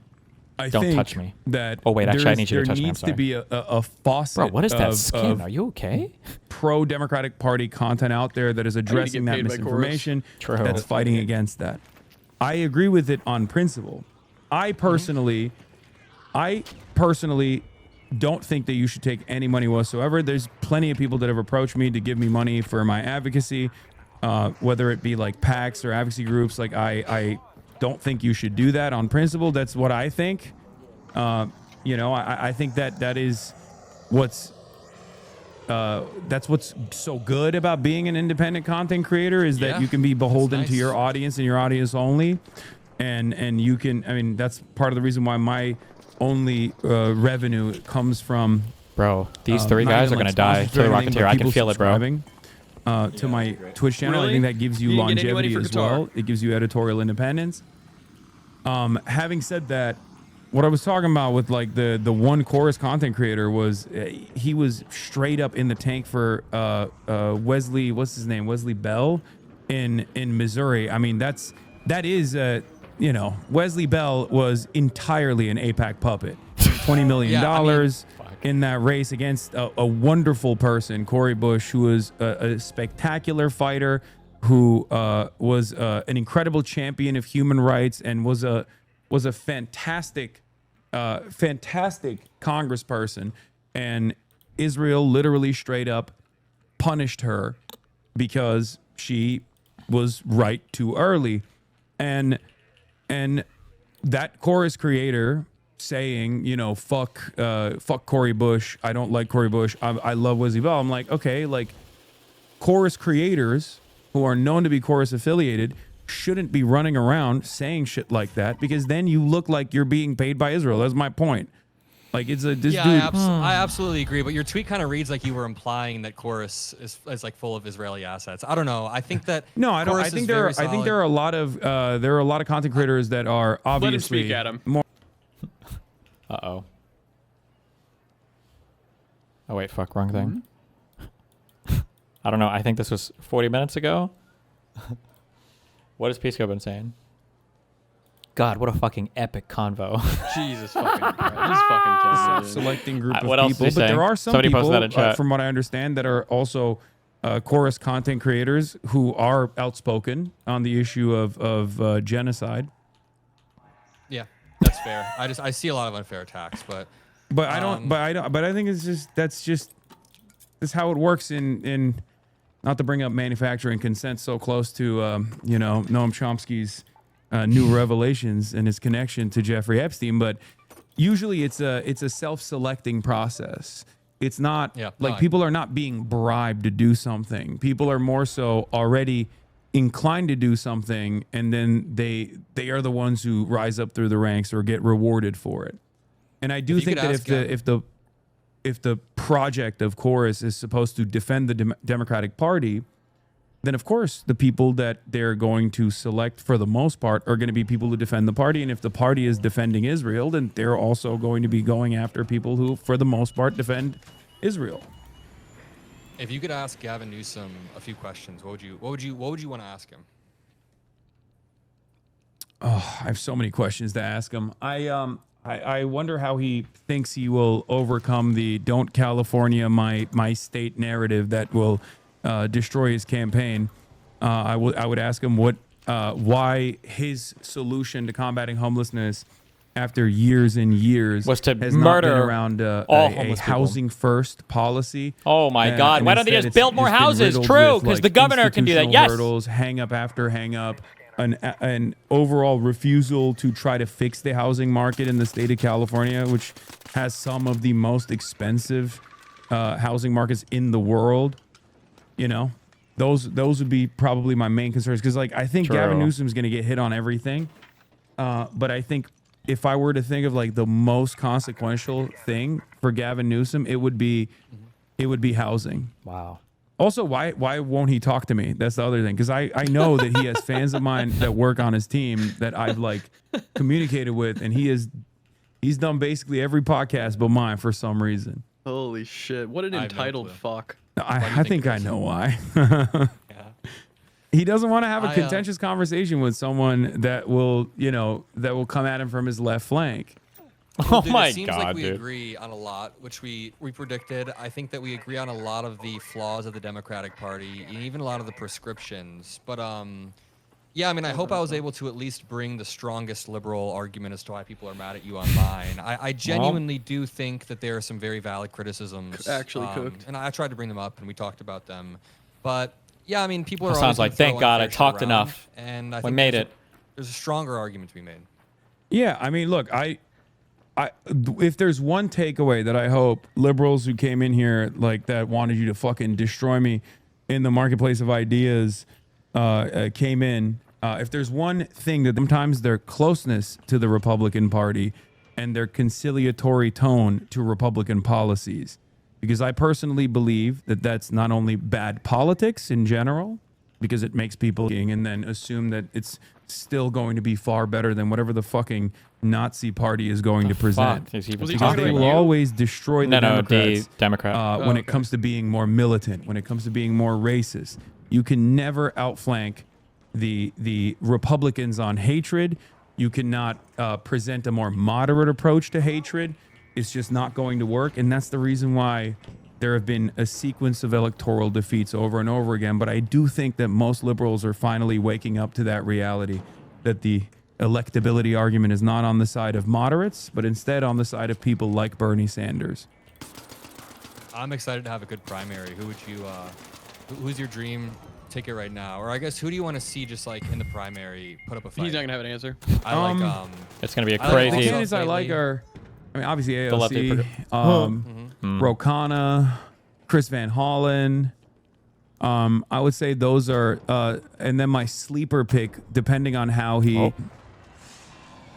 I Don't think touch me. that Oh, wait, actually, I need you to there touch me. I'm needs to sorry. be a faucet. Bro, what is that of skin? Are you okay? pro-Democratic Party content out there that is addressing that paid by misinformation, True. that's fighting against that. I agree with it on principle. I personally don't think that you should take any money whatsoever. There's plenty of people that have approached me to give me money for my advocacy, whether it be like PACs or advocacy groups. Like I don't think you should do that on principle. That's what I think. I think that is that's what's so good about being an independent content creator is that Yeah, you can be beholden that's to your nice. audience and your audience only. And you can, I mean, that's part of the reason why my only revenue comes from Bro, these three not guys even, are going like, to die sponsors to or the anything, Rocketeer. but I can people feel it, bro. subscribing, to my Twitch channel. I Really? think that gives you You didn't get any money longevity for as guitar? well. It gives you editorial independence. Having said that, what I was talking about with like the one chorus content creator was he was straight up in the tank for Wesley, what's his name, Wesley Bell in Missouri. I mean, that is Wesley Bell was entirely an AIPAC puppet. $20 million Yeah, I mean, in that race against a wonderful person, Corey Bush, who was a spectacular fighter, who was an incredible champion of human rights and was a fantastic congressperson. And Israel literally straight up punished her because she was right too early. And that chorus creator saying, fuck Corey Bush. I don't like Corey Bush. I love Wesley Bell. I'm like, okay, like chorus creators who are known to be chorus affiliated shouldn't be running around saying shit like that, because then you look like you're being paid by Israel. That's my point. Like this dude. I absolutely agree. But your tweet kind of reads like you were implying that Chorus is like full of Israeli assets. I don't know. I think that No, I don't. Chorus I think is there very are. I think solid. there are a lot of content creators that are obviously speak, Adam. more. Uh-oh. Oh, wait, fuck, wrong thing. I don't know. I think this was 40 minutes ago. What has Pisco been saying? God, what a fucking epic convo. Jesus fucking Christ. This fucking gentleman. Selecting group of What else people, is he but there saying? are some Somebody people, posted that in chat. from what I understand, that are also chorus content creators who are outspoken on the issue of genocide. Yeah, that's fair. I see a lot of unfair attacks, but But I don't. But I think it's just that's how it works in not to bring up manufacturing consent so close to Noam Chomsky's new revelations and his connection to Jeffrey Epstein, but usually it's a self-selecting process. It's not people are not being bribed to do something. People are more so already inclined to do something, and then they are the ones who rise up through the ranks or get rewarded for it. And I do you think could that ask if the project of Chorus is supposed to defend the Democratic Party, then of course the people that they're going to select for the most part are going to be people who defend the party. And if the party is defending Israel, then they're also going to be going after people who, for the most part, defend Israel. if you could ask Gavin Newsom a few questions, what would you want to ask him? Oh, I have so many questions to ask him. I wonder how he thinks he will overcome the "Don't California my state" narrative that will destroy his campaign. I would ask him why his solution to combating homelessness after years and years Was to has murder not been around all a homeless people. housing first policy. Oh my God. And Why don't they instead just build more it's been houses? riddled True, with, 'cause the governor can do that. institutional Yes. hurdles, hang up after hang up, an overall refusal to try to fix the housing market in the state of California, which has some of the most expensive housing markets in the world. Those would be probably my main concerns, because I think True. Gavin Newsom's going to get hit on everything, but I think if I were to think of the most consequential thing for Gavin Newsom, it would be housing. Wow. Also, why won't he talk to me? That's the other thing, because I know that he has fans of mine that work on his team that I've communicated with, and he's done basically every podcast but mine for some reason. Holy shit. What an I have no entitled clue. fuck. I think I know why. Yeah. He doesn't want to have a I, contentious conversation with someone that will, that will come at him from his left flank. Oh Dude, my it seems God, like we dude. agree on a lot, which we predicted. I think that we agree on a lot of the flaws of the Democratic Party, and even a lot of the prescriptions. But yeah, I mean, I hope I was able to at least bring the strongest liberal argument as to why people are mad at you online. I genuinely do think that there are some very valid criticisms. Actually cooked. And I tried to bring them up, and we talked about them. But yeah, I mean, people are. Sounds always like, gonna throw thank God I unfair shit talked around, enough. And I We think made there's it. There's a stronger argument to be made. Yeah, I mean, look, if there's one takeaway that I hope liberals who came in here like that wanted you to fucking destroy me in the marketplace of ideas came in, if there's one thing that sometimes their closeness to the Republican Party and their conciliatory tone to Republican policies, because I personally believe that that's not only bad politics in general, because it makes people and then assume that it's still going to be far better than whatever the fucking Nazi party is going to present. Fuck, is he even Was he Because talking they about will you? always destroy the Democrats the Democrat. when it comes to being more militant, when it comes to being more racist. You can never outflank the Republicans on hatred. You cannot present a more moderate approach to hatred. It's just not going to work. And that's the reason why there have been a sequence of electoral defeats over and over again. But I do think that most liberals are finally waking up to that reality, that the electability argument is not on the side of moderates, but instead on the side of people like Bernie Sanders. I'm excited to have a good primary. Who would you? Who's your dream ticket right now? Or I guess who do you want to see just like in the primary put up a fight? He's not gonna have an answer. I like It's going to be a I like The crazy. candidates I like are, I mean, obviously lefty AOC, Rokana, Chris Van Hollen. I would say those are, and then my sleeper pick, depending on how he.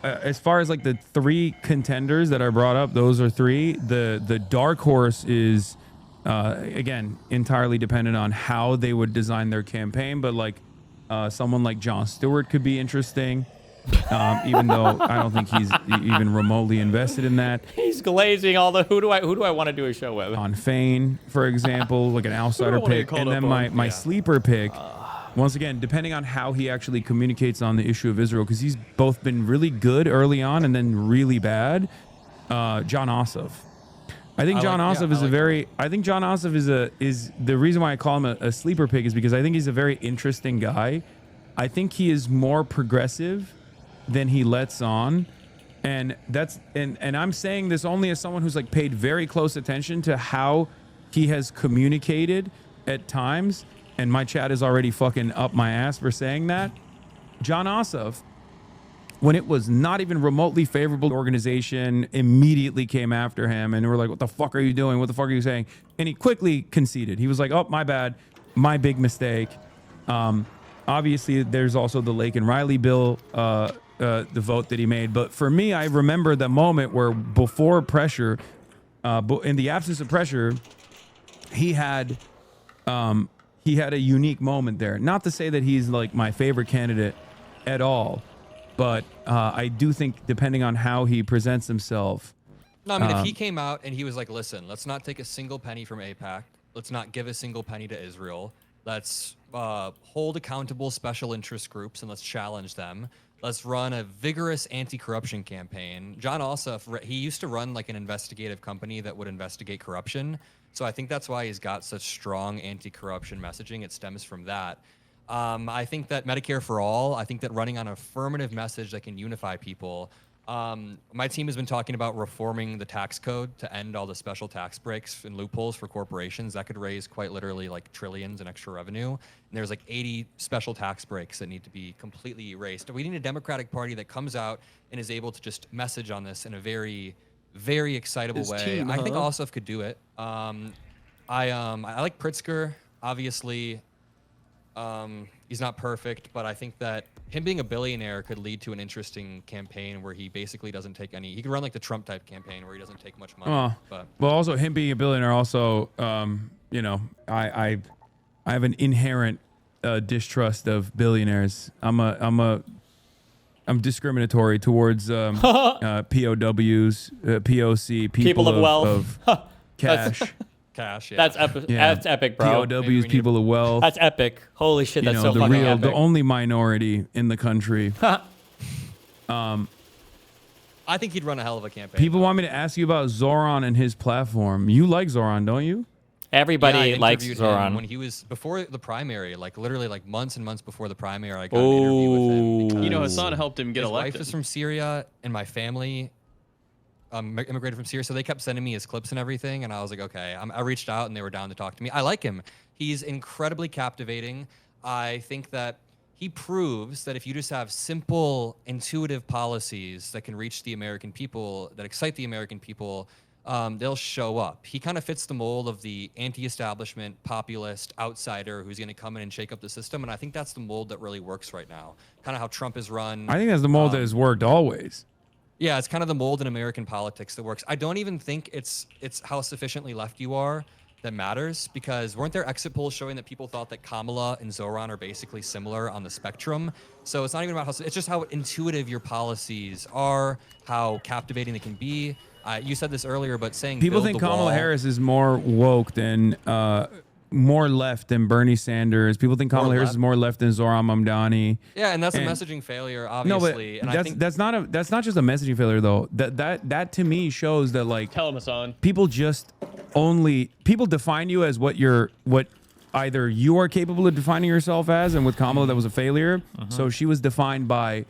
As far as like the three contenders that I brought up, those are three. The dark horse is, again, entirely dependent on how they would design their campaign. But like someone like Jon Stewart could be interesting, even though I don't think he's even remotely invested in that. He's glazing all the who do I want to do a show with? On Fein, for example, like an outsider wanna get pick. called And then up my, on? my sleeper pick, once again, depending on how he actually communicates on the issue of Israel, because he's both been really good early on and then really bad, John Ossoff. I think John Ossoff is a very, I think John Ossoff is the reason why I call him a sleeper pick is because I think he's a very interesting guy. I think he is more progressive than he lets on. And that's and I'm saying this only as someone who's like paid very close attention to how he has communicated at times, and my chat is already fucking up my ass for saying that. John Ossoff, when it was not even remotely favorable organization, immediately came after him and were like, what the fuck are you doing? What the fuck are you saying? And he quickly conceded. He was like, oh, my bad, my big mistake. Obviously, there's also the Lake and Riley bill, the vote that he made. But for me, I remember the moment where before pressure, in the absence of pressure, he had a unique moment there. Not to say that he's like my favorite candidate at all, but I do think depending on how he presents himself. No, I mean, if he came out and he was like, listen, let's not take a single penny from AIPAC. Let's not give a single penny to Israel. Let's hold accountable special interest groups and let's challenge them. Let's run a vigorous anti-corruption campaign. John Ossoff, he used to run like an investigative company that would investigate corruption. So I think that's why he's got such strong anti-corruption messaging. It stems from that. I think that Medicare for All, I think that running on an affirmative message that can unify people. My team has been talking about reforming the tax code to end all the special tax breaks and loopholes for corporations. That could raise quite literally like trillions in extra revenue. And there's like 80 special tax breaks that need to be completely erased. We need a Democratic Party that comes out and is able to just message on this in a very, very excitable His way. team, I think huh? Ossoff could do it. I like Pritzker, obviously. He's not perfect, but I think that him being a billionaire could lead to an interesting campaign where he basically doesn't take any. He could run like the Trump type campaign where he doesn't take much money. But Well, also him being a billionaire, also, I have an inherent distrust of billionaires. I'm discriminatory towards POWs, POC, people of wealth. of cash. Cash, yeah. That's epic. That's epic, bro. POWs, people of wealth. That's epic. Holy shit, that's so the fucking real, epic. the only minority in the country. I think he'd run a hell of a campaign. People want me to ask you about Zoran and his platform. You like Zoran, don't you? Everybody I likes interviewed Zoran. him when he was before the primary, like literally like months and months before the primary. I got an interview with him. Because You know, Hasan helped him get his elected. wife is from Syria, and my family immigrated from Syria, so they kept sending me his clips and everything. And I was like, okay. I reached out, and they were down to talk to me. I like him. He's incredibly captivating. I think that he proves that if you just have simple, intuitive policies that can reach the American people, that excite the American people, they'll show up. He kind of fits the mold of the anti-establishment, populist outsider who's going to come in and shake up the system. And I think that's the mold that really works right now. Kind of how Trump is run. I think that's the mold that has worked always. Yeah, it's kind of the mold in American politics that works. I don't even think it's how sufficiently left you are that matters, because weren't there exit polls showing that people thought that Kamala and Zoran are basically similar on the spectrum? So it's not even about how, it's just how intuitive your policies are, how captivating they can be. You said this earlier, but saying People build think the Kamala wall- Harris is more woke than, more left than Bernie Sanders. People think Kamala Harris left. is more left than Zoran Mamdani. Yeah, and that's And- a messaging failure, No, but obviously. and I think that's not just a messaging failure though. That to me shows that like Tell him, Hasan. people define you as what either you are capable of defining yourself as, and with Kamala that was a failure. So she was defined by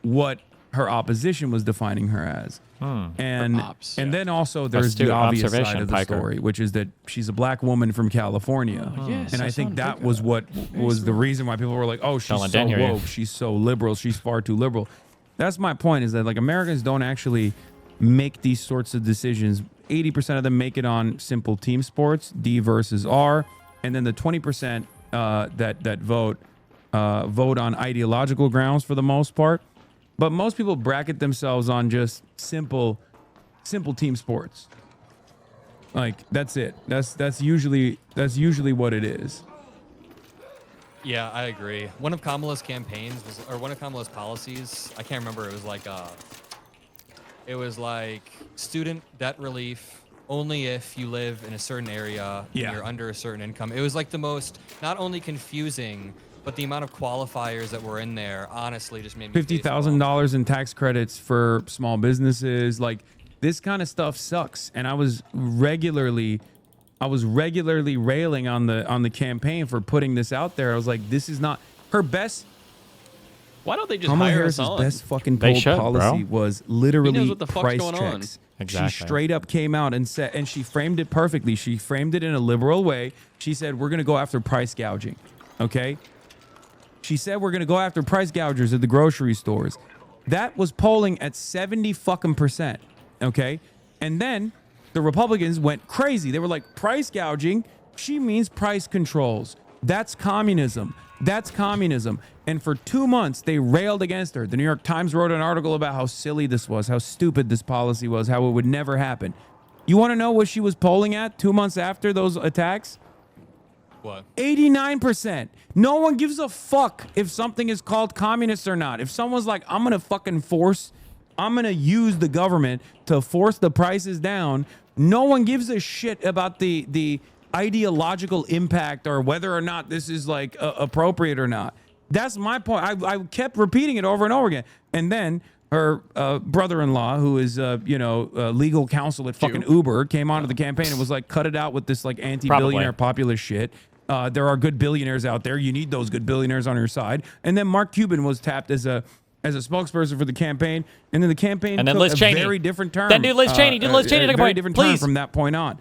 what her opposition was defining her as. And ops, and yeah. then also there's Astute the obvious side observation, of the Piker. story, which is that she's a black woman from California. yes, And I think Hasan that Piker. was what was the reason why people were like, oh, she's Telling so Dan here. woke, she's so liberal, she's far too liberal. That's my point, is that like Americans don't actually make these sorts of decisions. 80% of them make it on simple team sports, D versus R, and then the 20% that vote on ideological grounds for the most part. But most people bracket themselves on just simple team sports. Like that's it. That's usually what it is. Yeah, I agree. One of Kamala's campaigns was, or one of Kamala's policies, I can't remember. It was like student debt relief only if you live in a certain area Yeah. and you're under a certain income. It was like the most, not only confusing, but the amount of qualifiers that were in there, honestly, just made me $50,000 in tax credits for small businesses. Like this kind of stuff sucks. And I was regularly railing on the campaign for putting this out there. I was like, this is not her best. Why don't they just Kamala hire Harris's Hasan? best fucking They bold should, policy bro. was literally He knows what the fuck's price going on. checks. Exactly. She straight up came out and said, and she framed it perfectly. She framed it in a liberal way. She said, we're going to go after price gouging. Okay. She said, we're going to go after price gougers at the grocery stores. That was polling at 70%. Okay. And then the Republicans went crazy. They were like, price gouging, she means price controls. That's communism. That's communism. And for 2 months, they railed against her. The New York Times wrote an article about how silly this was, how stupid this policy was, how it would never happen. You want to know what she was polling at 2 months after those attacks? What? 89%. No one gives a fuck if something is called communist or not. If someone's like, I'm going to use the government to force the prices down, no one gives a shit about the ideological impact or whether or not this is like appropriate or not. That's my point. I kept repeating it over and over again. And then her brother-in-law, who is legal counsel at fucking Uber, came onto the campaign and was like, cut it out with this like anti-billionaire populist shit. There are good billionaires out there. You need those good billionaires on your side. And then Mark Cuban was tapped as a spokesperson for the campaign, and then the campaign And then took Liz a Cheney. very different turn. Then do Liz Cheney. Do Liz Cheney take a very point, different turn please. from that point on.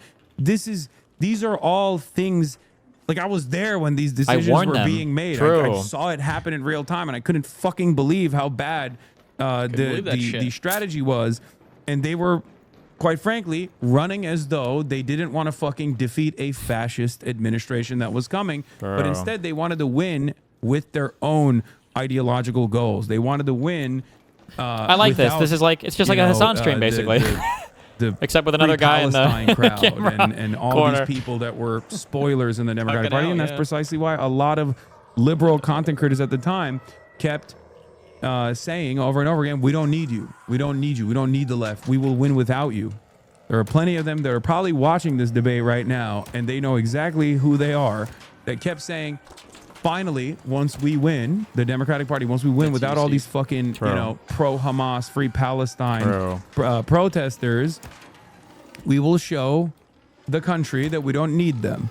These are all things. Like I was there when these decisions warned were them. being made. True. I saw it happen in real time, and I couldn't fucking believe how bad believe that the shit. strategy was. And they were, quite frankly, running as though they didn't want to fucking defeat a fascist administration that was coming, but Bro. instead they wanted to win with their own ideological goals. They wanted to win. I like this. without, This is like, it's just you like a know, Hasan stream, the- basically. the Except with another Free guy in the Palestine crowd camera and all corner. these people that were spoilers in the Democratic Fucking Party, hell, and that's yeah. precisely why a lot of liberal content creators at the time kept saying over and over again, "We don't need you. We don't need you. We don't need the left. We will win without you." There are plenty of them that are probably watching this debate right now, and they know exactly who they are, that kept saying, finally, once we win, the Democratic Party, once we win, without all these fucking, pro-Hamas, free Palestine protesters, we will show the country that we don't need them.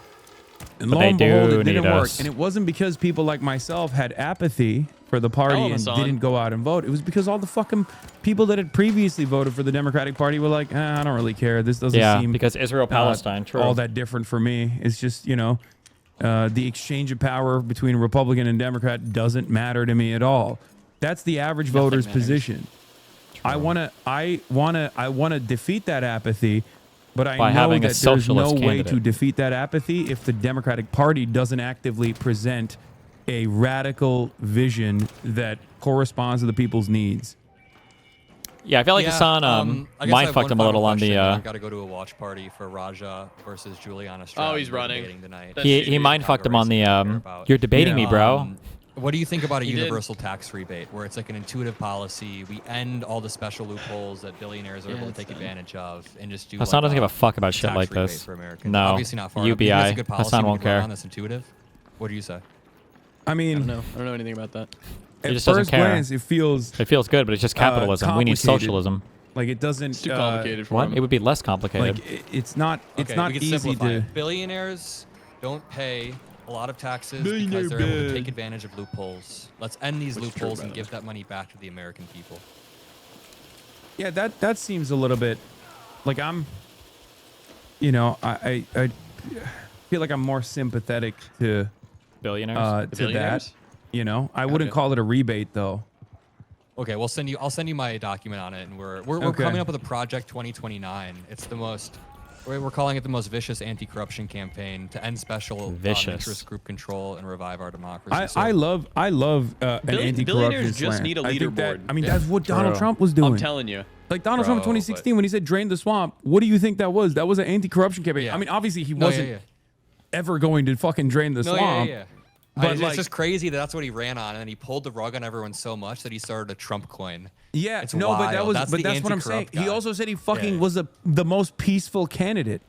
And lo and behold, it didn't work. And it wasn't because people like myself had apathy for the party and didn't go out and vote. It was because all the fucking people that had previously voted for the Democratic Party were like, I don't really care. This doesn't seem because Israel-Palestine, all that different for me. It's just, the exchange of power between Republican and Democrat doesn't matter to me at all. That's the average voter's position. I wanna defeat that apathy, but I know that there's no way to defeat that apathy if the Democratic Party doesn't actively present a radical vision that corresponds to the people's needs. Yeah, I feel like Hasan mind fucked him a little on the. I've got to go to a watch party for Raja versus Juliana Stroud. Oh, he's running tonight. He mind fucked him on the. You're debating me, bro. What do you think about a universal tax rebate, where it's like an intuitive policy? We end all the special loopholes that billionaires are able to take advantage of, and just do. Hasan doesn't give a fuck about shit like this. No, obviously not far. UBI. Hasan won't care. That's intuitive. What do you say? I mean, I don't know anything about that. At first glance, it feels good, but it's just capitalism. We need socialism. Like it doesn't. It's too complicated for what? him. It would be less complicated. Like it's not. It's not we can easy simplify to. it. Billionaires don't pay a lot of taxes because they're able to take advantage of loopholes. Let's end these loopholes and give that money back to the American people. Yeah, that seems a little bit like I'm. I feel like I'm more sympathetic to billionaires. To that. I wouldn't call it a rebate though. Okay, I'll send you my document on it, and we're coming up with a Project 2029. It's the most. We're calling it the most vicious anti-corruption campaign to end special interest group control and revive our democracy. I love an anti-corruption billionaires just slant. need a leaderboard. That's what Donald Trump was doing. I'm telling you. Like Donald Trump in 2016 when he said drain the swamp, what do you think that was? That was an anti-corruption campaign. Yeah. I mean, obviously he wasn't ever going to fucking drain the swamp. But it's just crazy that that's what he ran on, and then he pulled the rug on everyone so much that he started a Trump coin. Yeah, it's no, wild. but that's what I'm saying. Guy. He also said he fucking was the most peaceful candidate.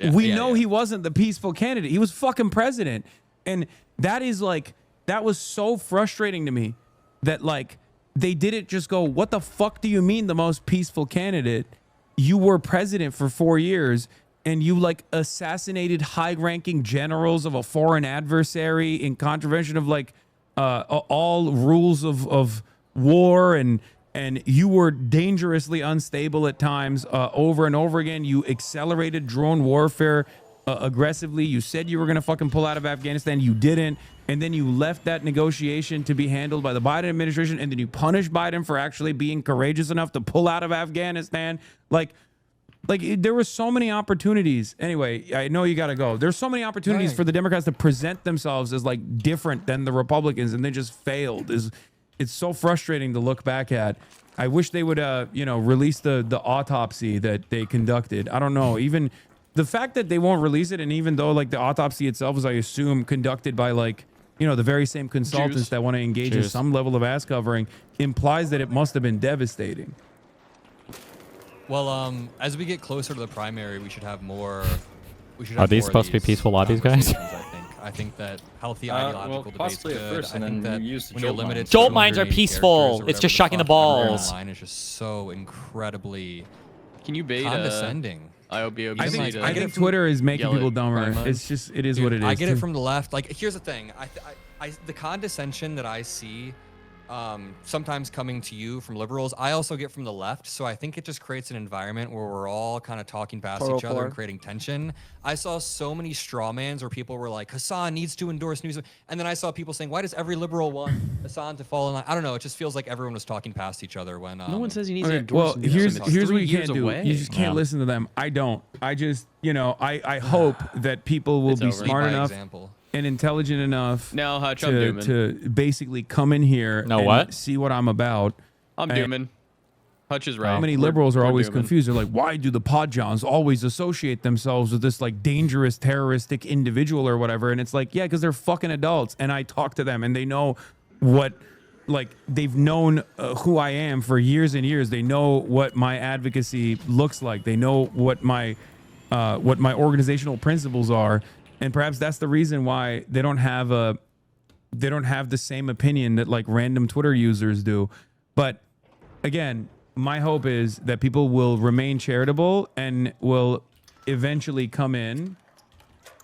We know he wasn't the peaceful candidate. He was fucking president, and that was so frustrating to me that like they didn't just go, "What the fuck do you mean the most peaceful candidate? You were president for 4 years." And you like assassinated high-ranking generals of a foreign adversary in contravention of like all rules of war, and you were dangerously unstable at times over and over again. You accelerated drone warfare aggressively. You said you were gonna fucking pull out of Afghanistan. You didn't, and then you left that negotiation to be handled by the Biden administration, and then you punished Biden for actually being courageous enough to pull out of Afghanistan. Like there were so many opportunities. Anyway, I know you got to go. There's so many opportunities for the Democrats to present themselves as like different than the Republicans, and they just failed. It's so frustrating to look back at. I wish they would, release the autopsy that they conducted. I don't know. Even the fact that they won't release it, and even though like the autopsy itself is, I assume, conducted by like the very same consultants that want to engage in some level of ass covering, implies that it must have been devastating. Well, as we get closer to the primary, we should have more. Are these supposed to be peaceful lobbies, guys? I think that healthy ideological debate's good. I think that when you're limited to jolt mines are peaceful. It's just shocking the balls. Line is just so incredibly. Can you bait condescending? I think Twitter is making people dumber. It's just it is what it is. I get it from the left. Like here's the thing. The condescension that I see. Sometimes coming to you from liberals, I also get from the left. So I think it just creates an environment where we're all kind of talking past each other and creating tension. I saw so many strawmans where people were like, Hasan needs to endorse news. And then I saw people saying, why does every liberal want Hasan to fall in line? I don't know. It just feels like everyone was talking past each other when. No one says he needs to Well, endorse here's what you can't do. Away. You just can't listen to them. I don't. I just, I hope that people will be smart enough. And intelligent enough to basically come in here and see what I'm about. I'm dooming. Hutch is right. How many liberals are always confused? They're like, why do the Podjons always associate themselves with this like dangerous terroristic individual or whatever? And it's like, yeah, because they're fucking adults. And I talk to them and they know what like they've known who I am for years and years. They know what my advocacy looks like. They know what my organizational principles are, and perhaps that's the reason why they don't have the same opinion that like random Twitter users do. But again, my hope is that people will remain charitable and will eventually come in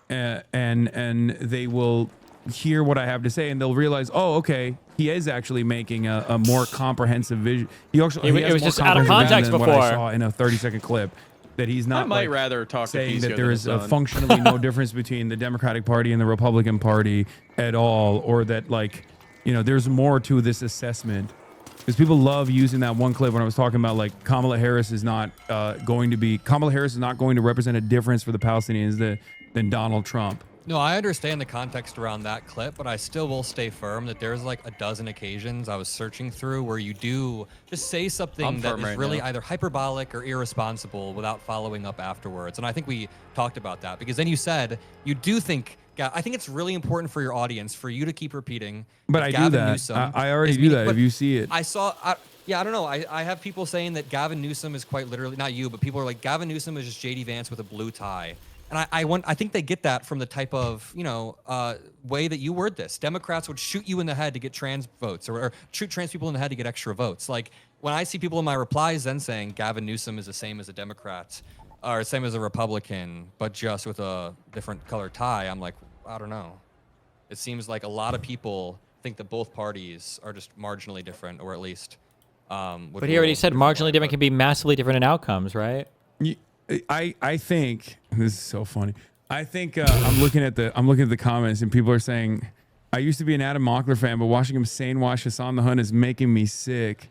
and they will hear what I have to say, and they'll realize, oh, okay, he is actually making a more comprehensive vision. He has it was more just out of comprehensive context vision than what I before. saw in a 30-second clip. That he's not I might like, rather talk to saying that Keisha there than is his son. functionally no difference between the Democratic Party and the Republican Party at all, or that like, you know, there's more to this assessment. Because people love using that one clip when I was talking about like Kamala Harris is not going to represent a difference for the Palestinians than Donald Trump. No, I understand the context around that clip, but I still will stay firm that there's like a dozen occasions I was searching through where you do just say something that firm is right really now. either hyperbolic or irresponsible without following up afterwards. And I think we talked about that because then you said you do think, I think it's really important for your audience for you to keep repeating. But that I Gavin do that. Newsom I already is do meaning- that. but If you see it, I don't know. I have people saying that Gavin Newsom is quite literally, not you, but people are like, Gavin Newsom is just JD Vance with a blue tie. And I think they get that from the type of, way that you word this. Democrats would shoot you in the head to get trans votes or shoot trans people in the head to get extra votes. Like when I see people in my replies then saying Gavin Newsom is the same as a Democrat or same as a Republican, but just with a different color tie, I'm like, I don't know. It seems like a lot of people think that both parties are just marginally different, or at least. But he already said marginally different can be massively different in outcomes, right? I think this is so funny. I think I'm looking at the comments and people are saying, I used to be an Adam Mockler fan, but watching him sane wash Hasan the Hun is making me sick.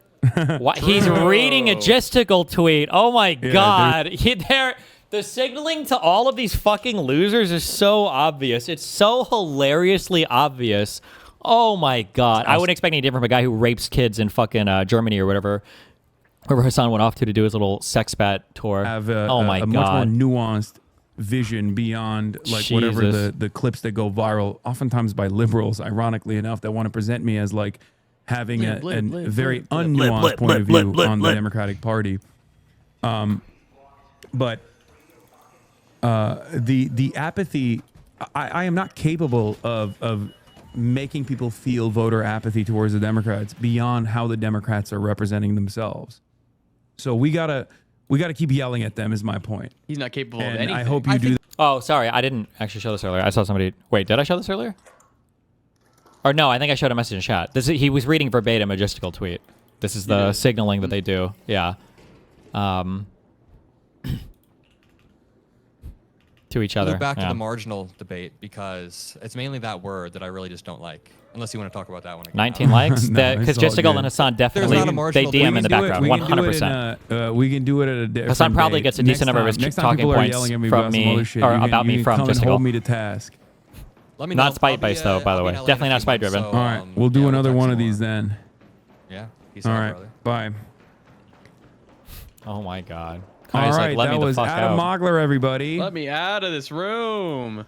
What? He's reading a gesticle tweet. Oh my Yeah, God. The signaling to all of these fucking losers is so obvious. It's so hilariously obvious. Oh my God. I wouldn't expect any different from a guy who rapes kids in fucking Germany or whatever. Wherever Hasan went off to do his little sex bat tour. Have oh my a God. much more nuanced vision beyond like whatever Jesus. the clips that go viral, oftentimes by liberals, ironically enough, that want to present me as like having a very unnuanced point of view on the Democratic Party. But the apathy, I am not capable of making people feel voter apathy towards the Democrats beyond how the Democrats are representing themselves. So we gotta keep yelling at them is my point. He's not capable of And anything. I hope you do that. Oh, sorry. I didn't actually show this earlier. I saw somebody. Wait, did I show this earlier? Or no, I think I showed a message in chat. He was reading verbatim a gesticle tweet. This is the signaling that they do. Yeah. To each other. Look back to yeah. the marginal debate because it's mainly that word that I really just don't like. Unless you want to talk about that one again. 19 likes? No, Because it's all Gesticle good. and Hasan definitely, not a they marginal DM in debate. the background, 100%. We can do it at a different Hasan probably date. gets a decent number of his next time talking people are points yelling at me from about some me, other shit, or you can- about me you can from come and Gesticle. hold me to task. Let me Not know. spite-based, though, by the way. I'll be in LA Definitely in a not few spite-driven. months, All right, so, we'll do yeah, another talk one some of these more. then. Yeah. Peace All out, right, brother. bye. Oh my God. All Connor's right, like, let that me the was fuck Adam out. Mockler, everybody. Let me out of this room.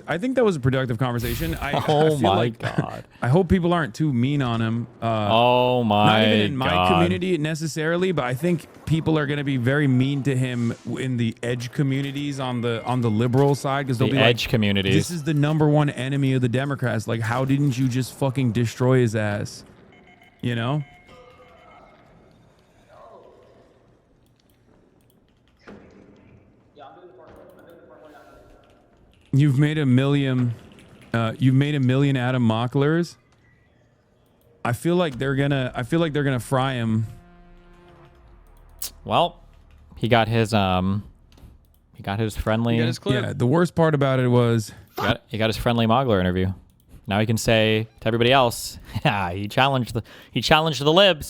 I think that was a productive conversation. I Oh feel my like, God. I hope people aren't too mean on him. Oh my Not even in my God. community necessarily, but I think people are going to be very mean to him in the edge communities on the liberal side because they'll The be edge like, communities. "This is the number one enemy of the Democrats. Like, how didn't you just fucking destroy his ass?" You know. You've made a million. You've made a million Adam Mocklers. I feel like they're gonna fry him. Well, he got his friendly. You got his clip. Yeah. The worst part about it was He got his friendly Mockler interview. Now he can say to everybody else, "Yeah, he challenged the libs."